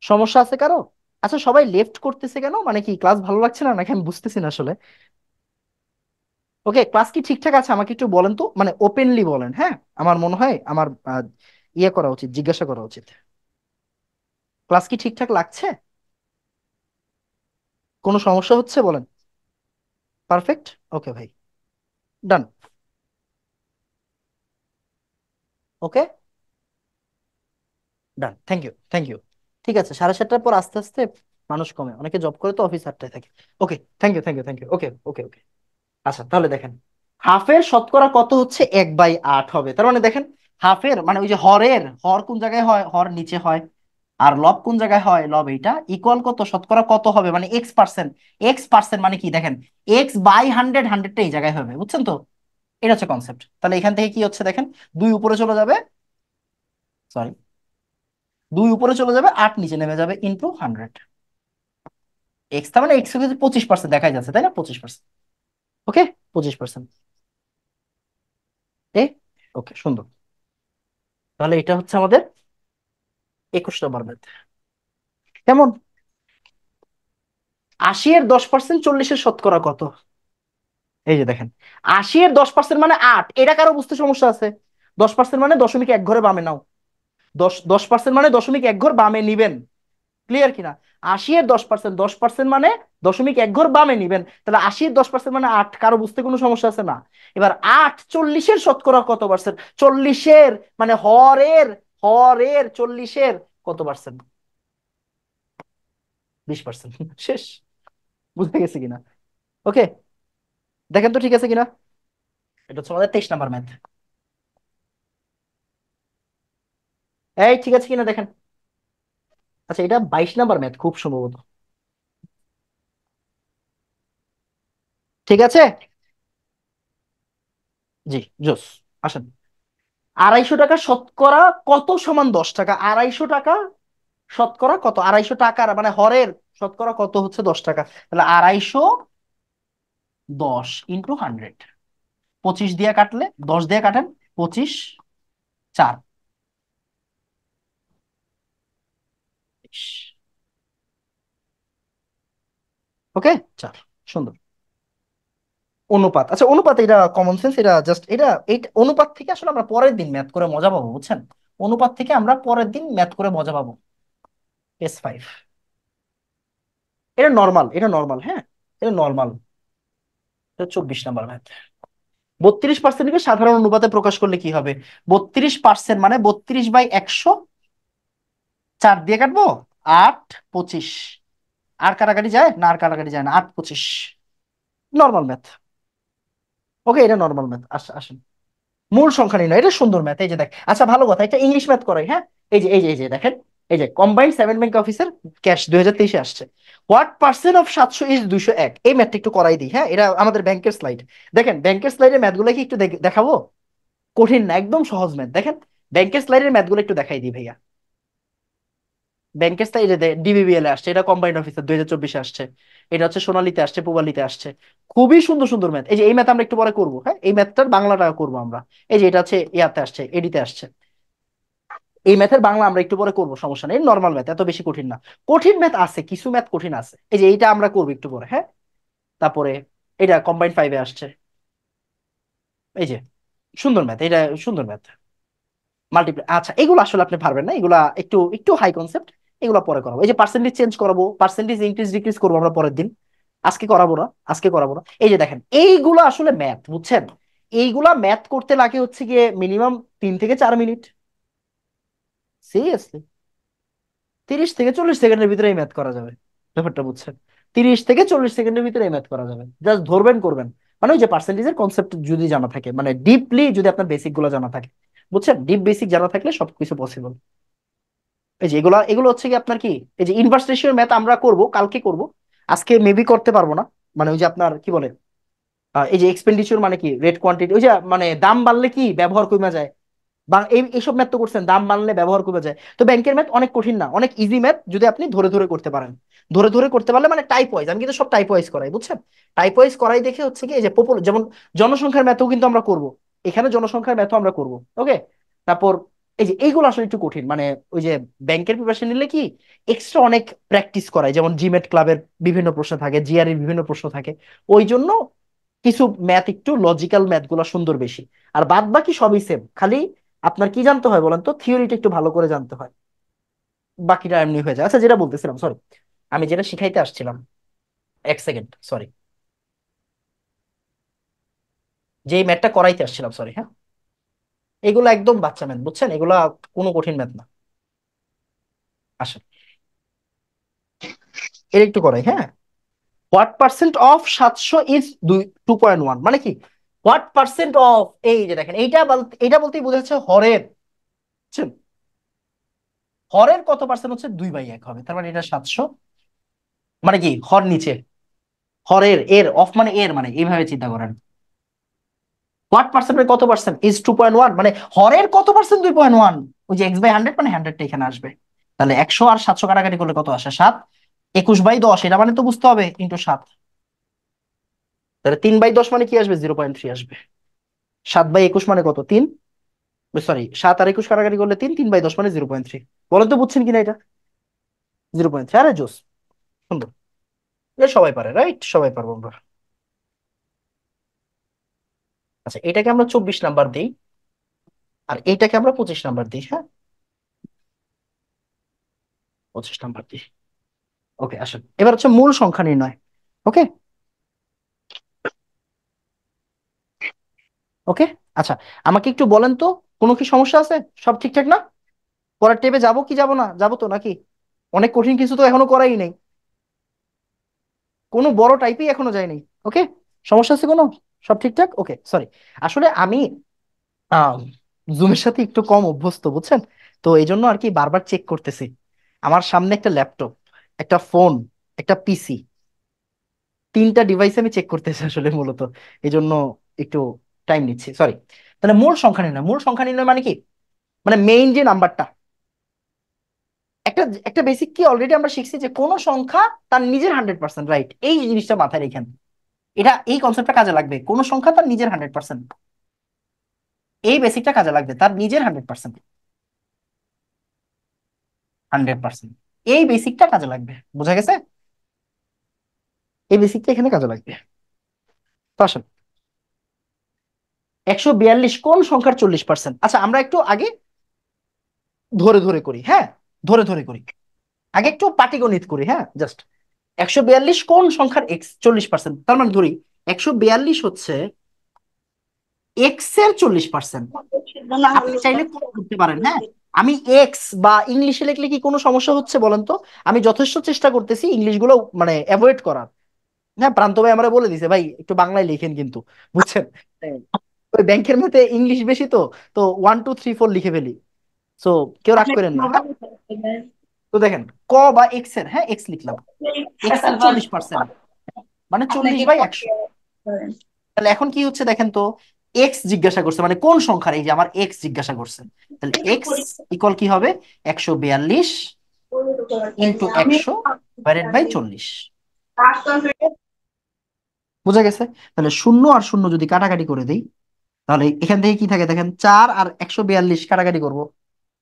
সমস্যা আছে কারো? আচ্ছা, সবাই লেফট করতেছে কেন? মানে কি ক্লাস ভালো লাগছে না নাকি? আমি বুঝতেছি না আসলে। ওকে, ক্লাস কি ঠিকঠাক আছে? আমাকে একটু বলেন তো, মানে ওপেনলি বলেন, হ্যাঁ। আমার মনে হয় আমার ইয়ে করা উচিত, জিজ্ঞাসা করা উচিত। ক্লাস কি ঠিকঠাক লাগছে? কোনো সমস্যা হচ্ছে বলেন। পারফেক্ট। ওকে ভাই, ডান। ওকে, ডান, থ্যাংক ইউ, থ্যাংক ইউ। ঠিক আছে, 7:30টার পর আস্তে আস্তে মানুষ কমে, অনেকে জব করে তো, অফিস 8টায় থাকে। Okay, thank you, thank you, thank you. Okay okay okay. আচ্ছা তাহলে দেখেন, হাফের শতকরা কত হচ্ছে? 1/8 হবে, তার মানে দেখেন, হাফের মানে ওই যে হরের, হর কোন জায়গায় হয়? হর নিচে হয়। আর লব কোন জায়গায় হয়? লব এইটা, ইকুয়াল কত, শতকরা কত হবে মানে X%। X% মানে কি দেখেন, X/100, 100টা এই জায়গায় হবে, বুঝছেন তো? এটা হচ্ছে কনসেপ্ট। তাহলে এখান থেকে কি হচ্ছে দেখেন, 2 উপরে চলে যাবে, সরি, 2 উপরে চলে যাবে, 8 নিচে নেমে যাবে, ইন্টু 100। এক্স, তার মানে এক্স 25% দেখা যাচ্ছে, তাই না? 25%। ওকে, 25%। এ ওকে, সুন্দর। তাহলে এটা হচ্ছে আমাদের 21 নম্বর ম্যাথ। কেমন? 80 এর 10% 40-এর শতকরা কত? এই যে দেখেন, 80 এর 10% মানে 8, এটা কারো বুঝতে সমস্যা আছে? 10% মানে দশমিক এক ঘরে বামে নাও। 10% মানে দশমিক এক ঘর বামে নিবেন। ক্লিয়ার কিনা? 80 এর 10%, 10% মানে দশমিক এক ঘর বামে নিবেন। তাহলে 80 এর 10% মানে 8, কারো বুঝতে কোনো সমস্যা আছে না? এবার 8 40-এর শতকরা কত পার্সেন্ট? 40-এর মানে হরের, হরের 40-এর কত পার্সেন্ট? 20%। শেষ। বুঝতে গেছে কিনা? ওকে, দেখেন তো ঠিক আছে কিনা। এটা হচ্ছে আমাদের 23 নাম্বার ম্যাথ। এই ঠিক আছে কিনা দেখেন। আচ্ছা, এটা 22 নাম্বার ম্যাথ খুব সম্ভবত। ঠিক আছে। জি, জোস। আসেন। 250 টাকা শতকরা কত সমান 10 টাকা? 250 টাকা শতকরা কত? 250 টাকার মানে হরের শতকরা কত হচ্ছে 10 টাকা? তাহলে 250 10 × 100, 25 দিয়ে কাটলে, 10 দিয়ে কাটেন, 25 4। ওকে, 4। সুন্দর। অনুপাত, আচ্ছা অনুপাত এটা কমন সেন্স, এটা জাস্ট এটা এই অনুপাত থেকে আসলে আমরা পরের দিন ম্যাথ করে মজা পাবো, বুঝছেন? অনুপাত থেকে আমরা পরের দিন ম্যাথ করে মজা পাবো। S5। এটা নর্মাল, এটা নর্মাল, হ্যাঁ, এটা নর্মাল। এটা 24 নাম্বার ম্যাথ। 32%কে সাধারণ অনুপাতে প্রকাশ করলে কি হবে? 32% মানে 32/100, 4 দিয়ে কাটবো, 8 25। আর কাটাকাটি যায় না? আর কাটাকাটি যায় না, 8 25। Normal math. ওকে, এটা নর্মাল ম্যাথ। আসেন। মূল সংখ্যা নির্ণয়, এটা সুন্দর ম্যাথ। এই যে দেখ, আচ্ছা ভালো কথা, একটা ইংলিশ ম্যাথ করাই, হ্যাঁ। এই যে দেখেন, এই যে কম্বাইন্ড 7 ব্যাংক অফিসার ক্যাশ 2023-এ আসছে। What percent of 700 is 201? এই ম্যাথটা একটু করাই দিই, হ্যাঁ। এটা আমাদের ব্যাংকের স্লাইড। দেখেন ব্যাংকের স্লাইডের ম্যাথগুলো কি একটু দেখাবো? কঠিন না, একদম সহজ ম্যাথ। দেখেন ব্যাংকের স্লাইডের ম্যাথগুলো একটু দেখাই দিই ভাইয়া। ব্যাংকের স্লাইডে ডিবিবিএল এ আসছে, এটা কম্বাইন্ড অফিসার 2024-এ আসছে। এটা হচ্ছে সোনালীতে আসছে, পূবালীতে আসছে। খুবই সুন্দর সুন্দর ম্যাথ। এই যে এই ম্যাথ আমরা একটু পরে করবো, হ্যাঁ, এই ম্যাথটার বাংলাটা করবো আমরা। এই যে এটা হচ্ছে ইয়াতে আসছে, এডিতে আসছে। এই ম্যাথের বাংলা আমরা একটু পরে করবো, সমস্যা নেই, নর্মাল ম্যাথ, এত বেশি কঠিন না। কঠিন ম্যাথ আছে, কিছু ম্যাথ কঠিন আছে, এই যে এইটা আমরা করবো একটু পরে, হ্যাঁ। তারপরে এটা কম্বাইন্ড 5-এ আসছে। এই যে সুন্দর ম্যাথ, এটা সুন্দর ম্যাথ। মাল্টিপ্লাই, আচ্ছা এগুলো আসলে আপনি পারবেন না, এগুলা একটু একটু হাই কনসেপ্ট। এগুলো পরে করাবো। এই যে পার্সেন্টেজ চেঞ্জ করাবো, পার্সেন্টেজ ইনক্রিজ ডিক্রিজ করবো আমরা পরের দিন। আজকে করাবো না, আজকে করাবো না। এই যে দেখেন, এইগুলো আসলে ম্যাথ, বুঝছেন? এইগুলা ম্যাথ করতে লাগে হচ্ছে গিয়ে মিনিমাম 3 থেকে 4 মিনিট। সিরিয়াসলি 30 থেকে 40 সেকেন্ডের ভিতরে এই ম্যাথ করা যাবে। ব্যাপারটা বুঝছেন? 30 থেকে 40 সেকেন্ডের ভিতরে এই ম্যাথ করা যাবে। জাস্ট ধরবেন, করবেন। মানে ওই যে পার্সেন্টেজের কনসেপ্ট যদি জানা থাকে, মানে ডিপলি যদি আপনার বেসিক গুলো জানা থাকে, বুঝছেন? ডিপ বেসিক জানা থাকলে সবকিছু পসিবল। এই যে এগুলা, এগুলো হচ্ছে কি আপনার কি, এই যে ইনভার্স রেশিওর ম্যাথ আমরা করব, কালকে করব। আজকে মেবি করতে পারবো না। মানে ওই যে আপনার কি বলে, এই যে এক্সপেন্ডিচার মানে কি, রেট কোয়ান্টিটি, ওই যে মানে দাম বাড়লে কি ব্যবহার কমে যায়। বা এইসব ম্যাথ তো করছেন, দাম বাড়লে ব্যবহার কমে যায়। তো ব্যাংকের ম্যাথ অনেক কঠিন না, অনেক ইজি ম্যাথ, যদি আপনি ধরে ধরে করতে পারেন। ধরে ধরে করতে পারলে মানে টাইপ ওয়াইজ, আমি কিন্তু সব টাইপ ওয়াইজ করাই, বুঝছেন? টাইপ ওয়াইজ করাই দেখে হচ্ছে কি, এই যে যেমন জনসংখ্যার ম্যাথও কিন্তু আমরা করব। এখানে জনসংখ্যার ম্যাথও আমরা করব। ওকে। তারপর এই যে এইগুলো আসলে একটু কঠিন, মানে ওই যে ব্যাংকের প্রিপারেশন নিলে কি এক্সট্রা অনেক প্র্যাকটিস করায়, যেমন জিমেট ক্লাবের বিভিন্ন প্রশ্ন থাকে, জিআর এর বিভিন্ন প্রশ্ন থাকে। ওই জন্য কিছু ম্যাথ একটু লজিক্যাল ম্যাথ গুলো সুন্দর বেশি। আর বাদ বাকি সবই সেম, খালি আপনার কি জানতে হয় বলেন তো, থিওরিটা একটু ভালো করে জানতে হয়। বাকিটা এমনি হয়ে যায়। আচ্ছা, যেটা বলতেছিলাম, সরি, আমি যেটা শিখাইতে আসছিলাম, 1 সেকেন্ড, সরি, যে ম্যাথটা করাইতে আসছিলাম, সরি, হ্যাঁ। এগুলো একদম বাচ্চা ম্যাথ, বুঝছেন? এগুলা কোনো কঠিন ম্যাথ না। আসেন, এর একটু করাই, হ্যাঁ। হোয়াট পার্সেন্ট অফ 700 ইজ 2.1 মানে কি? হোয়াট পার্সেন্ট অফ, এই যে দেখেন, এইটা বলতেই বোঝাচ্ছে হরের, বুঝছেন? হরের কত পার্সেন্ট হচ্ছে 2/1 হবে, তার মানে এটা 700। মানে কি হর নিচে, হরের, এর অফ মানে এর, মানে এইভাবে চিন্তা করেন। হোয়াট পার্সেন্ট কত পার্সেন্ট ইজ 2.1 মানে হরের কত পার্সেন্ট 2.1। ওই যে x/100 মানে 100টা এখানে আসবে। তাহলে 100 আর 700 কাটাকাটি করলে কত আসে? 7। 21/10, এটা মানে তো বুঝতে হবে ইন্টু 7। তাহলে 3/10 মানে কি আসবে? 0.3 আসবে। 7/21 মানে কত? 3। সরি, 7 আর 21 কাটাকাটি করলে 3, 3/10 মানে 0.3। বলেন তো বুঝছেন কিনা এটা? 0.3, আরে জোস, সুন্দর। এটা সবাই পারে, রাইট? সবাই পারবো আমরা। আচ্ছা, এটাকে আমরা 24 নাম্বার দিই, আর এইটাকে আমরা 25 নাম্বার দিই, হ্যাঁ? 25 নাম্বার দিই। ওকে, আসেন এবার হচ্ছে মূল সংখ্যা নির্ণয়। ওকে। ওকে। আচ্ছা, আমাকে একটু বলেন তো, কোনো কি সমস্যা আছে? সব ঠিকঠাক না? পরের টেপে যাবো কি যাবো না? যাবো তো নাকি? অনেক কঠিন কিছু তো এখনো করাই নেই, কোনো বড় টাইপই এখনো যায়নি। ওকে। সমস্যা আছে কোনো? সব ঠিকঠাক? ওকে, সরি। আসলে আমি জুমের সাথে একটু কম অভ্যস্ত, বুঝছেন? তো এই জন্য আর কি বারবার চেক করতেছি। আমার সামনে একটা ল্যাপটপ, একটা ফোন, একটা পিসি, 3টা ডিভাইস আমি চেক করতেছি আসলে মূলত। এই জন্য একটু টাইম নিচ্ছি, সরি। তাহলে মূল সংখ্যা নির্ণয়, মূল সংখ্যা নির্ণয় মানে কি? মানে মেইন যে নাম্বারটা, একটা একটা বেসিক কি অলরেডি আমরা শিখছি যে কোন সংখ্যা তার নিজের 100%, রাইট? এই জিনিসটা মাথায় রেখেন, এটা এই কনসেপ্টটা কাজে লাগবে। কোন সংখ্যা তার নিজের 100%, এই বেসিকটা কাজে লাগবে, তার নিজের 100%। 100%, এই বেসিকটা কাজে লাগবে। বোঝা গেছে? এই বেসিকটা এখানে কাজে লাগবে। তো আসেন, 142 কোন সংখ্যার 40%? আচ্ছা, আমরা একটু আগে ধরে ধরে করি, হ্যাঁ? ধরে ধরে করি, আগে একটু পাটিগণিত করি, হ্যাঁ? জাস্ট 142 কোন সংখ্যার এক্স 40%, তার মানে ধরি 142 হচ্ছে এক্স এর 40%। আপনি চাইলে কম করতে পারেন, হ্যাঁ? আমি এক্স বা ইংলিশে লিখলে কি কোনো সমস্যা হচ্ছে বলেন তো? আমি যথেষ্ট চেষ্টা করতেছি ইংলিশ গুলো মানে অ্যাভয়েড করার। হ্যাঁ, প্রান্ত ভাই আমরা বলে দিছে, ভাই একটু বাংলায় লিখেন কিন্তু, বুঝছেন? হ্যাঁ, ওই ব্যাংকের মধ্যে ইংলিশ বেশি তো, তো 1 2 3 4 লিখে ফেলি। সো কেউ রাগ করেন না, হ্যাঁ? তো দেখেন, ক বা এক্স এর, হ্যাঁ এক্স লিখলাম, এক্স এর 40%, মানে 40/100। তাহলে এখন কি হচ্ছে দেখেন তো, এক্স জিজ্ঞাসা করছে, মানে কোন সংখ্যার, এই যে আমার এক্স জিজ্ঞাসা করছে। তাহলে এক্স ইকুয়াল কি হবে? 142 × 100 / 40। বুঝা গেছে? তাহলে 0 আর 0 যদি কাটাকাটি করে দেই, তাহলে এখান থেকে কি থাকে দেখেন, 4 আর 142 কাটাকাটি করব,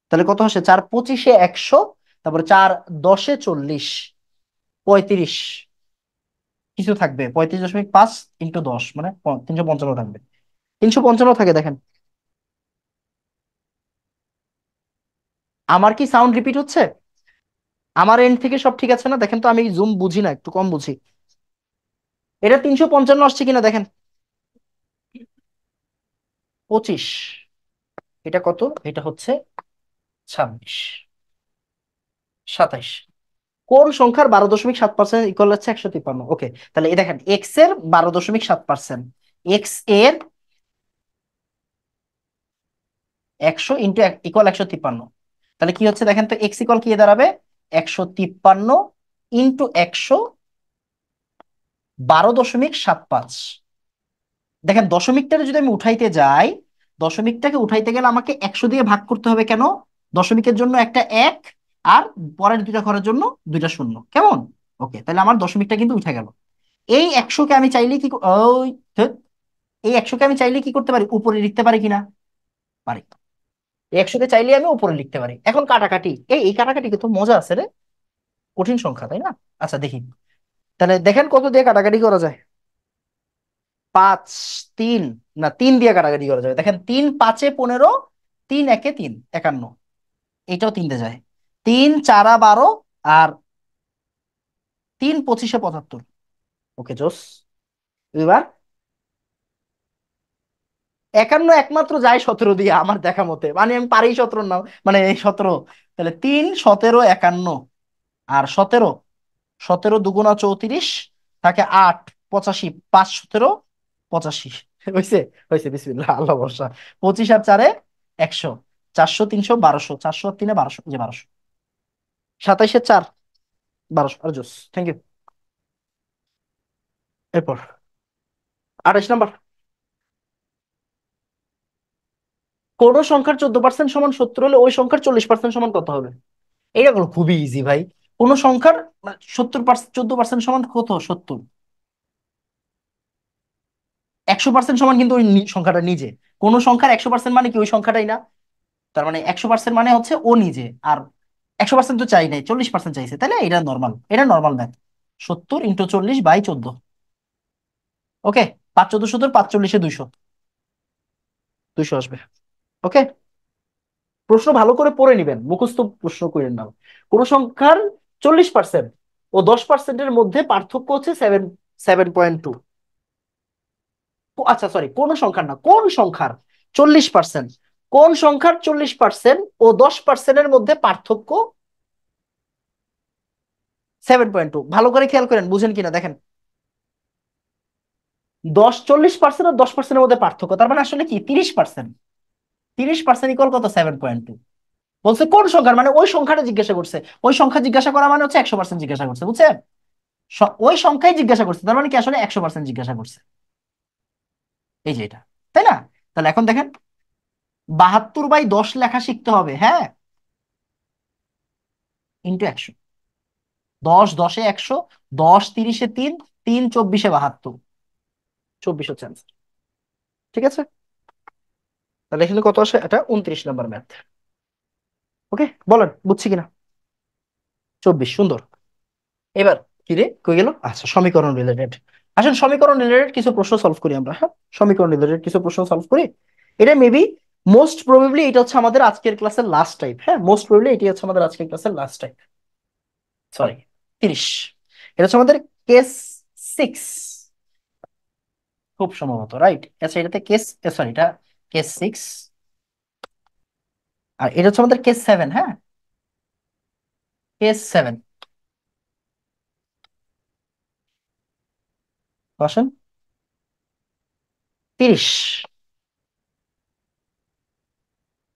তাহলে কত আসে? 4 × 25 = 100, তারপরে 4 × 10 = 40, 35 কিছু থাকবে, 35.5 × 10 মানে 355 থাকবে। 355 থাকে দেখেন। আমার কি সাউন্ড রিপিট হচ্ছে? আমার এন্ড থেকে সব ঠিক আছে না? দেখেন তো, আমি জুম বুঝি না, একটু কম বুঝি। এটা 355 আসছে কিনা দেখেন। 25, এটা কত? এটা হচ্ছে 26, 27। কোন সংখ্যার 12.7% ইকুয়াল হচ্ছে 153? ওকে, তাহলে এই দেখেন এক্স এর 12.7%, এক্স এর 100 ইকুয়াল 153। তাহলে কি হচ্ছে দেখেন তো, এক্স ইকুয়াল কি দাঁড়াবে? 153 × 100, 12.75। দেখেন দশমিকটাকে যদি আমি উঠাইতে যাই, দশমিকটাকে উঠাইতে গেলে আমাকে 100 দিয়ে ভাগ করতে হবে, কেন? দশমিকের জন্য একটা এক, আর পরের দুইটা ঘরের জন্য দুইটা শূন্য, কেমন? ওকে, তাহলে আমার দশমিকটা কিন্তু উঠে গেল। এই 100কে আমি চাইলে কি ওই ধ্যাৎ, এই 100কে আমি চাইলে কি করতে পারি? উপরে লিখতে পারি কিনা? পারি। এই 100কে চাইলে আমি উপরে লিখতে পারি। এখন কাটাকাটি, এই কাটাকাটি তো মজা আছে রে, কঠিন সংখ্যা তাই না? আচ্ছা দেখি, তাহলে দেখেন কত দিয়ে কাটাকাটি করা যায়। 5, 3, না 3 দিয়ে কাটাকাটি করা যাবে। দেখেন 3 5 এ 15, 3 1 এ 3, 51, এটাও 3 দিয়ে যায়। 3 4 12, আর 3 25 এ 75। ওকে জোস। এবার 51 একমাত্র যায় 17 দিয়ে আমার দেখা মতে, মানে আমি পারি 17 নাও, মানে এই 17। তাহলে 3 17 51, আর 17, 17 2 × 34 থাকে 8, 85, 5 17 85। হয়েছে? হয়েছে, বিসমিল্লাহ, আল্লাহ ভরসা। 25 আর 4 এ 100, 400 300 1200, 400 আর 3 এ 1200, যে 1200। 27 এ 4, 1200, আর জোস, থ্যাংক ইউ। এরপর 28 নাম্বার, কোন সংখ্যার 14% সমান 70 হলে ওই সংখ্যার 40% সমান কত হবে? এটা হলো খুবই ইজি ভাই। কোন সংখ্যার 70%, 14% সমান কত? 70। 100% সমান কিন্তু ওই সংখ্যাটা নিজে। কোন সংখ্যার 100% মানে কি? ওই সংখ্যাটাই না। তার মানে 100% মানে হচ্ছে ও নিজে, আর 100% তো চাই নাই, 40% চাইছে, তাই না? এটা নর্মাল, এটা নর্মাল ম্যাথ। 70 × 40/14। ওকে, 5 × 14 = 70, 5 × 40 = 200। 200 আসবে। ওকে, প্রশ্ন ভালো করে পড়ে নিবেন, মুখস্থ প্রশ্ন করেন না। কোন সংখ্যার 40% ও 10%-এর মধ্যে পার্থক্য হচ্ছে 7.2। আচ্ছা সরি, কোন সংখ্যার না, কোন সংখ্যার 40%, কোন সংখ্যার 40% ও 10%-এর মধ্যে পার্থক্য 7.2। ভালো করে খেয়াল করেন, বুঝেন কিনা দেখেন। 40% আর 10%-এর মধ্যে পার্থক্য, তার মানে আসলে কি 30%। 30% ইকুয়াল কত? 7.2। বলছে কোন সংখ্যার, মানে ওই সংখ্যাটা জিজ্ঞাসা করছে। ওই সংখ্যা জিজ্ঞাসা করা মানে হচ্ছে 100% জিজ্ঞাসা করছে, বুঝছেন? ওই সংখ্যাই জিজ্ঞাসা করছে, তার মানে কি আসলে 100% জিজ্ঞাসা করছে। এই যে এটা, তাই না? তাহলে এখন দেখেন, 72/10 লেখা শিখতে হবে, হ্যাঁ, ইন্টু 100। 10 10-এ 100, 10 30-এ 3, 3 24-এ 72, 24 হচ্ছে answer। ঠিক আছে, তাহলে এখানে কত আসে? এটা 29 নাম্বার ম্যাথ। ওকে, বলেন বুঝছি কিনা? 24, সুন্দর। এবার কি রে, কই গেল? আচ্ছা, সমীকরণ রিলেটেড। আসলে সমীকরণ রিলেটেড কিছু প্রশ্ন সলভ করি আমরা, হ্যাঁ, সমীকরণ রিলেটেড কিছু প্রশ্ন সলভ করি। এটা মেবি, মোস্ট প্রবাবলি এটা হচ্ছে আমাদের আজকের ক্লাসের লাস্ট টাইপ, হ্যাঁ, মোস্ট প্রবাবলি এটি হচ্ছে আমাদের আজকের ক্লাসের লাস্ট টাইপ। সরি, 30। এটা হচ্ছে আমাদের কেস 6, খুব সম্ভবত, রাইট? আচ্ছা, এটাতে কেস, সরি, এটা কেস 6, আর এটা হচ্ছে আমাদের কেস 7, হ্যাঁ, কেস 7। কোশ্চেন 30।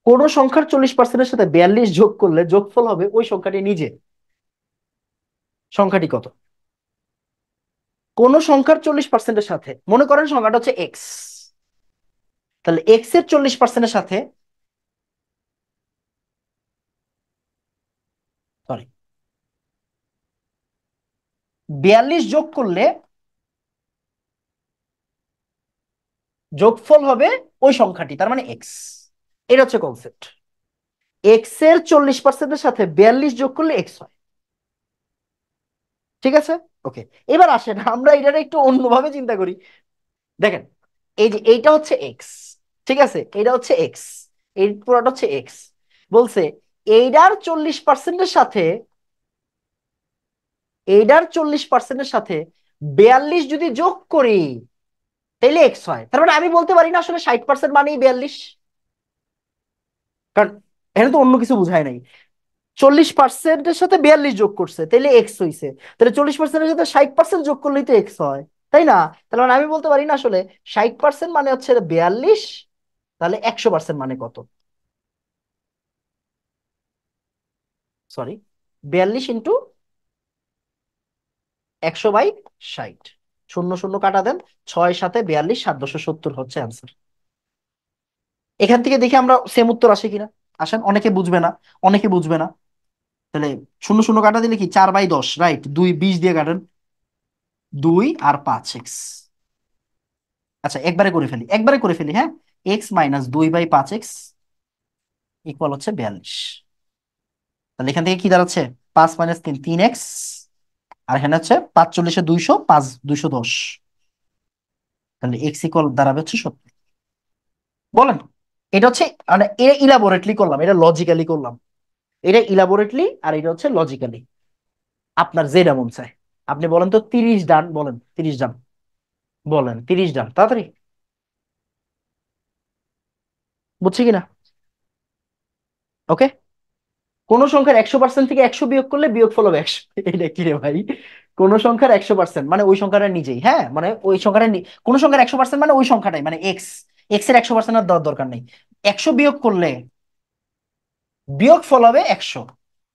কোন সংখ্যার 40%-এর সাথে 42 যোগ করলে যোগফল হবে ওই সংখ্যাটি নিজে। সংখ্যাটি কত? কোন সংখ্যার 40%-এর সাথে, মনে করেন সংখ্যাটা হচ্ছে এক্স, তাহলে এক্স এর 40%-এর সাথে, সরি, 42 যোগ করলে যোগফল হবে ওই সংখ্যাটি, তার মানে এক্স। এটা হচ্ছে কনসেপ্ট। এক্স এর 40%-এর সাথে 42 যোগ করলে এক্স হয়। ঠিক আছে, ওকে। এবার আসেন আমরা এটা একটু অন্যভাবে চিন্তা করি। দেখেন, এই যে এইটা হচ্ছে এক্স, ঠিক আছে, এটা হচ্ছে এক্স, এই পুরোটা হচ্ছে এক্স। বলছে এইটার 40%-এর সাথে, এইটার 40%-এর সাথে 42 যদি যোগ করি তাহলে এক্স হয়। তার মানে আমি বলতে পারি না আসলে 60% মানেই 42, কারণ এখানে তো অন্য কিছু বুঝায় নাই। 40%-এর সাথে 42 যোগ করছে তাহলে এক্স হইছে, তাহলে 40%-এর সাথে 60% যোগ করলেই তো এক্স হয়, তাই না? তার মানে আমি বলতে পারি না আসলে 60% মানে হচ্ছে 42, তাহলে 100% মানে কত? সরি, 42 × 100/60। শূন্য শূন্য কাটা দেন, 6 7 42, 7 10 70 হচ্ছে অ্যান্সার। এখান থেকে দেখি আমরা সেম উত্তর আসে কিনা। আসেন, অনেকে বুঝবে না, অনেকে বুঝবে না। তাহলে শূন্য শূন্য কাটা দিলে কি 4/10, রাইট? 2 20 দিয়ে কাটেন, 2 আর 5 এক্স। আচ্ছা, একবারে করে ফেলি, একবারে করে ফেলি, হ্যাঁ। x - 2/5x ইকুয়াল হচ্ছে 42। তাহলে এখান থেকে কি দাঁড়াচ্ছে? 5 - 3 3x, আর এখানে হচ্ছে 5 × 40 = 200, 5 210। তাহলে এক্স ইকুয়াল দাঁড়াবে হচ্ছে 70। বলেন, এটা হচ্ছে, মানে এটা ইলাবোরেটলি করলাম, এটা লজিক্যালি করলাম, এটা ইলাবোরেটলি, আর এটা হচ্ছে লজিক্যালি। আপনার যেটা মন চায় আপনি বলেন তো। 30 ডান, বলেন 30 ডান, বলেন 30 ডান, তাড়াতাড়ি। বুঝছি কিনা? ওকে, কোন সংখ্যার 100% থেকে 100 বিয়োগ করলে বিয়োগফল হবে 100। এটা কি রে ভাই? কোন সংখ্যার 100% মানে ওই সংখ্যাটা নিজেই, হ্যাঁ, মানে ওই সংখ্যাটা কোন সংখ্যার 100% মানে ওই সংখ্যাটাই, মানে এক্স। এক্স এর 100% আর দেওয়ার দরকার নেই। 100 বিয়োগ করলে বিয়োগফল হবে 100।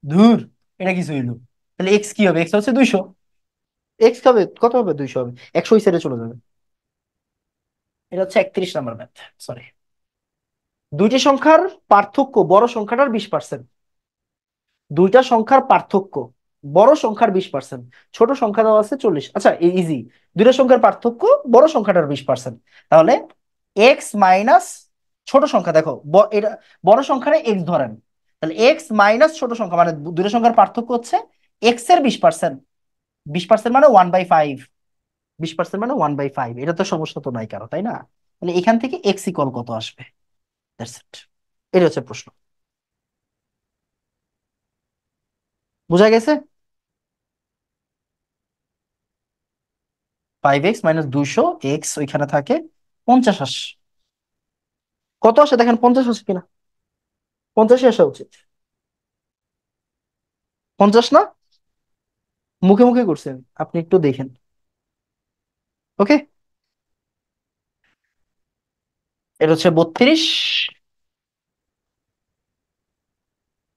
ধুর, এটা কিছু হইলো। তাহলে এক্স কি হবে? এক্স হচ্ছে 200। এক্স হবে কত? হবে 200, হবে 100 ওই সাইডে চলে যাবে। এটা হচ্ছে 31 নাম্বার ম্যাথ। সরি, দুইটি সংখ্যার পার্থক্য বড় সংখ্যাটার 20%। দুইটা সংখ্যার পার্থক্য বড় সংখ্যার 20%, ছোট সংখ্যা দেওয়া আছে 40। আচ্ছা, ইজি। দুইটা সংখ্যার পার্থক্য বড় সংখ্যাটার 20%, তাহলে এক্স মাইনাস ছোট সংখ্যা, দেখো এটা বড় সংখ্যাটা এক্স ধরেন, তাহলে এক্স মাইনাস ছোট সংখ্যা মানে দুটো সংখ্যার পার্থক্য হচ্ছে এক্স এর 20%। 20% মানে 1/5। 20% মানে 1/5, এটা তো সমস্যা তো নাই কারো, তাই না? তাহলে এখান থেকে এক্স ইকুয়াল কত আসবে? That's it. এটা হচ্ছে প্রশ্ন। বোঝা গেছে? 5x - 200, এক্স ওইখানে থাকে 50 আসে। কত আসে দেখেন, 50 আসে কিনা। 50ই আসা উচিত। 50 না? মুখে মুখে করছেন, আপনি একটু দেখেন। ওকে, এটা হচ্ছে 32,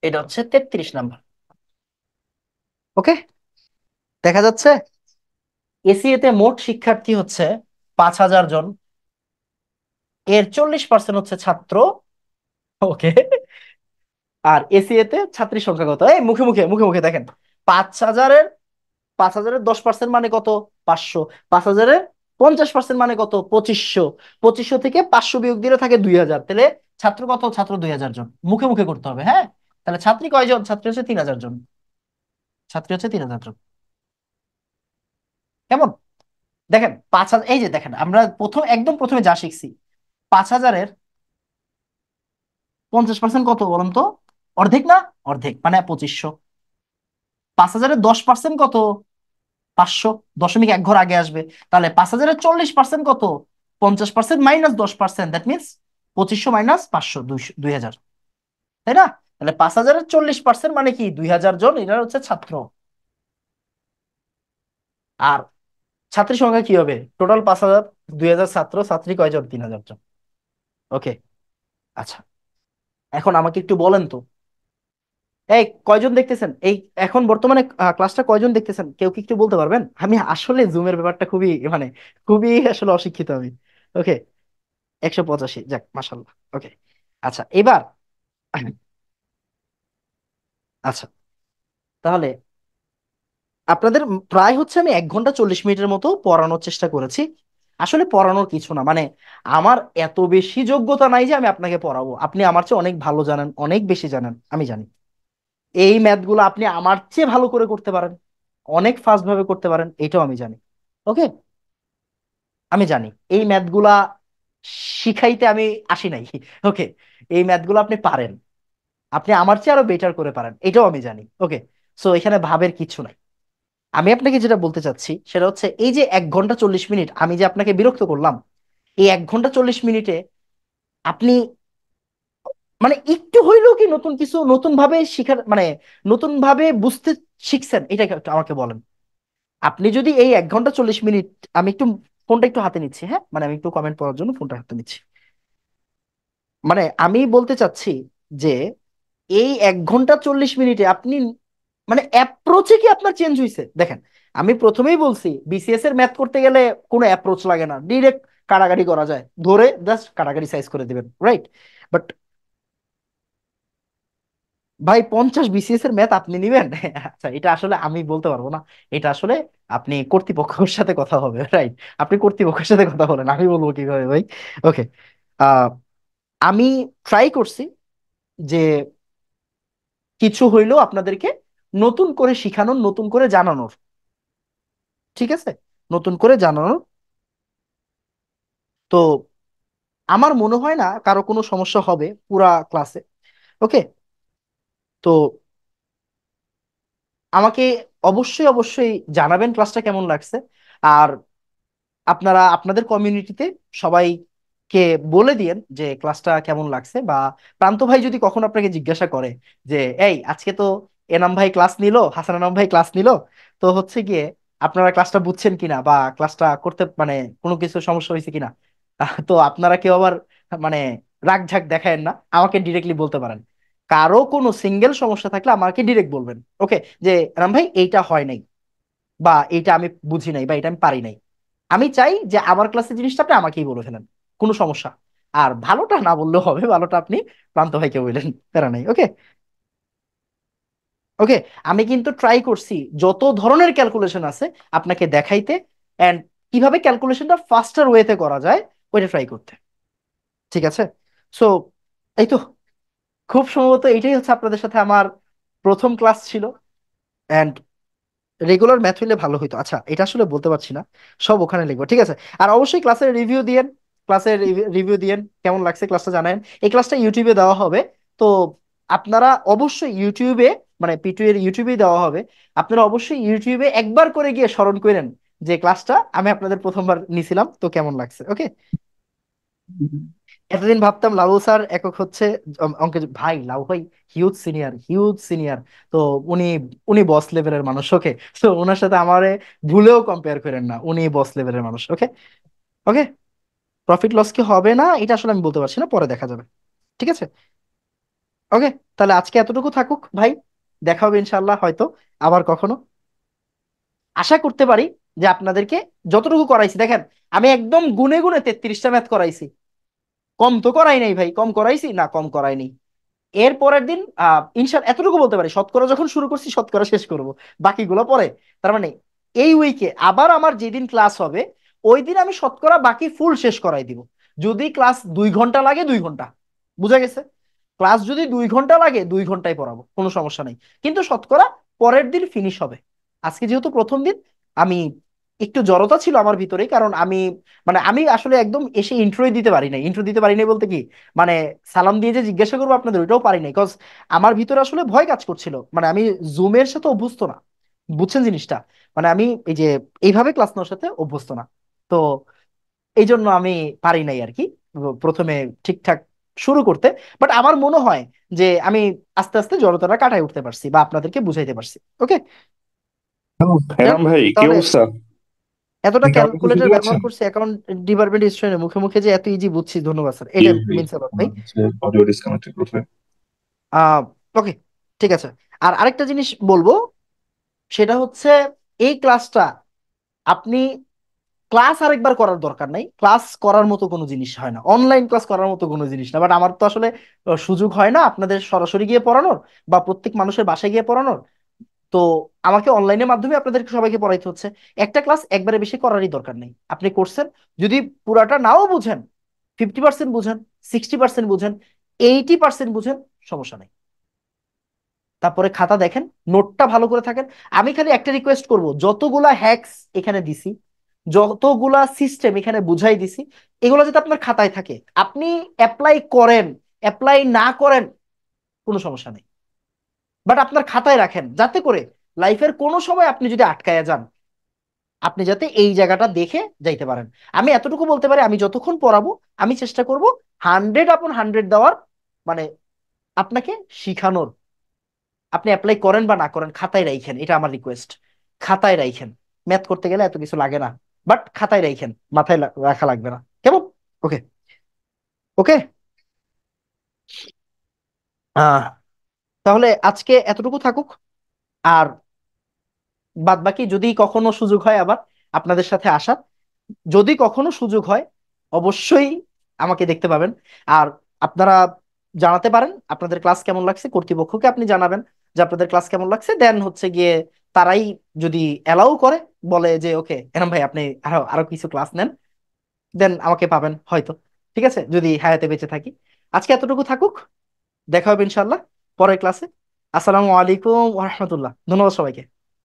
এটা হচ্ছে 33 নাম্বার। ওকে, দেখা যাচ্ছে এসিএ তে মোট শিক্ষার্থী হচ্ছে 5,000 জন। এর 40% হচ্ছে ছাত্র। ওকে, আর এসিএ তে ছাত্রীর সংখ্যা কত? এই মুখে মুখে মুখে মুখে দেখেন। 5,000-এর 5,000-এর 10% মানে কত? 500। 5,000-এর 50% মানে কত? 2500। 2500 থেকে 500 বিয়োগ দিলে থাকে 2,000। তাহলে ছাত্র কত? ছাত্র 2,000 জন। মুখে মুখে করতে হবে, হ্যাঁ। তাহলে ছাত্রী কয়জন? ছাত্রী হচ্ছে 3,000 জন। ছাত্রী হচ্ছে 3,000 জন। কেমন? দেখেন 5,000, এই যে দেখেন আমরা একদম প্রথমে যা শিখছি, 5,000-এর 50% কত বলুন তো? অর্ধেক না? অর্ধেক মানে 2500। 5,000-এর 10% কত? 500। দশমিক এক ঘর আগে আসবে। তাহলে 5,000-এর 40% কত? 50% মাইনাস 10%, দ্যাট মিনস 2500 মাইনাস 500, 2,000। তাই না? তাহলে 5,000-এর 40% মানে কি? 2,000 জন, এরা হচ্ছে ছাত্র। আর ছাত্রী সংখ্যা কি হবে? টোটাল 5,000, 2,000 ছাত্র, ছাত্রী কয়জন? 3,000 জন। ওকে, আচ্ছা, এখন আমাকে একটু বলেন তো, এই কয়জন দেখতেছেন এই এখন বর্তমানে ক্লাসটা কয়জন দেখতেছেন? কেউ কি একটু বলতে পারবেন? আমি আসলে জুমের ব্যাপারটা খুবই মানে খুবই আসলে অশিক্ষিত আমি। ওকে, 185, যাক মাশাল্লাহ। ওকে, আচ্ছা এবার আচ্ছা, তাহলে আপনাদের প্রায় হচ্ছে আমি 1 ঘন্টা 40 মিনিটের মতো পড়ানোর চেষ্টা করেছি। আসলে পড়ানোর কিছু না, মানে আমার এত বেশি যোগ্যতা নাই যে আমি আপনাকে পড়াবো। আপনি আমার চেয়ে অনেক ভালো জানেন, অনেক বেশি জানেন, আমি জানি। এই ম্যাথগুলো আপনি আমার চেয়ে ভালো করে করতে পারেন, অনেক ফাস্ট ভাবে করতে পারেন, এটাও আমি জানি। ওকে, আমি জানি এই ম্যাথগুলা শিখাইতে আমি আসি নাই। ওকে, এই ম্যাথগুলো আপনি পারেন, আপনি আমার চেয়ে আরো বেটার করে পারেন, এটাও আমি জানি। ওকে, সো এখানে ভাবের কিছু নাই। আমি আপনাকে যেটা বলতে চাচ্ছি সেটা হচ্ছে, এই যে 1 ঘন্টা 40 মিনিট আমি যে আপনাকে বিরক্ত করলাম, এই 1 ঘন্টা 40 মিনিটে আপনি মানে একটু হইলেও কি নতুন কিছু নতুন ভাবে শিখার মানে নতুন ভাবে বুঝতে শিখছেন? এটা একটু আমাকে বলেন। আপনি যদি এই 1 ঘন্টা 40 মিনিট, আমি একটু ফোনটা একটু হাতে নিচ্ছি, হ্যাঁ, মানে আমি একটু কমেন্ট পড়ার জন্য ফোনটা হাতে নিচ্ছি। মানে আমি বলতে চাচ্ছি যে এই 1 ঘন্টা 40 মিনিটে আপনি মানে অ্যাপ্রোচে কি আপনার চেঞ্জ হয়েছে? দেখেন, আমি প্রথমেই বলছি বিসিএস এর ম্যাথ করতে গেলে কোনো অ্যাপ্রোচ লাগে না, ডিরেক্ট কাটাকাটি করা যায়, ধরে জাস্ট কাটাকাটি সাইজ করে দিবেন, রাইট? বাট ভাই 50 বিসিএস এর ম্যাথ আপনি নিবেন? আচ্ছা, এটা আসলে আমি বলতে পারবো না। এটা আসলে আপনি কর্তৃপক্ষের সাথে কথা হবে, রাইট? আপনি কর্তৃপক্ষের সাথে কথা বলেন, আমি বলবো কিভাবে ভাই। ওকে, আহ আমি ট্রাই করছি যে কিছু হইলেও আপনাদেরকে নতুন করে শিখানোর, নতুন করে জানানোর। ঠিক আছে, নতুন করে জানানোর। তো আমার মনে হয় না কারো কোনো সমস্যা হবে পুরা ক্লাসে। ওকে, তো আমাকে অবশ্যই অবশ্যই জানাবেন ক্লাসটা কেমন লাগছে। আর আপনারা আপনাদের কমিউনিটিতে সবাইকে বলে দিয়েন যে ক্লাসটা কেমন লাগছে। বা প্রান্ত ভাই যদি কখনো আপনাকে জিজ্ঞাসা করে যে এই আজকে তো এনাম ভাই ক্লাস নিল, হাসান এনাম ভাই ক্লাস নিল, তো হচ্ছে গিয়ে আপনারা ক্লাসটা বুঝছেন কিনা বা ক্লাসটা করতে মানে কোনো কিছু সমস্যা হয়েছে কিনা, তো আপনারা কেউ আবার মানে রাগ ঝাক দেখায়েন না, আমাকে ডিরেক্টলি বলতে পারেন। কারো কোনো সিঙ্গেল সমস্যা থাকলে আমাকে ডিরেক্ট বলবেন। ওকে, যে রাম ভাই এইটা হয় নাই, বা এইটা আমি বুঝি নাই, বা এটা আমি পারি নাই। আমি চাই যে আমার ক্লাসের জিনিসটা আপনি আমাকেই বলে ফেলেন, কোনো সমস্যা। আর ভালোটা না বললেও হবে, ভালোটা আপনি প্রান্ত ভাইকে বললেন, প্যারা নাই। ওকে, ওকে, আমি কিন্তু ট্রাই করছি যত ধরনের ক্যালকুলেশন আছে আপনাকে দেখাইতে, এন্ড কিভাবে ক্যালকুলেশনটা ফাস্টার ওয়েতে করা যায় ওইটা ট্রাই করতে। ঠিক আছে, সো এই তো খুব সম্ভবত এটাই হচ্ছে আপনাদের সাথে আমার প্রথম ক্লাস ছিল। অ্যান্ড রেগুলার ম্যাথ হইলে ভালো হইতো। আচ্ছা, এটা আসলে বলতে পারছি না, সব ওখানে লিখবো, ঠিক আছে। আর অবশ্যই ক্লাসের রিভিউ দিয়েন, ক্লাসের রিভিউ দিয়েন, কেমন লাগছে ক্লাসটা জানেন। এই ক্লাসটা ইউটিউবে দেওয়া হবে, তো আপনারা অবশ্যই ইউটিউবে, মানে পিটু এর ইউটিউবে দেওয়া হবে, আপনারা অবশ্যই ইউটিউবে একবার করে গিয়ে স্মরণ করেন যে ক্লাসটা আমি আপনাদের প্রথমবার নিছিলাম, তো কেমন লাগছে। ওকে। এতদিন ভাবতাম লাবু স্যার একক হচ্ছে অঙ্কে, ভাই লাবু ভাই হিউজ সিনিয়র, হিউজ সিনিয়র। তো উনি উনি বস লেভেলের মানুষ। ওকে। তো ওনার সাথে আমারে ভুলেও কম্পেয়ার করেন না, উনি বস লেভেলের মানুষ। ওকে। ওকে। প্রফিট লস কি হবে না এটা আসলে আমি বলতে পারছি না, পরে দেখা যাবে। ঠিক আছে। ওকে। তাহলে আজকে এতটুকু থাকুক ভাই, দেখা হবে ইনশাল্লাহ হয়তো আবার কখনো। আশা করতে পারি যে আপনাদেরকে যতটুকু করাইছি, দেখেন আমি একদম গুনে গুনে 33টা ম্যাথ করাইছি, কম তো করাই নাই ভাই, কম করাইছি না, কম করাই নাই। এর পরের দিন এতটুকু বলতে পারি, শতকরা যখন শুরু করছি শতকরা শেষ করব, বাকিগুলো পরে। তার মানে এই উইকে আবার আমার যেদিন ক্লাস হবে ওই দিন আমি শতকরা বাকি ফুল শেষ করাই দিব। যদি ক্লাস 2 ঘন্টা লাগে 2 ঘন্টা, বুঝা গেছে। ক্লাস যদি 2 ঘন্টা লাগে 2 ঘন্টায় পড়াবো, কোনো সমস্যা নেই। কিন্তু শতকরা পরের দিন ফিনিশ হবে। আজকে যেহেতু প্রথম দিন, আমি একটু জড়তা ছিল আমার ভিতরে, কারণ আমি, মানে আমি আসলে একদম এসে ইন্ট্রোই দিতে পারি নাই। ইন্ট্রো দিতে পারি নাই বলতে কি, মানে সালাম দিয়ে যে জিজ্ঞাসা করবো আপনাদের, ওইটাও পারি নাই, কজ আমার ভিতরে আসলে ভয় কাজ করছিল। মানে আমি জুমের সাথে অভ্যস্ত না, বুঝছেন জিনিসটা। মানে আমি এই যে এইভাবে ক্লাস নেওয়ার সাথে অভ্যস্ত না। তো এই জন্য আমি পারি নাই আর কি প্রথমে ঠিকঠাক শুরু করতে। বাট আমার মনে হয় যে আমি আস্তে আস্তে জড়তাটা কাটায় উঠতে পারছি বা আপনাদেরকে বুঝাইতে পারছি। ওকে। হ্যালো যাক, হ্যাঁ ভাই, কি তাহলে অবস্থা? এতটা আপনি কি আমার কথা শুনতে ক্যালকুলেটর ব্যবহার পাচ্ছেন? করছি অ্যাকাউন্ট ডিপার্টমেন্ট স্টুডেন্টের মুখে মুখে, যে এত ইজি বুঝছি, ধন্যবাদ স্যার, জি এটা ভাই, মিনস আলাপ ভাই। আমার হচ্ছে অডিও ডিসকানেক্টেড করতে। আহ ওকে, ঠিক আছে। আর আরেকটা জিনিস বলবো, সেটা হচ্ছে এই ক্লাসটা আপনি ক্লাস আরেকবার করার দরকার নাই, ক্লাস করার মতো কোনো জিনিস হয় না, অনলাইন ক্লাস করার মতো কোনো জিনিস না। বাট আমার তো আসলে সুযোগ হয় না আপনাদের সরাসরি গিয়ে পড়ানোর বা প্রত্যেক মানুষের বাসায় গিয়ে পড়ানোর। তো আমাকে অনলাইনের মাধ্যমে আপনাদেরকে সবাইকে পড়াইতে হচ্ছে। একটা ক্লাস একবারে বেশি করারই দরকার নেই, আপনি করছেন, যদি পুরাটা নাও বুঝেন, 50% বুঝেন, 60% বুঝেন, 80% বুঝেন, সমস্যা নেই। তারপরে খাতা দেখেন, নোটটা ভালো করে থাকেন। আমি খালি একটা রিকোয়েস্ট করব, যতগুলা হ্যাকস এখানে দিছি, যতগুলা সিস্টেম এখানে বুঝাই দিছি, এগুলো যাতে আপনার খাতায় থাকে, আপনি অ্যাপ্লাই করেন, অ্যাপ্লাই না করেন কোনো সমস্যা নেই। বাট আপনার খাতায় রাখেন, যাতে করে লাইফের কোনো সময় আপনি যদি আটকায়া যান, আপনি যাতে এই জায়গাটা দেখে যাইতে পারেন। আমি এতটুকু বলতে পারি, আমি যতক্ষণ পড়াবো আমি চেষ্টা করব 100/100 দেওয়ার, মানে আপনাকে শিখানোর। আপনি অ্যাপ্লাই করেন বা না করেন খাতায় রাখেন, এটা আমার রিকোয়েস্ট। খাতায় রাখেন, ম্যাথ করতে গেলে এত কিছু লাগে না, বাট খাতায় রাখেন, মাথায় রাখা লাগবে না, কেমন? ওকে। ওকে। আহ তাহলে আজকে এতটুকু থাকুক। আর বাদ বাকি যদি কখনো সুযোগ হয় আবার আপনাদের সাথে আসার, যদি কখনো সুযোগ হয় অবশ্যই আমাকে দেখতে পাবেন। আর আপনারা জানাতে পারেন আপনাদের ক্লাস কেমন লাগছে, কর্তৃপক্ষকে আপনি জানাবেন যে আপনাদের ক্লাস কেমন লাগছে। দেন হচ্ছে গিয়ে তারাই যদি অ্যালাউ করে, বলে যে ওকে এরম ভাই আপনি আরো আরো কিছু ক্লাস নেন, দেন আমাকে পাবেন হয়তো। ঠিক আছে, যদি হায়াতে বেঁচে থাকি। আজকে এতটুকু থাকুক, দেখা হবে ইনশাল্লাহ পরের ক্লাসে। আসসালামু আলাইকুম ওয়া রাহমাতুল্লাহ, ধন্যবাদ সবাইকে।